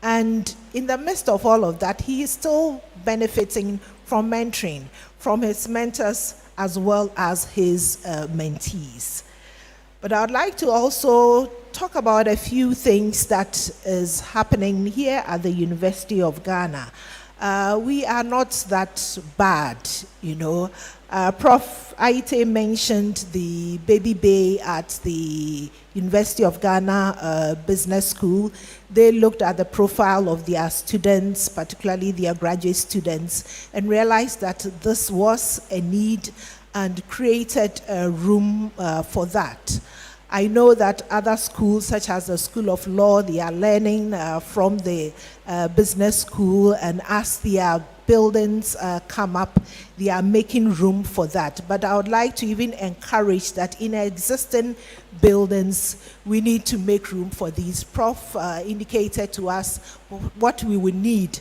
[SPEAKER 10] And in the midst of all of that, he is still benefiting from mentoring, from his mentors as well as his mentees. But I'd like to also talk about a few things that is happening here at the University of Ghana. We are not that bad, you know. Prof. Aryeetey mentioned the baby bay at the University of Ghana Business School. They looked at the profile of their students, particularly their graduate students, and realized that this was a need and created a room for that. I know that other schools, such as the School of Law, they are learning from the business school, and as their buildings come up, they are making room for that. But I would like to even encourage that in existing buildings, we need to make room for these. Prof indicated to us what we would need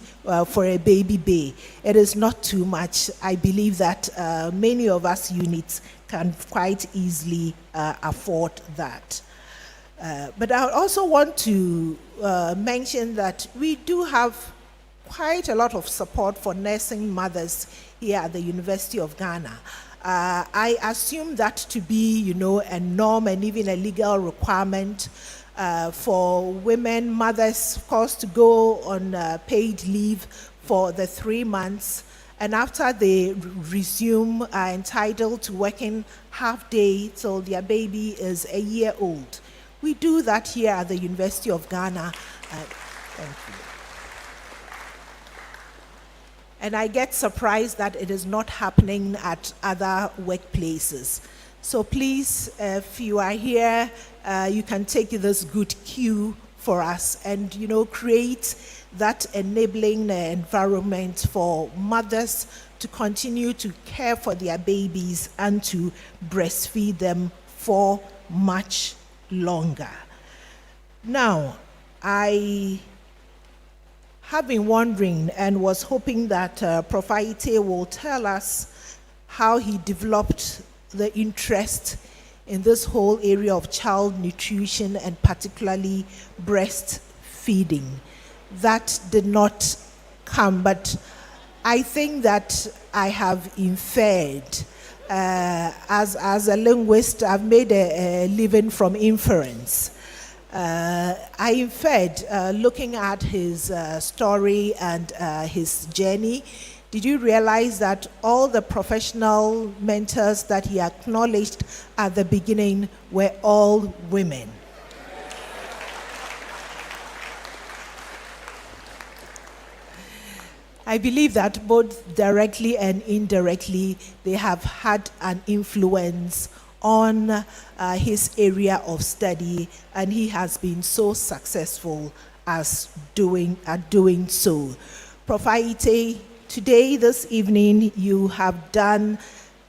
[SPEAKER 10] for a baby bay. It is not too much. I believe that many of us units can quite easily afford that. But I also want to mention that we do have quite a lot of support for nursing mothers here at the University of Ghana. I assume that to be, you know, a norm and even a legal requirement for women, mothers, of course, to go on paid leave for the 3 months, and after they resume, are entitled to working half day till their baby is a year old. We do that here at the University of Ghana. Thank you. And I get surprised that it is not happening at other workplaces. So please, if you are here, you can take this good cue for us and, you know, create that enabling environment for mothers to continue to care for their babies and to breastfeed them for much longer. Now, I have been wondering and was hoping that Prof. Aryeetey will tell us how he developed the interest in this whole area of child nutrition and particularly breastfeeding. That did not come, but I think that I have inferred. As a linguist, I've made a living from inference. I inferred, looking at his story and his journey, did you realize that all the professional mentors that he acknowledged at the beginning were all women? I believe that both directly and indirectly, they have had an influence on his area of study, and he has been so successful at doing so. Prof. Aryeetey, today, this evening, you have done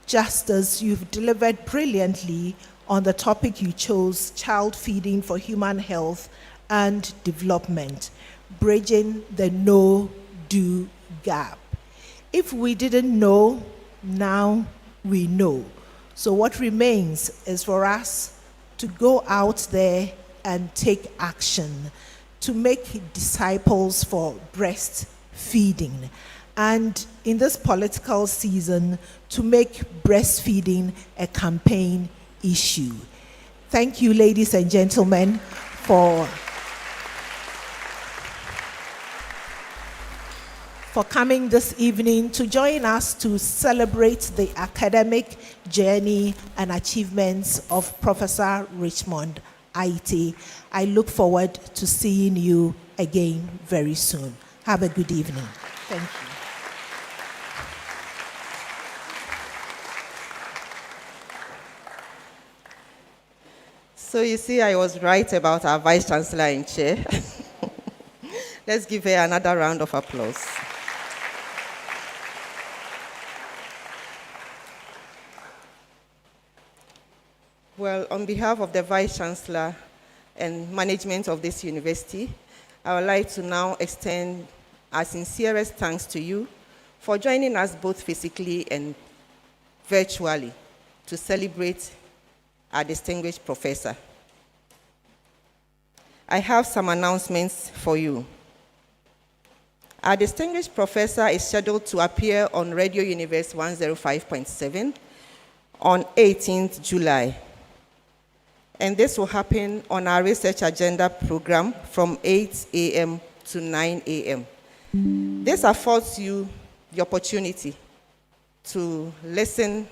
[SPEAKER 10] justice. You've delivered brilliantly on the topic you chose, child feeding for human health and development, bridging the no-do gap. If we didn't know, now we know. So what remains is for us to go out there and take action, to make disciples for breastfeeding, and in this political season, to make breastfeeding a campaign issue. Thank you, ladies and gentlemen, for coming this evening to join us to celebrate the academic journey and achievements of Professor Richmond Aryeetey. I look forward to seeing you again very soon. Have a good evening. Thank you.
[SPEAKER 8] So you see, I was right about our Vice Chancellor and Chair. Let's give her another round of applause. Well, on behalf of the Vice Chancellor and management of this university, I would like to now extend our sincerest thanks to you for joining us both physically and virtually to celebrate our distinguished professor. I have some announcements for you. Our distinguished professor is scheduled to appear on Radio Universe 105.7 on 18th July. And this will happen on our research agenda program from 8 a.m. to 9 a.m. This affords you the opportunity to listen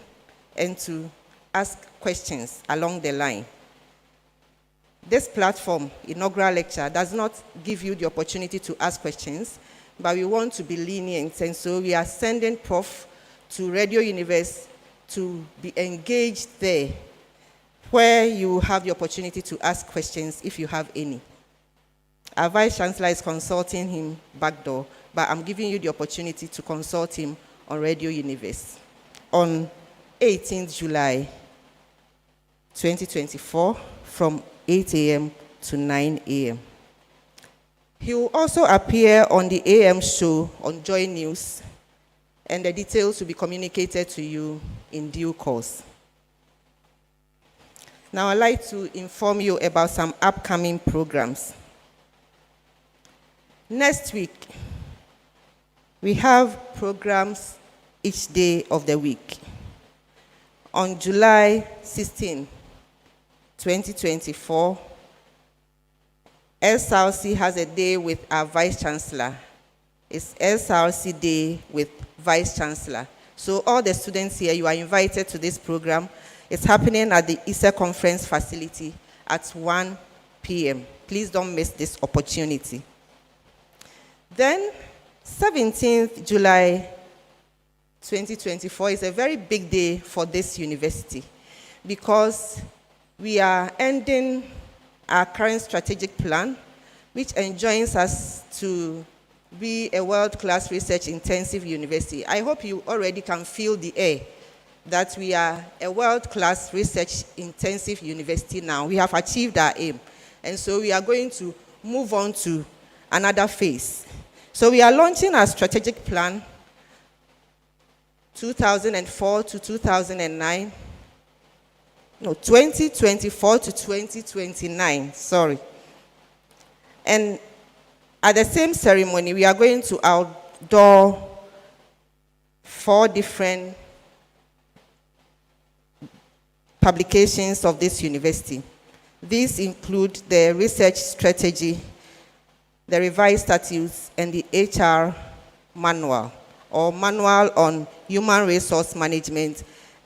[SPEAKER 8] and to ask questions along the line. This platform, Inaugural Lecture, does not give you the opportunity to ask questions, but we want to be lenient, and so we are sending Prof to Radio Universe to be engaged there, where you will have the opportunity to ask questions if you have any. Our Vice Chancellor is consulting him backdoor, but I'm giving you the opportunity to consult him on Radio Universe on 18th July 2024 from 8 a.m. to 9 a.m. He will also appear on the AM show on Joy News, and the details will be communicated to you in due course. Now I'd like to inform you about some upcoming programs. Next week, we have programs each day of the week. On July 16, 2024, SRC has a day with our Vice Chancellor. It's SRC Day with Vice Chancellor. So all the students here, you are invited to this program. It's happening at the ISA Conference Facility at 1 p.m. Please don't miss this opportunity. Then, 17th July 2024 is a very big day for this university because we are ending our current strategic plan, which enjoins us to be a world-class research-intensive university. I hope you already can feel the air that we are a world-class research-intensive university now. We have achieved our aim. And so we are going to move on to another phase. So we are launching our strategic plan 2004 to 2009. No, 2024 to 2029, sorry. And at the same ceremony, we are going to outdoor 4 different publications of this university. These include the research strategy, the revised statutes, and the HR manual, or manual on human resource management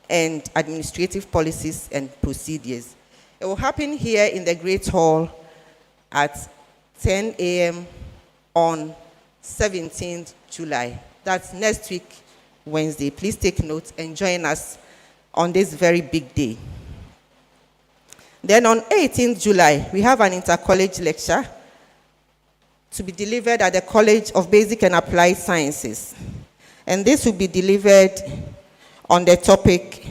[SPEAKER 8] and administrative policies and procedures. It will happen here in the Great Hall at 10 a.m. on 17th July. That's next week, Wednesday. Please take note and join us on this very big day. Then on 18th July, we have an inter-college lecture to be delivered at the College of Basic and Applied Sciences. And this will be delivered on the topic,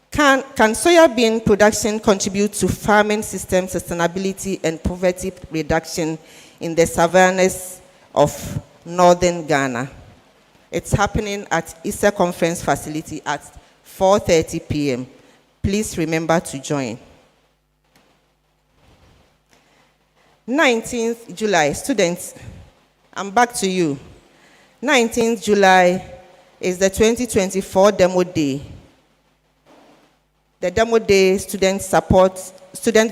[SPEAKER 8] can soybean production contribute to farming system sustainability and poverty reduction in the savannas of northern Ghana? It's happening at ISA Conference Facility at 4:30 p.m. Please remember to join. 19th July, students, I'm back to you. 19th July is the 2024 Demo Day. The Demo Day Student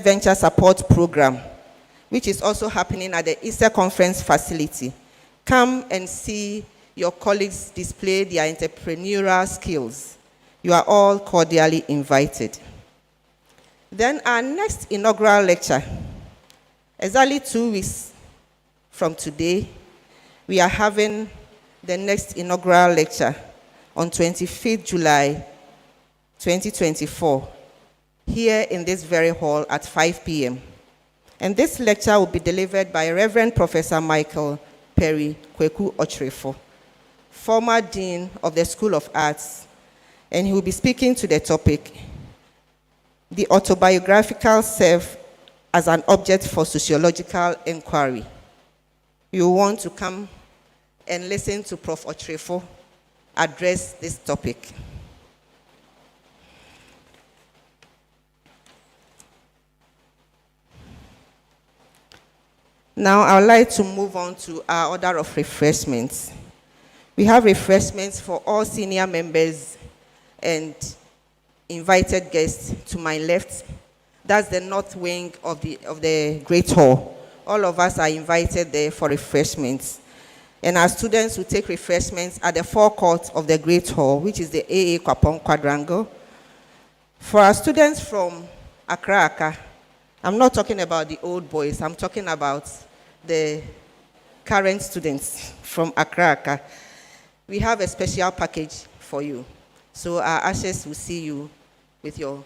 [SPEAKER 8] Venture Support Program, which is also happening at the ISA Conference Facility. Come and see your colleagues display their entrepreneurial skills. You are all cordially invited. Then our next inaugural lecture, exactly 2 weeks from today, we are having the next inaugural lecture on 25th July 2024, here in this very hall at 5 p.m. And this lecture will be delivered by Reverend Professor Michael Perry Kweku Ochrefo, former Dean of the School of Arts, and he will be speaking to the topic, the autobiographical self as an object for sociological inquiry. You want to come and listen to Prof. Ochrefo address this topic. Now, I would like to move on to our order of refreshments. We have refreshments for all senior members and invited guests to my left. That's the north wing of the Great Hall. All of us are invited there for refreshments. And our students will take refreshments at the forecourt of the Great Hall, which is the AA Kwapong Quadrangle. For our students from Accra, I'm not talking about the old boys, I'm talking about the current students from Accra. We have a special package for you. So our ushers will see you with your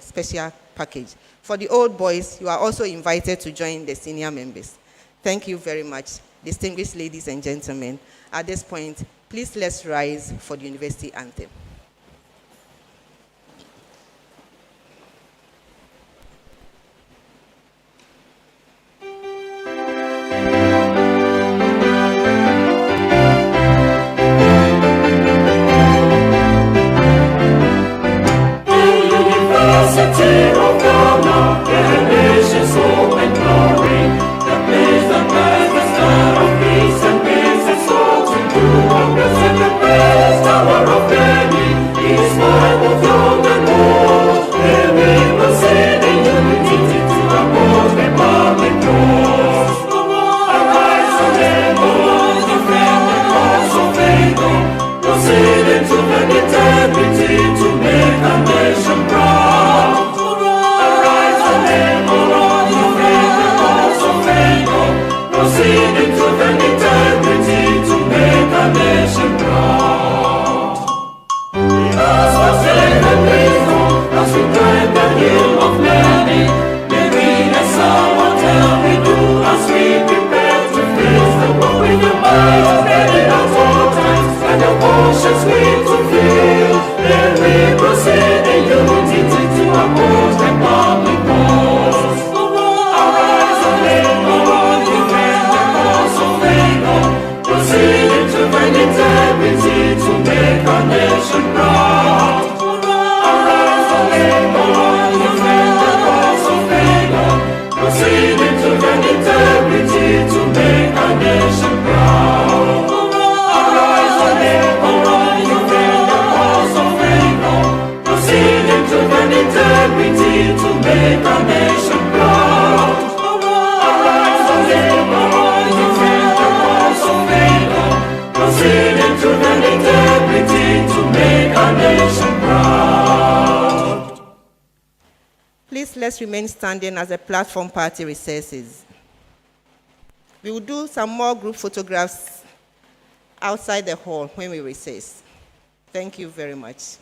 [SPEAKER 8] special package. For the old boys, you are also invited to join the senior members. Thank you very much, distinguished ladies and gentlemen. At this point, please let's rise for the university anthem. Please let's remain standing as the platform party recesses. We will do some more group photographs outside the hall when we recess. Thank you very much.